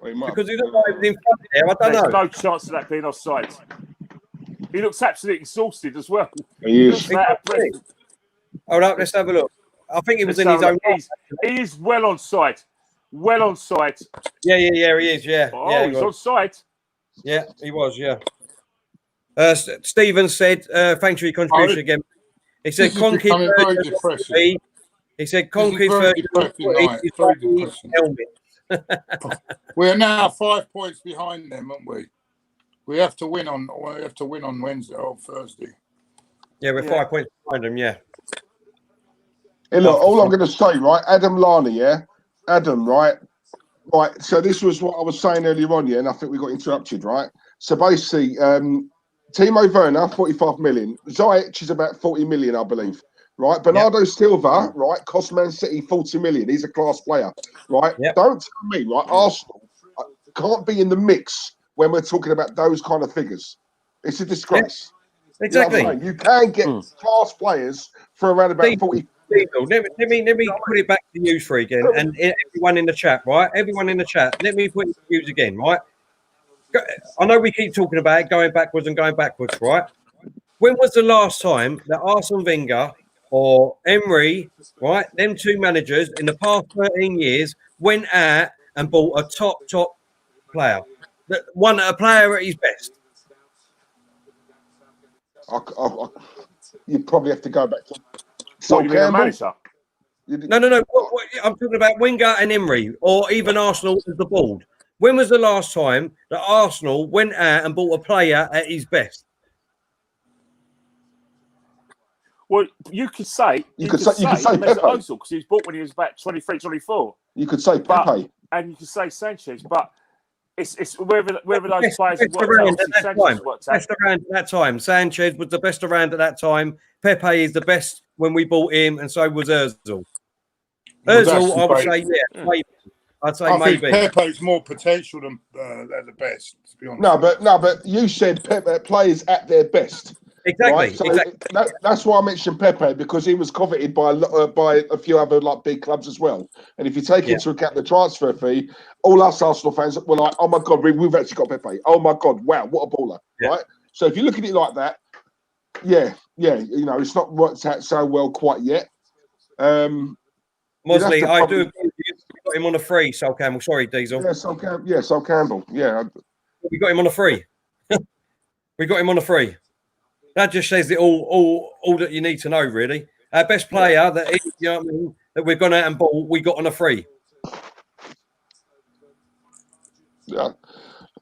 S1: Because he looked like he was in front there. I don't know.
S2: There's no chance of that being offside. He looks absolutely exhausted as well.
S3: He is.
S1: Hold up. Let's have a look. I think he was in his own.
S2: He is well onside. Well onside.
S1: Yeah, he is. Yeah.
S2: Oh,
S1: yeah,
S2: he's onside.
S1: Yeah, he was. Yeah. Stephen said, "Thanks for your contribution again." He said, "Conky." He said, "Conky helmet."
S5: We are now 5 points behind them, aren't we? We have to win on Wednesday or Thursday.
S1: Yeah, we're 5 points behind them. Yeah.
S3: Hey, look, all I'm going to say, right? Adam Lana, yeah, Adam, right. So this was what I was saying earlier on, yeah, and I think we got interrupted, right? So basically, Timo Werner, 45 million. Ziyech is about 40 million, I believe. Right, Bernardo Silva, right, cost Man City 40 million. He's a class player, right?
S1: Yep.
S3: Don't tell me, right? Arsenal can't be in the mix when we're talking about those kind of figures. It's a disgrace.
S1: Yep. Exactly.
S3: You know you can get class players for around about 40.
S1: Let me put it back to you three again, and everyone in the chat, right? Everyone in the chat, let me put it to you again, right? I know we keep talking about it, going backwards, right? When was the last time that Arsene Wenger or Emery, right, them two managers in the past 13 years went out and bought a top player, a player at his best?
S3: You probably have to go back to
S2: What, you mean a manager?
S1: No. I'm talking about Wenger and Emery, or even Arsenal as the board. When was the last time that Arsenal went out and bought a player at his best?
S2: Well, you could say Mesut Ozil, because he was bought when he was about 23, 24.
S3: You could say Pepe.
S2: And you could say Sanchez, but it's whether those players
S1: best around at that time. Sanchez was the best around at that time. Pepe is the best when we bought him, and so was Ozil. Ozil, I would say, maybe. I'd say maybe.
S5: I think Pepe's more potential than they're the best, to be honest.
S3: No, but you said Pepe players at their best.
S1: Exactly.
S3: Right? So that's why I mentioned Pepe, because he was coveted by a few other big clubs as well. And if you take into account the transfer fee, all us Arsenal fans were like, "Oh my God, we've actually got Pepe! Oh my God, wow, what a baller!" Right? So if you look at it like that, you know, it's not worked out so well quite yet.
S1: Mosley, I do agree with you. We got him on a free, Sol Campbell. Sorry, Diesel.
S3: Sol Campbell. Yeah.
S1: We got him on a free. We got him on a free. That just says it all that you need to know, really. Our best player that we've gone out and bought, we got on a free.
S3: Yeah.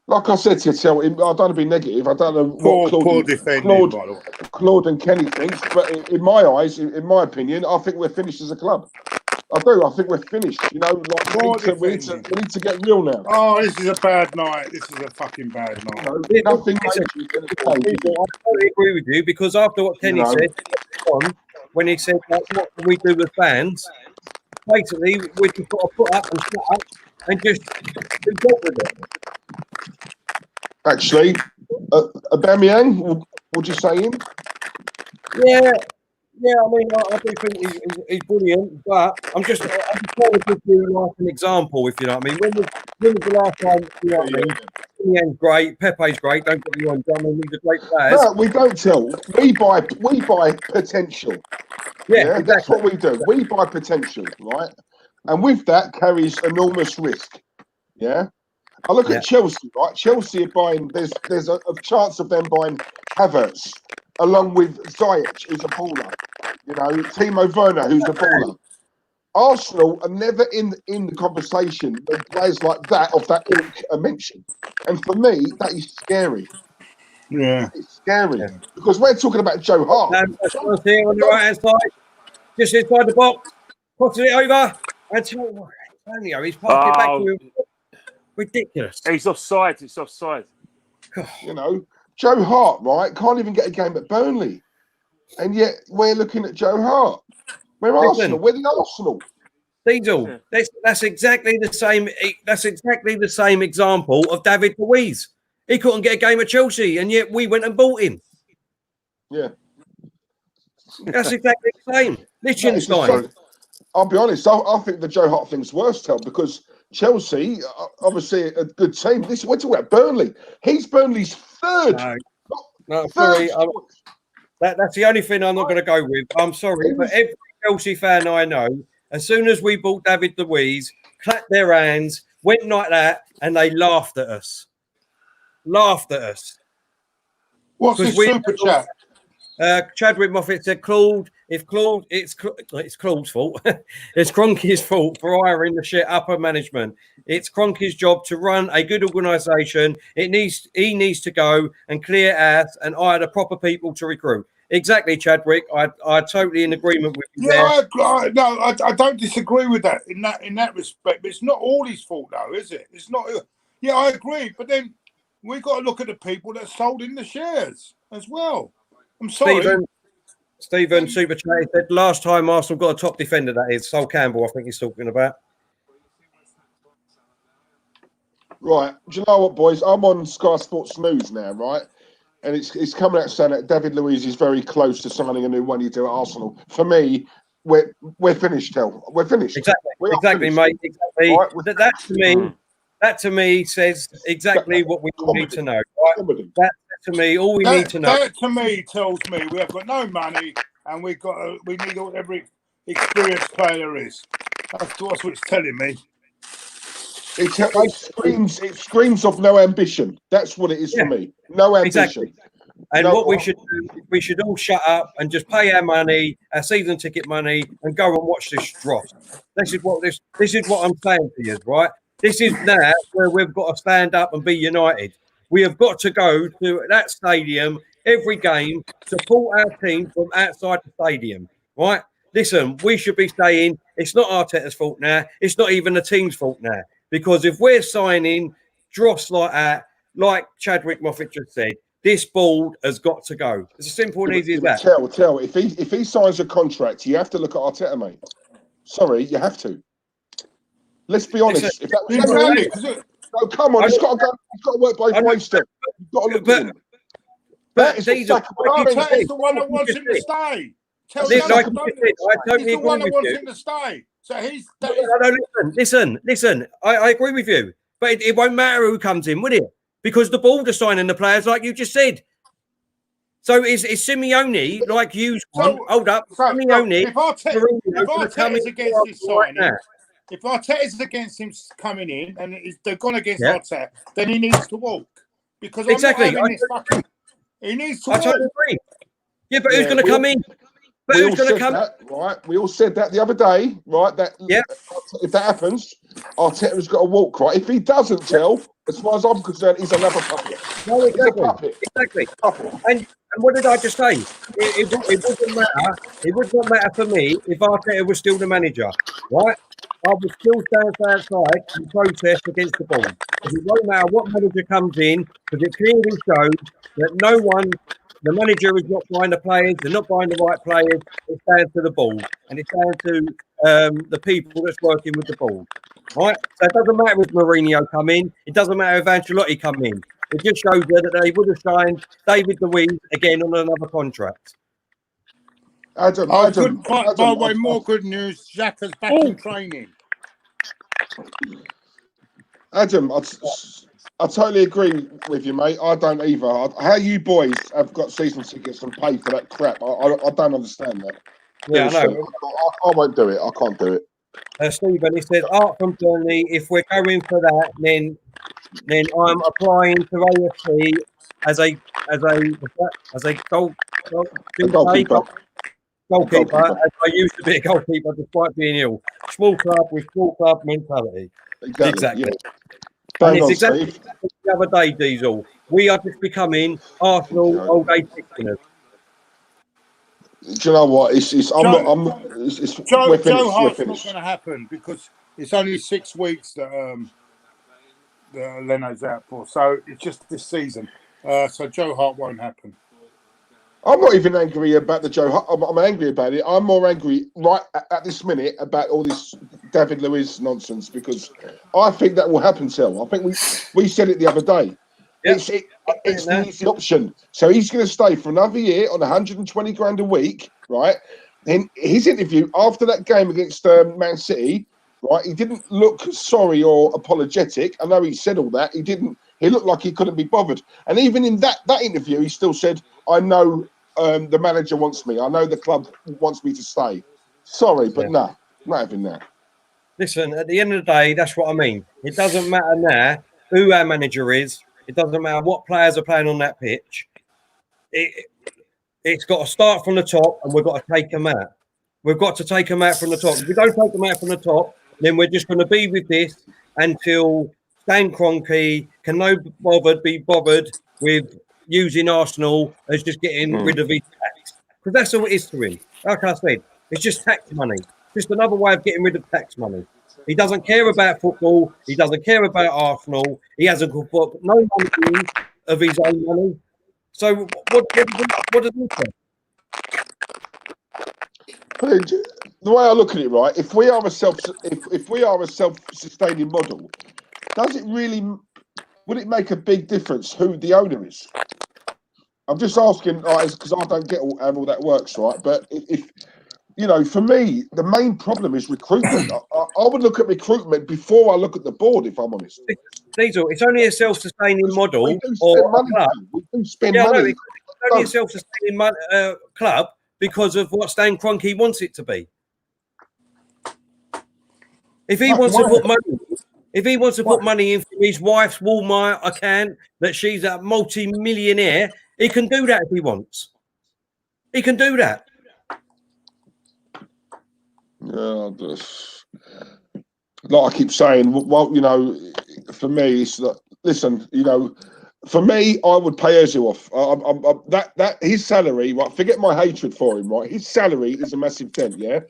S3: Like I said to you, Tel, I don't want to be negative. I don't know what Claude and Kenny think, but in my eyes, in my opinion, I think we're finished as a club. I do. I think we're finished. You know, like we need to get real now.
S5: Oh, this is a bad night. This is a fucking bad night.
S3: Nothing.
S1: I totally agree with you, because after what Kenny said, when he said, like, what can we do with fans? Basically, we just got to put up and shut up and just do with it.
S3: Actually, Aubameyang, would you say him?
S1: Yeah, I mean, I do think he's brilliant, but I'm just trying to give you like an example, if you know what I mean. When was the last time, you know what I mean? Ian's great, Pepe's great, don't get me wrong, I mean, these are great players.
S3: No, we don't tell. We buy potential.
S1: Yeah, exactly.
S3: That's what we do. We buy potential, right? And with that carries enormous risk. Yeah. I look at Chelsea, right? Chelsea are buying, there's a chance of them buying Havertz, along with Ziyech, who's a baller. You know, Timo Werner, who's a baller. Arsenal are never in the conversation with players like that of that ilk are mentioned. And for me, that is scary.
S5: Yeah.
S3: It's scary. Yeah. Because we're talking about Joe Hart.
S1: Here on the right-hand side, just inside the box, crossing it over, Antonio, he's parking back to him. Ridiculous.
S2: He's offside. It's offside.
S3: You know, Joe Hart, right, can't even get a game at Burnley. And yet we're looking at Joe Hart. We're Arsenal. We're the Arsenal.
S1: Diesel. Yeah. That's exactly the same. That's exactly the same example of David Luiz. He couldn't get a game at Chelsea, and yet we went and bought him.
S3: Yeah,
S1: that's exactly the same. Liechtenstein.
S3: I'll be honest. I think the Joe Hart thing's worse, Tel, because Chelsea, obviously a good team. We're talking about Burnley. He's Burnley's third.
S1: No, sorry. That's the only thing I'm not going to go with. I'm sorry, but every Chelsea fan I know, as soon as we bought David Luiz, clapped their hands, went like that, and they laughed at us. What's
S5: the super chat?
S1: Chadwick Moffat said, Claude, it's Claude's fault. It's Kroenke's fault for hiring the shit upper management. It's Kroenke's job to run a good organisation. He needs to go and clear out and hire the proper people to recruit. Exactly, Chadwick. I totally in agreement with you.
S5: Yeah, I don't disagree with that in that respect. But it's not all his fault, though, is it? It's not. Yeah, I agree. But then we got to look at the people that sold in the shares as well. I'm sorry.
S1: Stephen Super Chat said last time Arsenal got a top defender, that is Sol Campbell, I think he's talking about.
S3: Right. Do you know what, boys? I'm on Sky Sports News now, right? And it's coming out saying that David Luiz is very close to signing a new one-year deal at Arsenal. For me, we're finished, Tel. We're finished.
S1: Exactly, mate. Exactly. Right? That to me says exactly what we need to know. Right? That to me, all we need to know.
S5: That to me tells me we have got no money and we need every experienced player there is. That's what it's telling me.
S3: It screams of no ambition. That's what it is for me. No ambition.
S1: Exactly. And what we should do, we should all shut up and just pay our money, our season ticket money, and go and watch this dross. This is what I'm saying to you, right? This is now where we've got to stand up and be united. We have got to go to that stadium every game, support our team from outside the stadium, right? Listen, we should be saying it's not Arteta's fault now. It's not even the team's fault now. Because if we're signing dross like that, like Chadwick Moffat just said, this board has got to go. It's as simple and easy as that.
S3: Tell, if he signs a contract, you have to look at Arteta, mate. Sorry, you have to. Let's be honest. No, come on, it's got to work both ways still. You've got to look at him.
S5: He's the one that wants him to stay. He's the one that wants him to stay. So he's.
S1: Listen. I agree with you, but it won't matter who comes in, will it? Because the board are signing the players, like you just said. So is Simeone like you? Hold up, Simeone.
S5: If Arteta's against his signing, if Arteta's against him coming in, and they've gone against Arteta, then he needs to walk. Because
S1: exactly,
S5: he needs to
S1: walk. I totally agree. Yeah, but who's going to come in? But who's going to come?
S3: Right, we all said that the other day, right? That if that happens, Arteta's got to walk, right? If he doesn't, as far as I'm concerned, he's another puppet.
S1: No, exactly. And what did I just say? It wouldn't matter. It would not matter for me if Arteta was still the manager, right? I would still stand outside and protest against the board. It won't matter what manager comes in, because it clearly shows that the manager is not buying the players, they're not buying the right players. It's down to the board, and it's down to the people that's working with the board. Right? So it doesn't matter if Mourinho come in, it doesn't matter if Ancelotti come in. It just shows you that they would have signed David Luiz again on another contract.
S5: Adam, by the way, more good news. Xhaka's back in training.
S3: Adam, I totally agree with you, mate. I don't either. How you boys have got season tickets and pay for that crap? I don't understand that.
S1: Yeah, I know.
S3: I won't do it. I can't do it.
S1: Stephen, he says, Art from Burnley, if we're going for that, then I'm applying to AFC as a goalkeeper. As I used to be a goalkeeper despite being ill. Small club with small club mentality. Exactly. Yeah. And it's exactly the other day, Diesel. We are just becoming Arsenal old age 16ers.
S3: Do you know what? I'm not.
S4: Joe Hart's not going to happen because it's only 6 weeks that Leno's out for. So it's just this season. So Joe Hart won't happen.
S3: I'm not even angry about the Joe Hart. I'm angry about it. I'm more angry right at this minute about all this David Luiz nonsense because I think that will happen, Sel. I think we said it the other day. Yep. It's the easy option. So he's going to stay for another year on 120 grand a week, right? In his interview after that game against Man City, right, he didn't look sorry or apologetic. I know he said all that. He didn't. He looked like he couldn't be bothered. And even in that interview, he still said, I know the manager wants me. I know the club wants me to stay. Sorry, but no, not having that.
S1: Listen, at the end of the day, that's what I mean. It doesn't matter now who our manager is. It doesn't matter what players are playing on that pitch. It's got to start from the top, and we've got to take them out. We've got to take them out from the top. If we don't take them out from the top, then we're just going to be with this until Stan Kroenke can be bothered with using Arsenal as just getting rid of his tax. Because that's all it is to him. Like I said, it's just tax money. Just another way of getting rid of tax money. He doesn't care about football. He doesn't care about Arsenal. He hasn't put no money of his own money. So what does he say?
S3: The way I look at it, right? If we are a self-sustaining model, would it make a big difference who the owner is? I'm just asking, because I don't get how all that works, right? But if you know, for me, the main problem is recruitment. I would look at recruitment before I look at the board, if I'm honest.
S1: Diesel, it's only a self-sustaining model.
S3: We do spend money. We do spend money.
S1: It's only a self-sustaining club because of what Stan Kroenke wants it to be. If he wants to put money in for his wife's Walmart account, that she's a multi-millionaire, he can do that if he wants. He can do that.
S3: Yeah, like I keep saying, well, you know, for me, it's that. Listen, you know, for me, I would pay Özil off. That his salary, right? Forget my hatred for him, right? His salary is a massive dent, yeah.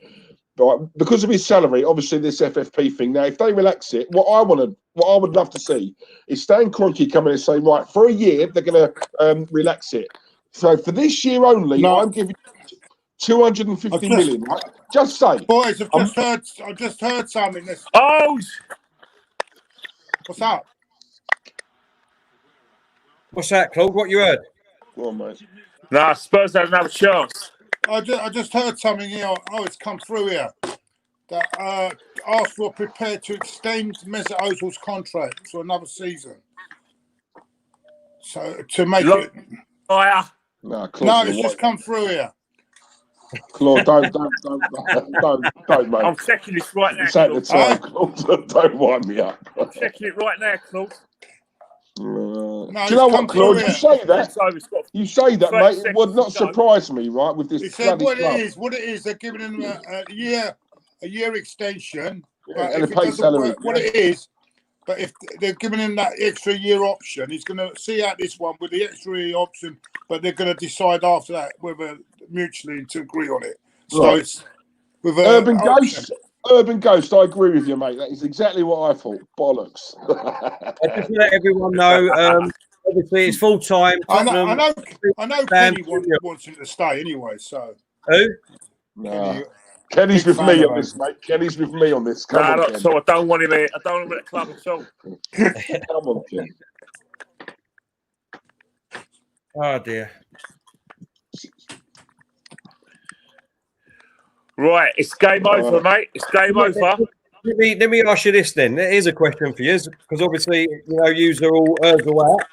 S3: But because of his salary, obviously this FFP thing. Now, if they relax it, what I would love to see is Stan Kroenke come in and say, right, for a year they're going to relax it. So for this year only, I'm giving 250 million. Right? Just say,
S4: boys, I've just heard something. What's up?
S1: What's that, Claude? What you heard?
S3: Go on, mate.
S2: Nah, Spurs had another chance.
S4: I just heard something here. Oh, it's come through here. That Arsenal are prepared to extend Mesut Ozil's contract for another season. So to make it.
S2: Oh yeah.
S3: No, Claude,
S4: it's just come through here.
S3: Claude, don't, mate.
S2: I'm checking this right now.
S3: It's at the time, Claude. Don't wind me up.
S2: I'm checking it right now, Claude.
S3: Do you know what, Claude? You say that, mate. It would not surprise me, right? With this,
S4: he said what it is. They're giving him a year extension. But if it doesn't work, what it is. But if they're giving him that extra year option, he's going to see out this one with the extra year option. But they're going to decide after that whether mutually to agree on it. So it's with
S3: Urban Ghost. I agree with you, mate. That is exactly what I thought. Bollocks.
S1: I just let everyone know. Obviously, it's full time.
S4: I know Kenny wants him to stay anyway. So
S1: who?
S3: Kenny's with me on this, mate. Kenny's with me on this. Come on,
S2: so I don't want him here. I don't want him at the club at all.
S3: Come on, Ken.
S1: Oh dear.
S2: Right, it's game over, mate. It's game over.
S1: Let me ask you this then. Here's a question for you, because obviously, you know, yous are all Ozil out.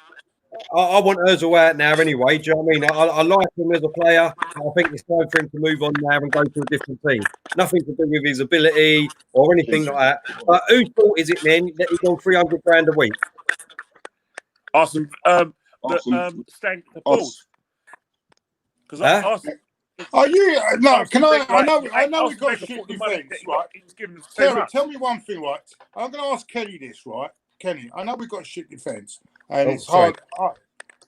S1: I want Ozil out now anyway. Do you know what I mean? I like him as a player. I think it's time for him to move on now and go to a different team. Nothing to do with his ability or anything like that. But whose fault is it then that he's on 300 grand a week?
S2: Awesome. Stank the balls. Because
S4: are you? No, can I? I know we've got a shit defence, right? Terry, tell me one thing, right? I'm going to ask Kenny this, right? Kenny, I know we've got a shit defence, and it's hard.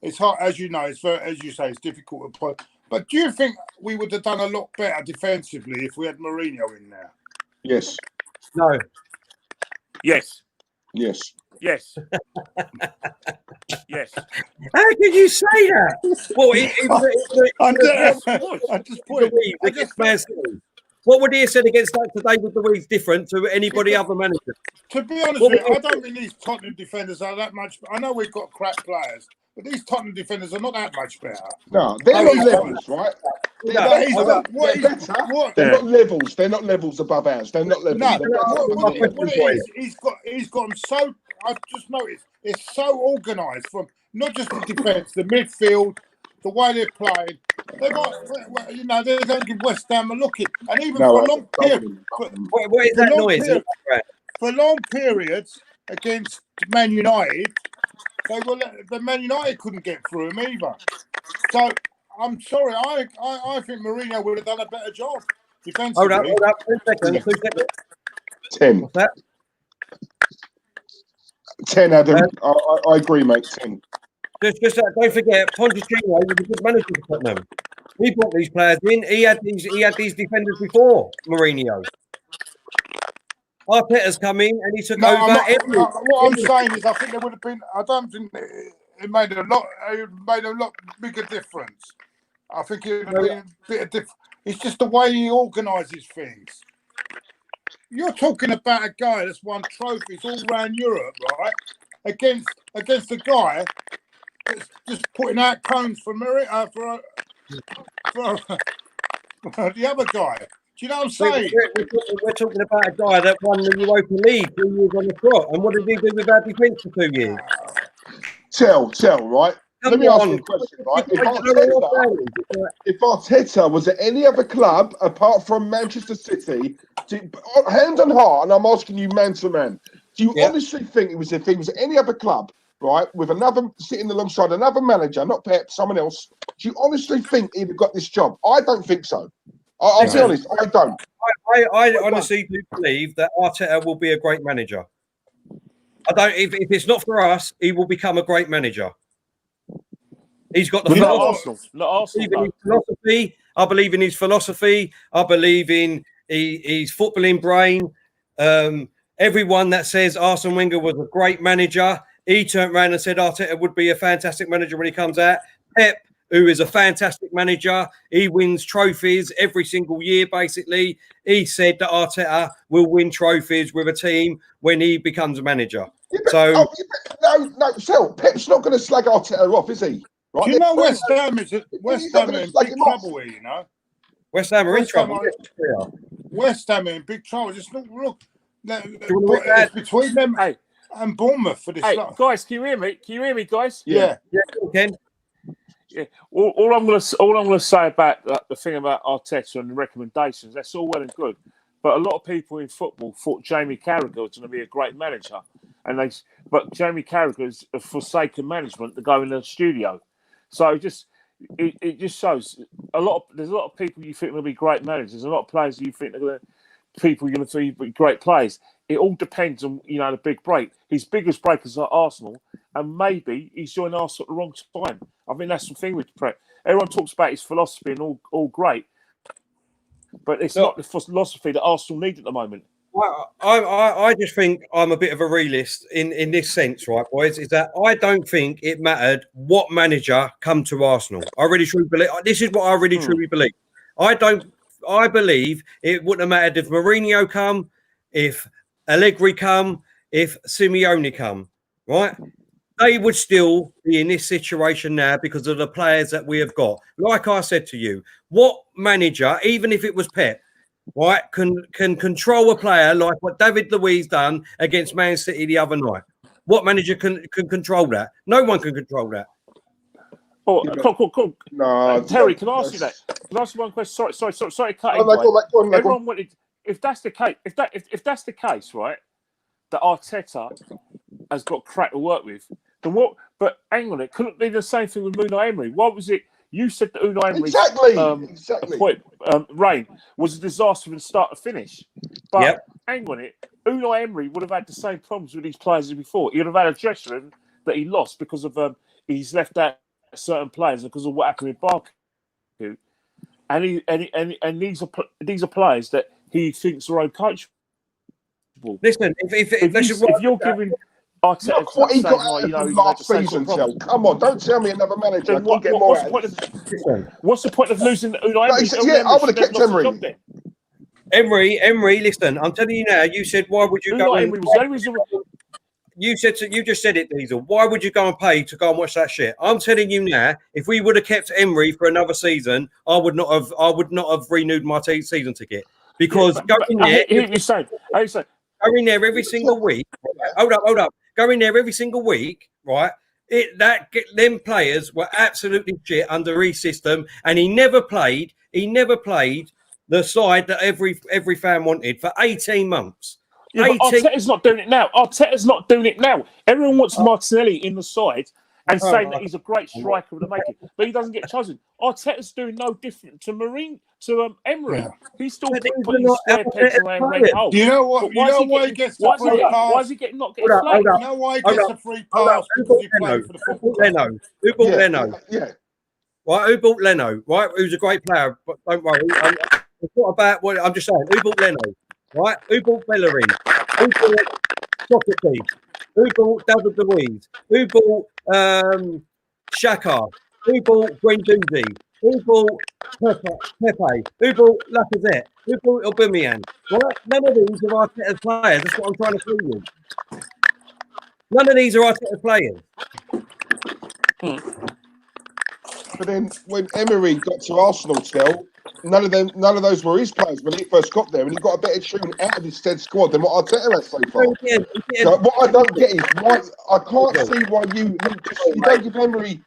S4: It's hard, as you know. It's very, as you say, it's difficult to play.
S5: But do you think we would have done a lot better defensively if we had Mourinho in there?
S3: Yes.
S1: No.
S2: Yes.
S3: Yes.
S2: Yes. Yes.
S1: How could you say that? Well, what would he have said against that today with Louise different to anybody other manager?
S5: To be honest with you, I don't think these Tottenham defenders are that much. I know we've got crap players, but these Tottenham defenders are not that much better.
S3: No, they're not levels, right? They're not levels. They're not levels above ours. They're not levels.
S5: No, he's got them so. I've just noticed it's so organised from not just the defence, the midfield, the way they're playing. They got, they don't give West Ham a look in, and even for a long period.
S1: What is that noise?
S5: For long periods against Man United, the Man United couldn't get through him either. So I'm sorry, I think Mourinho would have done a better job defensively.
S1: Hold up, 2 seconds. 2 seconds.
S3: 10.
S1: What's that?
S3: 10, Adam. I agree, mate. 10.
S1: Just don't forget, Pochettino was a good manager for Tottenham. He brought these players in. He had these defenders before Mourinho. Arteta's come in and he took over.
S5: What I'm saying is, I think there would have been. I don't think it made a lot. It made a lot bigger difference. I think it would have been a bit of difference. It's just the way he organises things. You're talking about a guy that's won trophies all around Europe, right? Against a guy that's just putting out cones for the other guy. Do you know what I'm saying?
S1: We're talking about a guy that won the Europa League 2 years on the trot. And what did he do with our defence for 2 years?
S3: Tell, right? Let me ask you a question, right? If Arteta was at any other club apart from Manchester City, hand on heart, and I'm asking you man to man, do you honestly think if he was at any other club, right, with another sitting alongside another manager, not Pep, someone else, do you honestly think he'd have got this job? I don't think so. I'll be honest, I don't.
S1: I honestly do believe that Arteta will be a great manager. I don't. If it's not for us, he will become a great manager. He's got the philosophy. I believe in his philosophy. I believe in his footballing brain. Everyone that says Arsene Wenger was a great manager, he turned around and said Arteta would be a fantastic manager when he comes out. Pep, who is a fantastic manager, he wins trophies every single year, basically. He said that Arteta will win trophies with a team when he becomes a manager.
S3: No, Pep's not going to slag Arteta off, is he? Right?
S5: Do you know West Ham is in big trouble here, you know?
S1: West Ham are in trouble.
S5: West Ham are in big trouble. Just look. It's between them and Bournemouth for this.
S2: Hey, guys, can you hear me? Can you hear me, guys?
S5: Yeah,
S1: Ken.
S2: Yeah. All I'm gonna say about the thing about Arteta and the recommendations, that's all well and good. But a lot of people in football thought Jamie Carragher was going to be a great manager, but Jamie Carragher's forsaken management to go in the studio. So it just shows there's a lot of people you think will be great managers. There's a lot of players you think you're going to be great players. It all depends on the big break. His biggest break is at Arsenal, and maybe he's joined Arsenal at the wrong time. I think that's the thing with Pep. Everyone talks about his philosophy and all great, but it's not the philosophy that Arsenal need at the moment.
S1: I just think I'm a bit of a realist in this sense, right, boys? Is that I don't think it mattered what manager come to Arsenal. I really truly believe this is what I really truly believe. I believe it wouldn't have mattered if Mourinho come, if Allegri come, if Simeone come, right? They would still be in this situation now because of the players that we have got. Like I said to you, what manager, even if it was Pep, right, can control a player like what David Luiz done against Man City the other night? What manager can control that? No one can control that.
S2: Oh, cool.
S3: No,
S2: Terry, can I ask you that? Can I ask you one question? Sorry, cutting. Everyone wanted. If that's the case, if that's the case, right, that Arteta has got crap to work with, then what? But hang on, it couldn't be the same thing with Unai Emery. What was it? You said that Unai Emery's reign was a disaster from start to finish. But hang on it, Unai Emery would have had the same problems with these players as before. He would have had a dressing room that he lost because of he's left out certain players because of what happened with Barkley. and these are players that he thinks are uncoachable.
S1: Listen,
S2: If you're giving Arteta
S3: Look what he
S2: saying,
S3: got out
S2: like,
S3: of them
S2: he's made
S3: last
S2: the same
S3: season,
S2: problem,
S3: Tel. Come on, don't tell me another manager. I
S2: then
S3: couldn't get more
S2: what's
S3: out
S2: the
S3: of
S2: point of what's the point of losing Unai Emery?
S3: Yeah, I would have kept
S2: lost his
S3: Emery.
S2: job then.
S1: Emery, listen, I'm telling you now. You said, why would you go?
S2: Unai Emery was the only reason.
S1: You just said it, Diesel. Why would you go and pay to go and watch that shit? I'm telling you now. If we would have kept Emery for another season, I would not have renewed my season ticket because going there every single week. Hold up. Going there every single week, right? Them players were absolutely shit under his system, and he never played the side that every fan wanted for 18 months.
S2: Yeah, but Arteta's not doing it now. Everyone wants Martinelli in the side and saying that he's a great striker of the making, but he doesn't get chosen. Arteta's doing no different to Emery.
S5: Yeah.
S2: He's still putting square pegs around round holes.
S5: Do you know what? You know why he gets the free pass?
S2: Why is he not getting flagged?
S5: You know why he gets the free pass? Because he played for the football club.
S1: Who bought Leno?
S3: Yeah.
S1: Right, who bought Leno? Right, who's a great player, but don't worry. It's not about what I'm just saying. Who bought Leno? Right, who bought Bellerin? Who bought Doherty? Who bought David Luiz? Who bought Xhaka? Who bought Guendouzi? Who bought Pepe? Who bought Lacazette? Who bought Aubameyang? Right, none of these are Arteta's players. That's what I'm trying to tell you. None of these are Arteta's players.
S3: But then when Emery got to Arsenal, Tel, none of those were his players when he first got there, and he got a better tune out of his dead squad than what Arteta has so far. So what I don't get is why I can't see why you don't give Emery.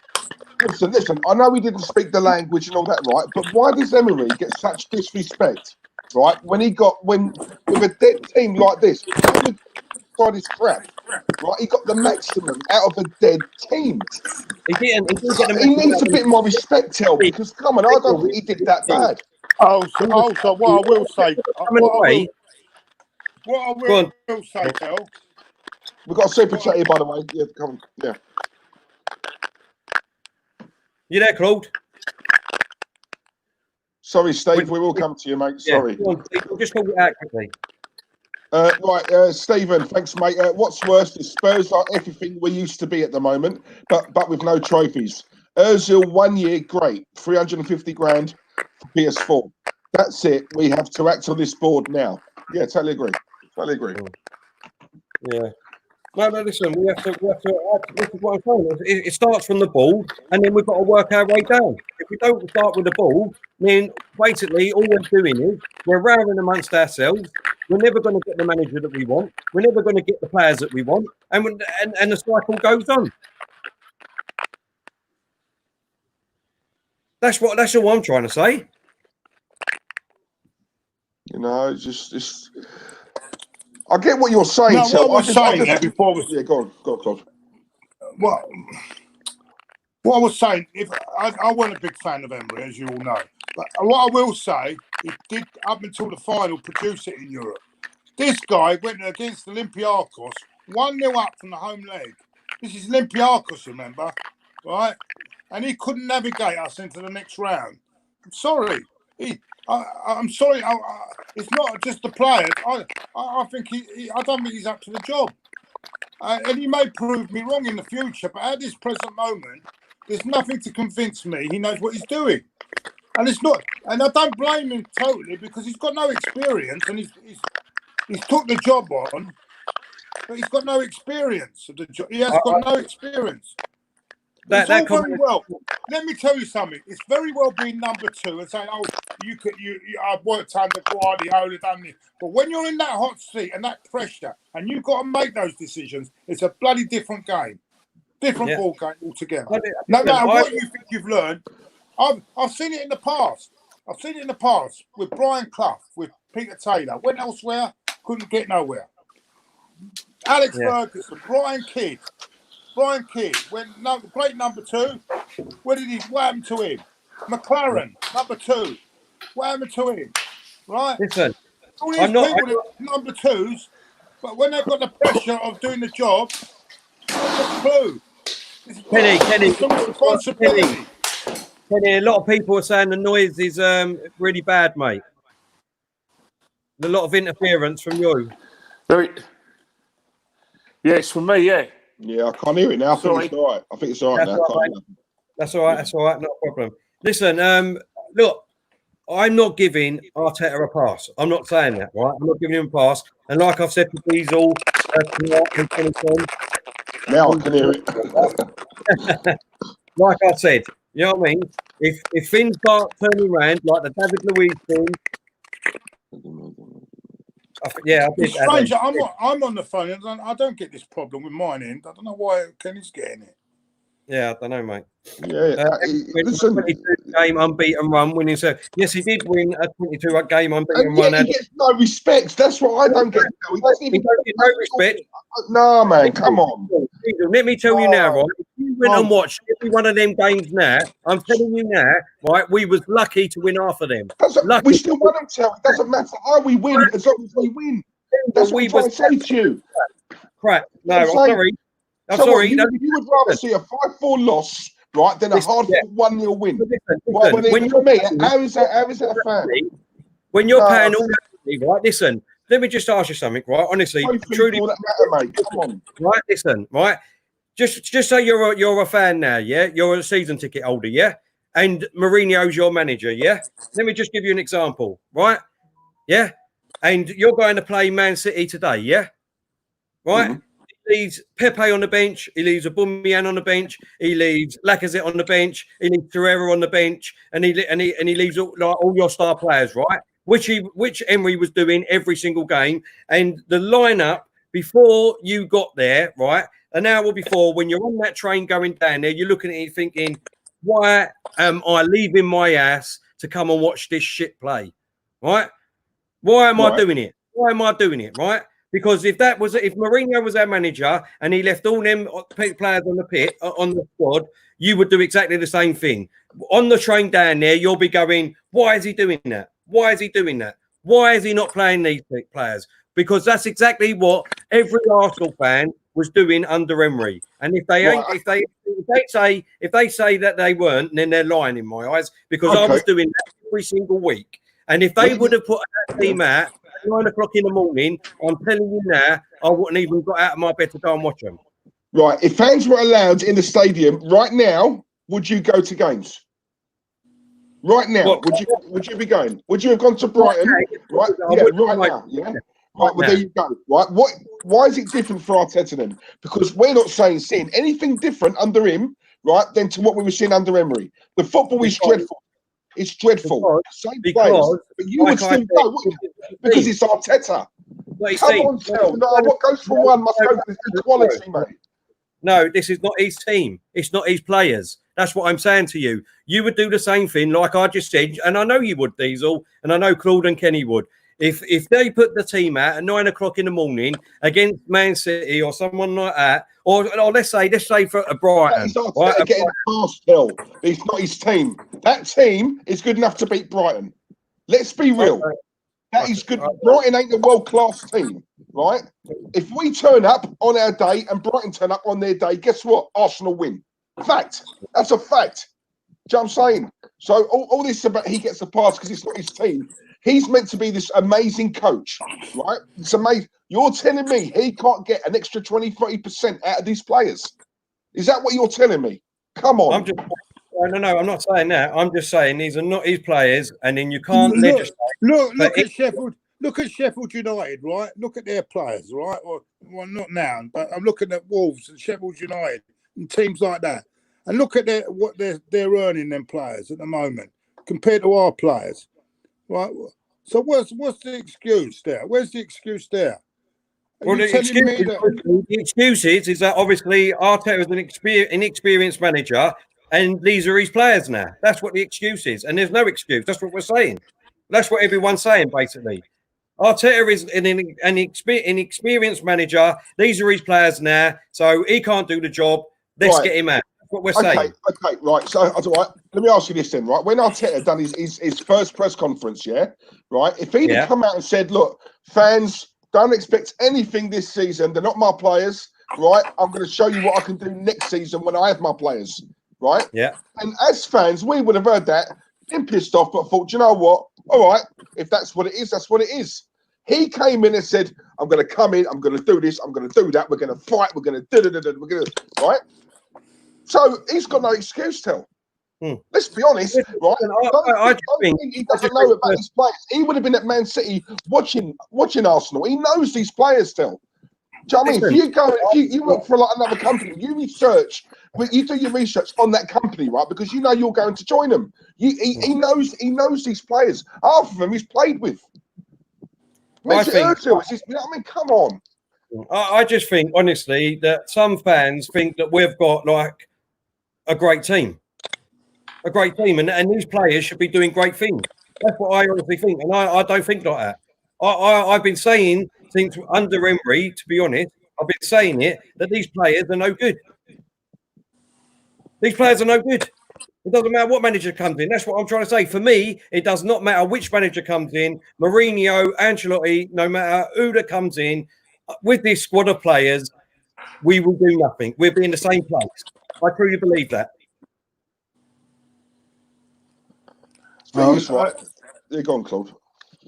S3: Listen. I know he didn't speak the language and all that, right? But why does Emery get such disrespect, right? When with a dead team like this, side is crap, right? He got the maximum out of a dead team. He needs a bit more respect, Tel, because come on, I don't think he did that bad.
S4: Also, what I will say, Tel.
S3: We've got a super chat here, by the way. Yeah, come on. Yeah.
S1: You there, Claude?
S3: Sorry, Steve. We will come to you, mate. Sorry.
S1: We'll just call it out quickly.
S3: Right, Stephen, thanks, mate. What's worse is Spurs are everything we used to be at the moment, but with no trophies. Ozil 1 year, great. 350 grand for PS4. That's it. We have to act on this board now. Yeah, totally agree.
S1: Yeah. No, listen, we have to. This is what I'm saying. It starts from the ball, and then we've got to work our way down. If we don't start with the ball, then basically all we're doing is we're rowing amongst ourselves. We're never going to get the manager that we want. We're never going to get the players that we want, and the cycle goes on. That's all I'm trying to say.
S3: You know, it's just. I get what you're saying.
S5: No, what I was saying before was
S3: go on, Claude.
S5: What I was saying, if I wasn't a big fan of Emery, as you all know, but what I will say, he did up until the final produce it in Europe. This guy went against Olympiacos, 1-0 up from the home leg. This is Olympiacos, remember, right? And he couldn't navigate us into the next round. I'm sorry. I'm sorry. It's not just the players. I think I don't think he's up to the job. And he may prove me wrong in the future, but at this present moment, there's nothing to convince me he knows what he's doing. And it's not. And I don't blame him totally because he's got no experience and he's took the job on, but he's got no experience of the job. He has got no experience. It's all very well. Let me tell you something. It's very well being number two and saying, "Oh, I've worked under Guardiola, done this." But when you're in that hot seat and that pressure, and you've got to make those decisions, it's a bloody different game, different ball game altogether. No matter what you think you've learned, I've seen it in the past. I've seen it in the past with Brian Clough, with Peter Taylor. Went elsewhere, couldn't get nowhere. Alex Ferguson, Brian Kidd, great number two. What happened to him? McLaren, number two. What happened to him? Right?
S1: Listen,
S5: all these people number twos, but when they've got the pressure of doing the job, they've got a clue.
S1: Kenny,
S5: responsibility.
S1: Kenny, a lot of people are saying the noise is really bad, mate. A lot of interference from you.
S2: Very. Yeah, it's from me. Yeah.
S3: Yeah, I can't hear it now. I think it's all right. I think it's all right
S1: That's
S3: now.
S1: all right, That's all right. That's all right. Not a problem. Listen, look, I'm not giving Arteta a pass. I'm not saying that, right? I'm not giving him a pass. And like I've said to Diesel,
S3: now I can hear it.
S1: Like I said, you know what I mean? If things start turning around like the David Luiz thing, I did.
S5: It's strange. I'm on the phone and I don't get this problem with mine end. I don't know why Kenny's getting it.
S1: Yeah, I don't know, mate.
S3: Yeah, listen.
S1: 22 game unbeaten run winning. So yes, he did win a 22 game unbeaten
S3: And yet
S1: run.
S3: he gets no respect. That's what I don't get. He doesn't even
S1: get no respect.
S3: No, man, come on.
S1: Let me tell you now, right? If you went and watched every one of them games now, I'm telling you now, right? We was lucky to win half of them.
S3: We still won them, Terry. It doesn't matter how we win, as long as we win. That's what I'm trying to say to you.
S1: Crap. No, I'm sorry. I'm sorry.
S3: You would rather see a 5-4 loss, right, than a hard 1-0 win.
S1: Listen,
S3: for me, how is that a fan?
S1: When you're paying all that money, right? Listen, let me just ask you something, right? Honestly, truly,
S3: that matter, mate. Come on.
S1: Right, listen, right. Just say you're a fan now, yeah. You're a season ticket holder, yeah. And Mourinho's your manager, yeah. Let me just give you an example, right? Yeah. And you're going to play Man City today, yeah. Right. Mm-hmm. He leaves Pepe on the bench. He leaves Aubameyang on the bench. He leaves Lacazette on the bench. He leaves Torreira on the bench, and he leaves all your star players, right? Which Emery was doing every single game. And the lineup before you got there, right, an hour before, when you're on that train going down there, you're looking at it thinking, why am I leaving my ass to come and watch this shit play, right? Why am I doing it? Why am I doing it, right? Because if Mourinho was our manager and he left all them players on the squad, you would do exactly the same thing. On the train down there, you'll be going, why is he doing that? Why is he doing that? Why is he not playing these players? Because that's exactly what every Arsenal fan was doing under Emery. And if they say that they weren't, then they're lying in my eyes. Because I was doing that every single week. And if they would have put that team out at 9 o'clock in the morning, I'm telling you now, I wouldn't even got out of my bed to go and watch them.
S3: Right. If fans were allowed in the stadium right now, would you go to games? Right now, would you be going? Would you have gone to Brighton? Right. Yeah. Right now. Yeah. Right. Well, there you go. Right. Why is it different for Arteta then? Because we're not seeing anything different under him, right, than to what we were seeing under Emery. The football is dreadful. It's dreadful. Same players, but you would still go, wouldn't you? Because it's Arteta. Come on, Tel. No, what goes for one must go for the quality, mate.
S1: No, this is not his team. It's not his players. That's what I'm saying to you. You would do the same thing, like I just said, and I know you would, Diesel, and I know Claude and Kenny would. If they put the team out at 9 o'clock in the morning against Man City or someone like that, or let's say for a Brighton,
S3: he's getting past Hill. It's not his team. That team is good enough to beat Brighton. Let's be real. Okay. That is good. Brighton ain't a world-class team, right? If we turn up on our day and Brighton turn up on their day, guess what? Arsenal win. Fact. That's a fact. Do you know what I'm saying? So all this about he gets a pass because it's not his team. He's meant to be this amazing coach, right? It's amazing. You're telling me he can't get an extra 20-30% out of these players? Is that what you're telling me? Come on.
S1: No, I'm not saying that. I'm just saying these are not his players, and then you can't legislate.
S5: Look at Sheffield. Look at Sheffield United, right? Look at their players, right? Well, not now, but I'm looking at Wolves and Sheffield United and teams like that, and look at what they're earning them players at the moment compared to our players, right? So what's the excuse there? Where's the excuse there?
S1: Well, the excuse is that obviously Arteta is an inexperienced manager, and these are his players now. That's what the excuse is, and there's no excuse. That's what we're saying. That's what everyone's saying, basically. Arteta is an inexperienced manager. These are his players now, so he can't do the job. Let's get him out. That's what we're saying.
S3: Okay, right. So, right, let me ask you this then, right? When Arteta done his first press conference, right? If he'd have come out and said, look, fans, don't expect anything this season. They're not my players, right? I'm going to show you what I can do next season when I have my players. right?
S1: Yeah.
S3: And as fans, we would have heard that, been pissed off, but thought, you know what? All right, if that's what it is, that's what it is. He came in and said, I'm going to come in, I'm going to do this, I'm going to do that, we're going to fight, we're going to da-da-da-da, we're going to, right? So he's got no excuse, Tell. Let's be honest, right?
S1: I
S3: Don't
S1: think
S3: think he doesn't know about these players. He would have been at Man City watching Arsenal. He knows these players still. Do you know what I mean? If you go, if you work for like another company, you research, you do your research on that company, right? Because you know you're going to join them. He knows these players. Half of them he's played with. Mesut Ozil, you know what I mean? Come on.
S1: I just think, honestly, that some fans think that we've got like a great team, and these players should be doing great things. That's what I honestly think, and I don't think like that. I've been saying since under Emery, to be honest, I've been saying it that these players are no good. These players are no good. It doesn't matter what manager comes in. That's what I'm trying to say. For me, it does not matter which manager comes in. Mourinho, Ancelotti, no matter who that comes in, with this squad of players, we will do nothing. We'll be in the same place. I truly believe that.
S3: You're gone, Claude.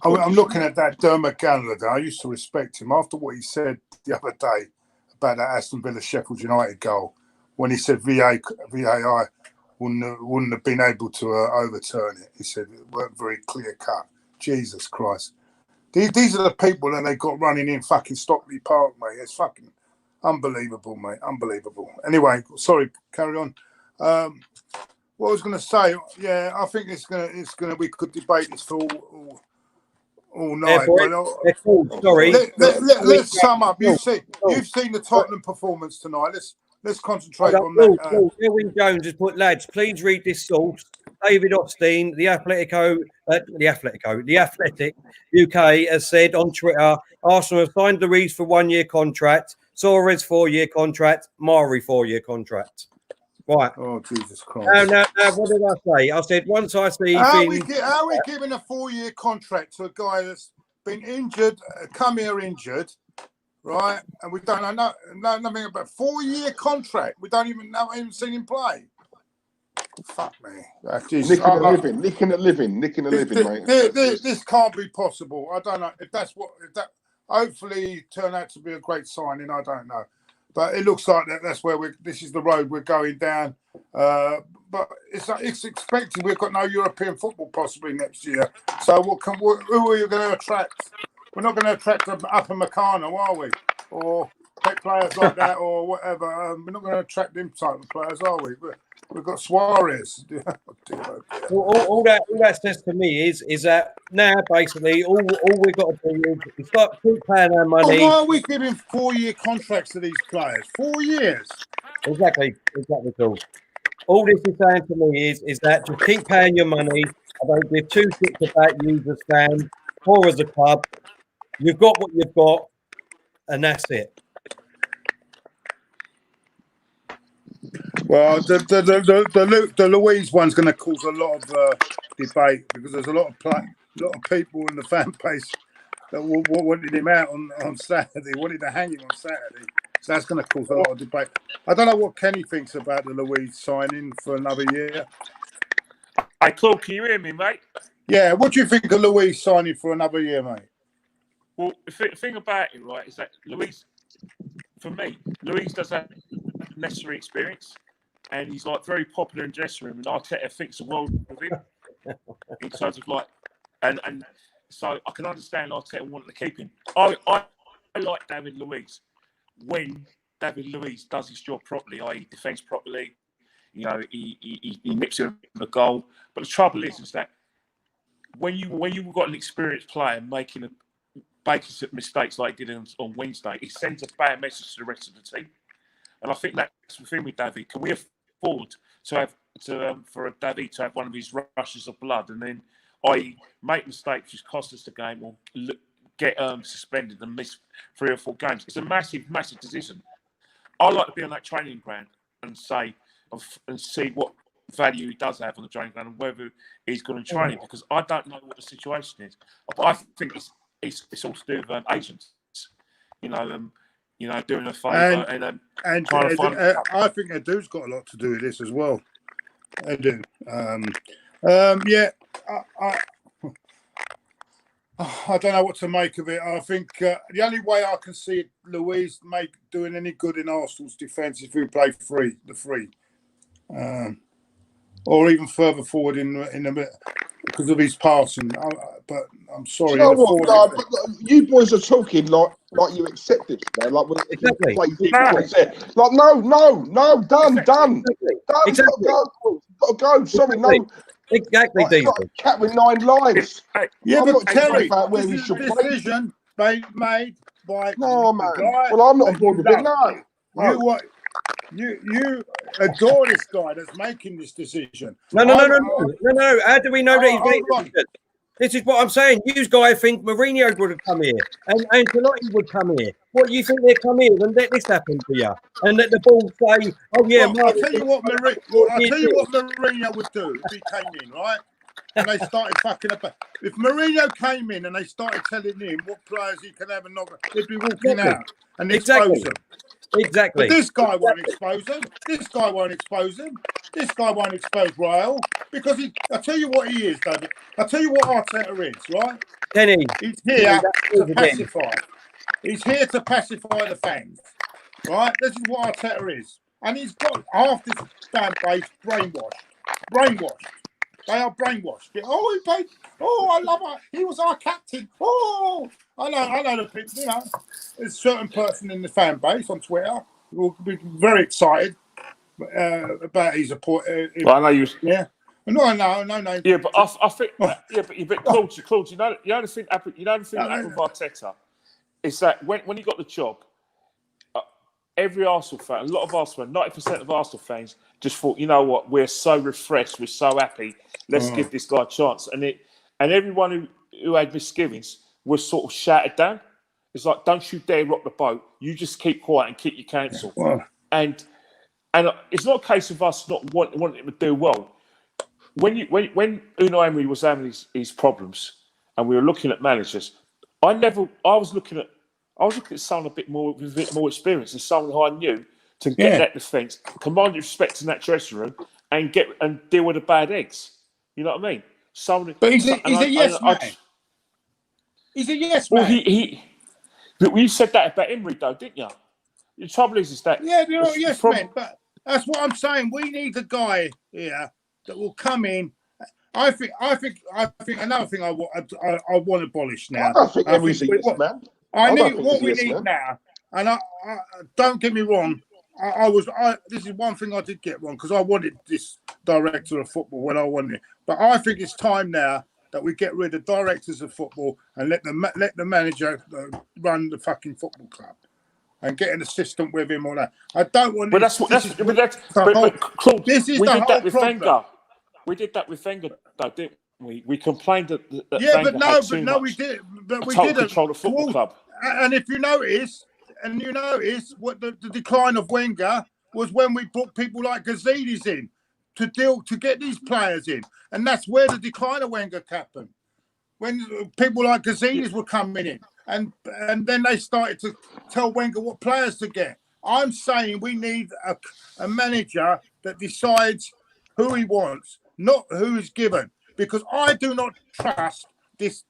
S5: I'm looking at that Dermot Gallagher. I used to respect him after what he said the other day about that Aston Villa Sheffield United goal when he said VAR wouldn't have been able to overturn it. He said it weren't very clear cut. Jesus Christ. These are the people that they got running in fucking Stockley Park, mate. It's fucking unbelievable, mate. Unbelievable. Anyway, sorry, carry on. What I was going to say, yeah, I think it's gonna. We could debate this for all night.
S1: Sorry.
S5: Let's sum up. You've seen the Tottenham performance tonight. Let's concentrate on that.
S1: Elwyn Jones has put, lads, please read this source. David Opstein, the Athletic UK has said on Twitter, Arsenal have signed Luiz for 1 year contract, Suarez 4 year contract, Mari 4 year contract. Right.
S5: Oh, Jesus Christ.
S1: Now, what did I say? I said, once I see...
S5: How are we giving a 4 year contract to a guy that's been injured, come here injured, right? And we don't know nothing about 4 year contract. We don't even seen him play. Fuck me.
S3: Nicking a living, mate.
S5: This can't be possible. I don't know if that. Hopefully, turn out to be a great signing. I don't know, but it looks like that's where this is the road we're going down. But it's expected. We've got no European football possibly next year. So who are you going to attract? We're not going to attract Upper Meccano, are we? Or players like that, or whatever. We're not going to attract them type of players, are we? We've got Suarez.
S1: all that says to me is that now basically all we've got to do is start keep paying our money.
S5: Why are we giving 4 year contracts to these players? 4 years.
S1: Exactly, cool. All this is saying to me is that just keep paying your money. I don't give two shits about you as fans or as a club. You've got what you've got, and that's it.
S5: Well, the Luiz one's going to cause a lot of debate because there's a lot of people in the fan base that wanted him out on Saturday, wanted to hang him on Saturday. So that's going to cause a lot of debate. I don't know what Kenny thinks about the Luiz signing for another year.
S2: Hey, Claude, can you hear me, mate?
S5: Yeah, what do you think of Luiz signing for another year, mate?
S2: Well, the thing about it, right, is that Luiz does have necessary experience, and he's like very popular in the dressing room, and Arteta thinks the world of him in terms of like, and so I can understand Arteta wanting to keep him. I like David Luiz when David Luiz does his job properly, i.e. defends properly, you know, he nips in a goal. But the trouble is that when you've got an experienced player making mistakes like he did on Wednesday, it sends a bad message to the rest of the team. And I think that's the thing with David. Can we afford for David to have one of his rushes of blood and then make mistakes which cost us the game or get suspended and miss 3 or 4 games? It's a massive decision. I like to be on that training ground and see what value he does have on the training ground and whether he's going to train it, because I don't know what the situation is. But I think it's all to do with agents, doing a favour and trying to find.
S5: I think Edu's got a lot to do with this as well. I do. Yeah, I don't know what to make of it. I think the only way I can see Louise doing any good in Arsenal's defence is if we play the free, or even further forward in the bit because of his passing. But I'm
S3: Do
S5: sorry.
S3: you know
S5: In the
S3: what?
S5: forward,
S3: But you boys are talking like you accept it, man. Like when if you
S1: Exactly.
S3: play
S2: Exactly.
S3: defense, like no, done.
S1: Exactly.
S3: Dan's got to go. Got to go. Sorry, no.
S1: Exactly,
S3: Like, he's got
S1: Diesel.
S3: a cat with 9 lives.
S2: Hey,
S5: yeah,
S3: I'm
S5: but
S3: not talking
S5: Terry,
S3: about where
S5: this
S3: he
S5: is
S3: should
S5: a
S3: play.
S5: decision made by
S3: No,
S5: the
S3: man.
S5: guy
S3: Well, I'm not
S5: that you
S3: on board with it.
S5: love.
S3: No.
S5: You adore this guy that's making this decision.
S1: No. How do we know that he's making
S5: Hold on.
S1: decisions? This is what I'm saying. You guys think Mourinho would have come here and Ancelotti would come here. What, you think they'd come here and let this happen to you? And let the ball say, oh, yeah,
S5: Well, I'll tell you what Mourinho would do if he came in, right? And they started fucking up. If Mourinho came in and they started telling him what players he can have and not, he'd be walking out and expose them.
S1: Exactly.
S5: But this guy won't expose them. This guy won't expose him. This guy won't expose Rael because I'll tell you what he is, David. I'll tell you what Arteta is, right?
S1: Kenny.
S5: He's here to pacify. He's here to pacify the fans, right? This is what Arteta is. And he's got half this fan base brainwashed. They are brainwashed. Oh, he played. Oh, I love her. He was our captain. Oh, I know the people. You know, there's a certain person in the fan base on Twitter who will be very excited about his support.
S2: well, I know you.
S5: Yeah. No.
S2: Yeah, but I think. Yeah, but Claude, you know the thing happened. You know the thing that happened with Arteta is that when he got the job, every Arsenal fan, a lot of Arsenal fans, 90% of Arsenal fans just thought, you know what, we're so refreshed, we're so happy, let's give this guy a chance. And everyone who had misgivings was sort of shouted down. It's like, don't you dare rock the boat. You just keep quiet and keep your counsel.
S5: Well,
S2: and it's not a case of us not wanting him to do well. When Unai Emery was having his problems and we were looking at managers, I was looking at someone with a bit more experience and someone who I knew to get that defence, command respect in that dressing room, and deal with the bad eggs. You know what I mean?
S5: But he's a yes man. He's a yes man.
S2: Well, you said that about Emery, though, didn't you? The trouble is that
S5: yes man. But that's what I'm saying. We need a guy here that will come in. I think another thing I want abolished now.
S3: I don't think Emery's a yes man.
S5: I need what we need now, and I don't get me wrong. This is one thing I did get wrong because I wanted this director of football when I wanted it. But I think it's time now that we get rid of directors of football and let the manager run the fucking football club and get an assistant with him or that. I don't want.
S2: But Claude,
S5: this is the whole problem.
S2: We did that with Wenger, though, didn't we? We complained that
S5: Wenger
S2: had too much
S5: we did. But we
S2: total
S5: didn't
S2: control the football club.
S5: And if you notice, what the decline of Wenger was when we brought people like Gazidis in to get these players in, and that's where the decline of Wenger happened. When people like Gazidis were coming in, and then they started to tell Wenger what players to get. I'm saying we need a manager that decides who he wants, not who is given, because I do not trust this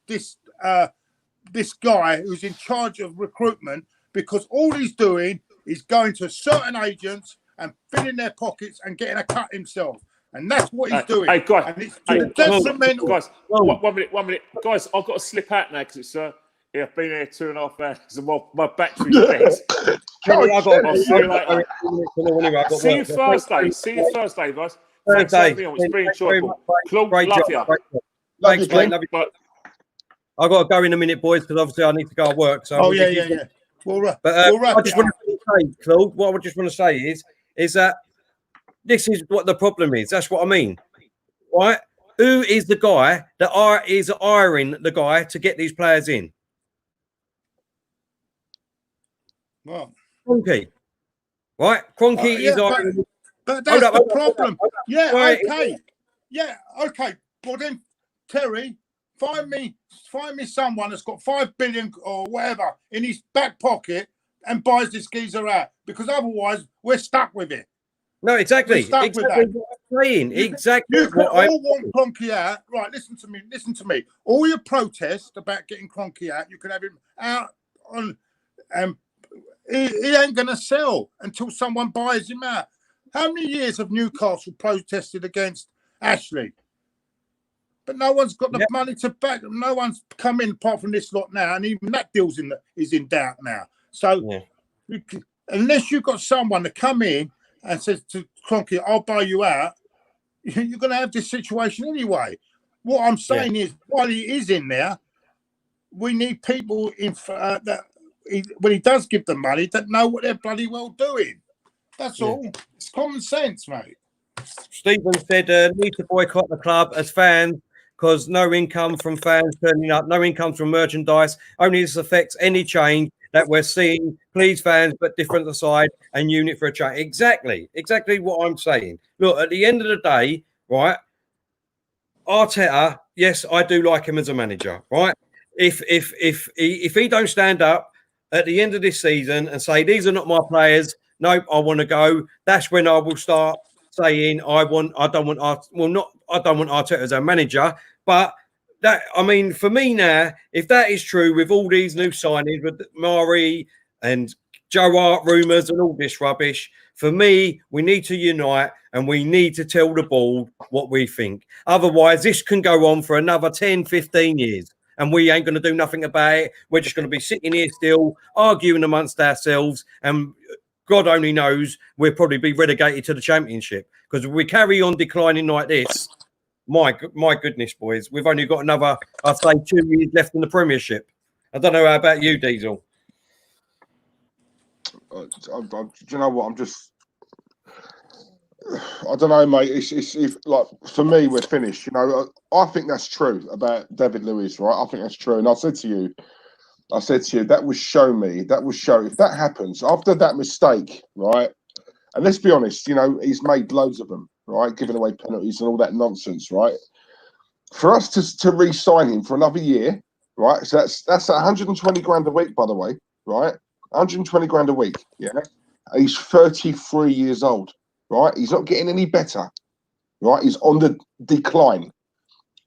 S5: guy who's in charge of recruitment, because all he's doing is going to certain agents and filling their pockets and getting a cut himself. And that's what he's doing.
S2: Hey, guys.
S5: And it's detrimental.
S2: Guys, 1 minute. Guys, I've got to slip out now because it's I've been here 2.5 hours and my battery's dead. See you Thursday, guys. Thanks for having me on. It's been enjoyable. Claude, love you.
S1: Thanks, mate. Love you. I've got to go in a minute, boys, because obviously I need to go to work. So
S5: yeah. We'll
S1: I just want to say, Claude, what I just want to say is that this is what the problem is. That's what I mean, right? Who is the guy that is hiring the guy to get these players in?
S5: Well,
S1: Kroenke, right? Kroenke is hiring.
S5: But that's the problem. Okay. Well then, Terry, find me someone that's got 5 billion or whatever in his back pocket and buys this geezer out, because otherwise we're stuck with it.
S1: No, exactly.
S4: We're stuck with
S1: Exactly
S4: that.
S1: what I'm saying. Exactly
S4: You can
S1: what I
S4: all want Cronky out. Right, listen to me. Listen to me. All your protest about getting Cronky out, you can have him out on. He ain't going to sell until someone buys him out. How many years have Newcastle protested against Ashley? But no one's got the money to back. No one's come in apart from this lot now, and even that deal's is in doubt now. So unless you've got someone to come in and says to Cronky, "I'll buy you out," you're going to have this situation anyway. What I'm saying is, while he is in there, we need people in that when he does give them money that know what they're bloody well doing. That's all. It's common sense, mate.
S1: Stephen said need to boycott the club as fans because no income from fans turning up, no income from merchandise. Only this affects any change that we're seeing. Please, fans, but different aside and unit for a change. Exactly what I'm saying. Look, at the end of the day, right? Arteta, yes, I do like him as a manager, right? If he don't stand up at the end of this season and say these are not my players, nope, I want to go. That's when I will start saying I don't want Arteta as a manager. But that, I mean, for me now, if that is true with all these new signings with Mari and Joe Hart rumours and all this rubbish, for me, we need to unite and we need to tell the board what we think. Otherwise, this can go on for another 10, 15 years and we ain't going to do nothing about it. We're just going to be sitting here still, arguing amongst ourselves, and God only knows we'll probably be relegated to the Championship. Because if we carry on declining like this, my goodness, boys, we've only got another, I'd say, 2 years left in the Premiership. I don't know how about you, Diesel.
S3: Do you know what? I don't know, mate. It's like for me, we're finished. You know, I think that's true about David Luiz, right? I think that's true. And I said to you, that will show if that happens after that mistake, right? And let's be honest, you know, he's made loads of them, right? Giving away penalties and all that nonsense, right? For us to re-sign him for another year, right? So that's 120 grand a week, by the way, right? 120 grand a week, yeah. He's 33 years old, right? He's not getting any better, right? He's on the decline,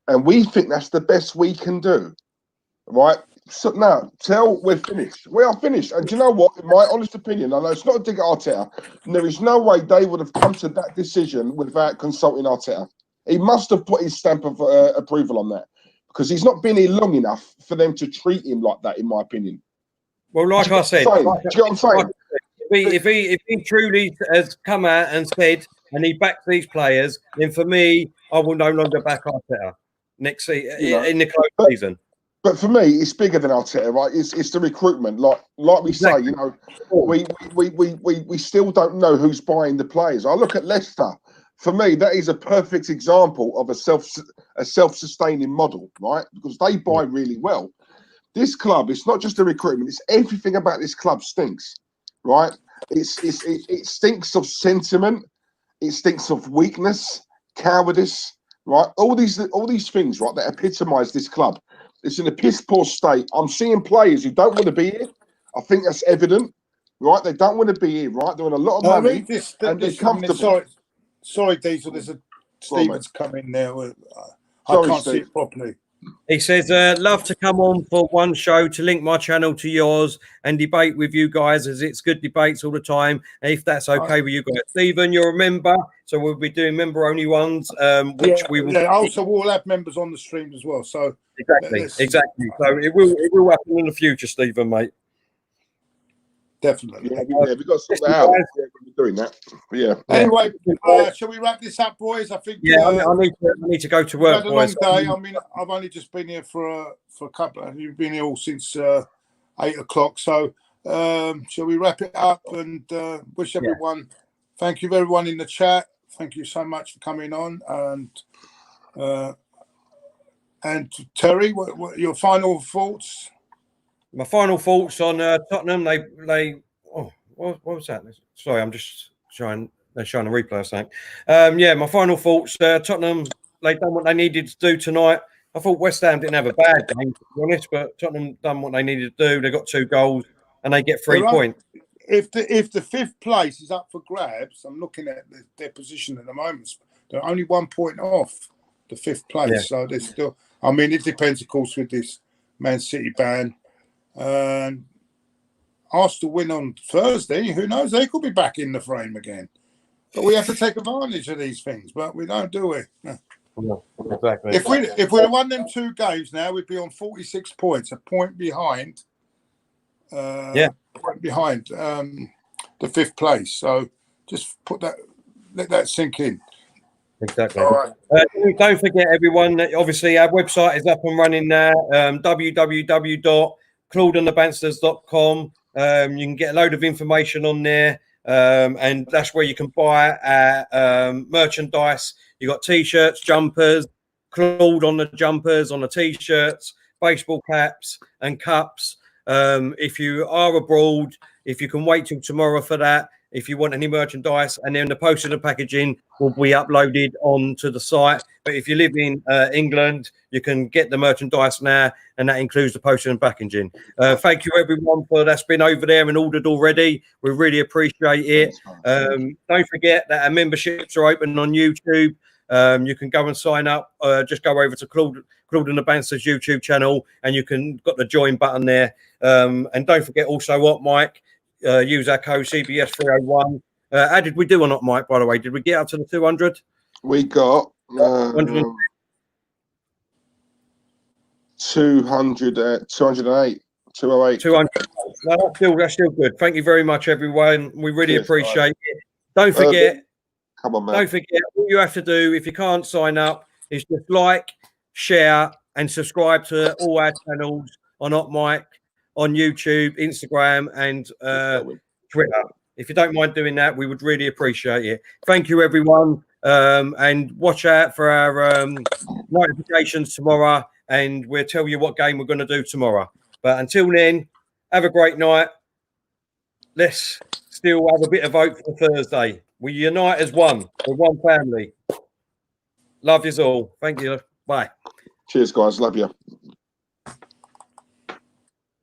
S3: and we think that's the best we can do, right? So now, we're finished. We are finished, and do you know what? In my honest opinion, I know it's not a dig at Arteta, and there is no way they would have come to that decision without consulting Arteta. He must have put his stamp of approval on that because he's not been here long enough for them to treat him like that, in my opinion.
S1: Well, like I said,
S3: do you get what I'm saying?
S1: If he truly has come out and said and he backs these players, then for me, I will no longer back Arteta next season in the close season.
S3: But for me, it's bigger than Arteta, right? It's the recruitment, like we say, you know, we still don't know who's buying the players. I look at Leicester. For me, that is a perfect example of a self-sustaining model, right? Because they buy really well. This club, it's not just the recruitment; it's everything about this club stinks, right? It stinks of sentiment, it stinks of weakness, cowardice, right? All these things, right, that epitomise this club. It's in a piss poor state. I'm seeing players who don't want to be here. I think that's evident, right? They don't want to be here, right? They're on a lot of money and they're comfortable.
S4: Sorry, Diesel. There's a Stevens coming there. I can't see it properly.
S1: He says, love to come on for one show to link my channel to yours and debate with you guys, as it's good debates all the time. If that's okay with you guys. Stephen, you're a member, so we'll be doing member-only ones, which we will...
S4: Yeah, also we'll have members on the stream as well. So
S1: Exactly. So it will happen in the future, Stephen, mate.
S4: Definitely.
S3: Yeah, we've got to sort that out. Yeah, we're doing that. But yeah.
S4: Anyway, shall we wrap this up, boys? I think.
S1: Yeah, I need to go to work, boys.
S4: Had a long day. I mean, I've only just been here for a couple. You've been here all since 8 o'clock. So, shall we wrap it up and wish everyone? Thank you, everyone in the chat. Thank you so much for coming on. And Terry, what your final thoughts?
S1: My final thoughts on Tottenham. What was that? Sorry, I'm just showing a replay or something. My final thoughts. Tottenham, they done what they needed to do tonight. I thought West Ham didn't have a bad game, to be honest, but Tottenham done what they needed to do. They got 2 goals and they get 3 points.
S5: if the fifth place is up for grabs, I'm looking at their position at the moment. They're only 1 point off the fifth place, so they're still. I mean, it depends, of course, with this Man City ban. Arsenal win on Thursday. Who knows? They could be back in the frame again. But we have to take advantage of these things. But we don't, do we? No.
S1: No, exactly.
S5: If we'd won them 2 games now, we'd be on 46 points, a point behind. Point behind the fifth place. So just let that sink in.
S1: Exactly.
S5: All right.
S1: Don't forget, everyone, that obviously our website is up and running now. www.claudeandthebansters.com. You can get a load of information on there, and that's where you can buy merchandise. You got t-shirts, jumpers, Claude on the jumpers, on the t-shirts, baseball caps, and cups. If you are abroad, if you can wait till tomorrow for that, if you want any merchandise, and then the postage and packaging will be uploaded onto the site. But if you live in England, you can get the merchandise now, and that includes the postage and packaging. Thank you, everyone, for that's been over there and ordered already. We really appreciate it. Don't forget that our memberships are open on YouTube. You can go and sign up. Just go over to Claude and the Bansta's YouTube channel, and you can got the join button there. And don't forget also what, Mike, use our code CBS 301. How did we do or not, Mike, by the way? Did we get up to the 200?
S3: We got 200, 208, 208.
S1: 200. No, that's still good. Thank you very much, everyone. We really appreciate it. Don't forget,
S3: come on, man.
S1: Don't forget, all you have to do if you can't sign up is just like, share, and subscribe to all our channels on Hot Mike, on YouTube, Instagram, and Twitter. If you don't mind doing that, we would really appreciate it. Thank you, everyone. And watch out for our notifications tomorrow, and we'll tell you what game we're going to do tomorrow. But until then, have a great night. Let's still have a bit of hope for Thursday. We unite as one. We're one family. Love you all. Thank you. Bye.
S3: Cheers, guys. Love you.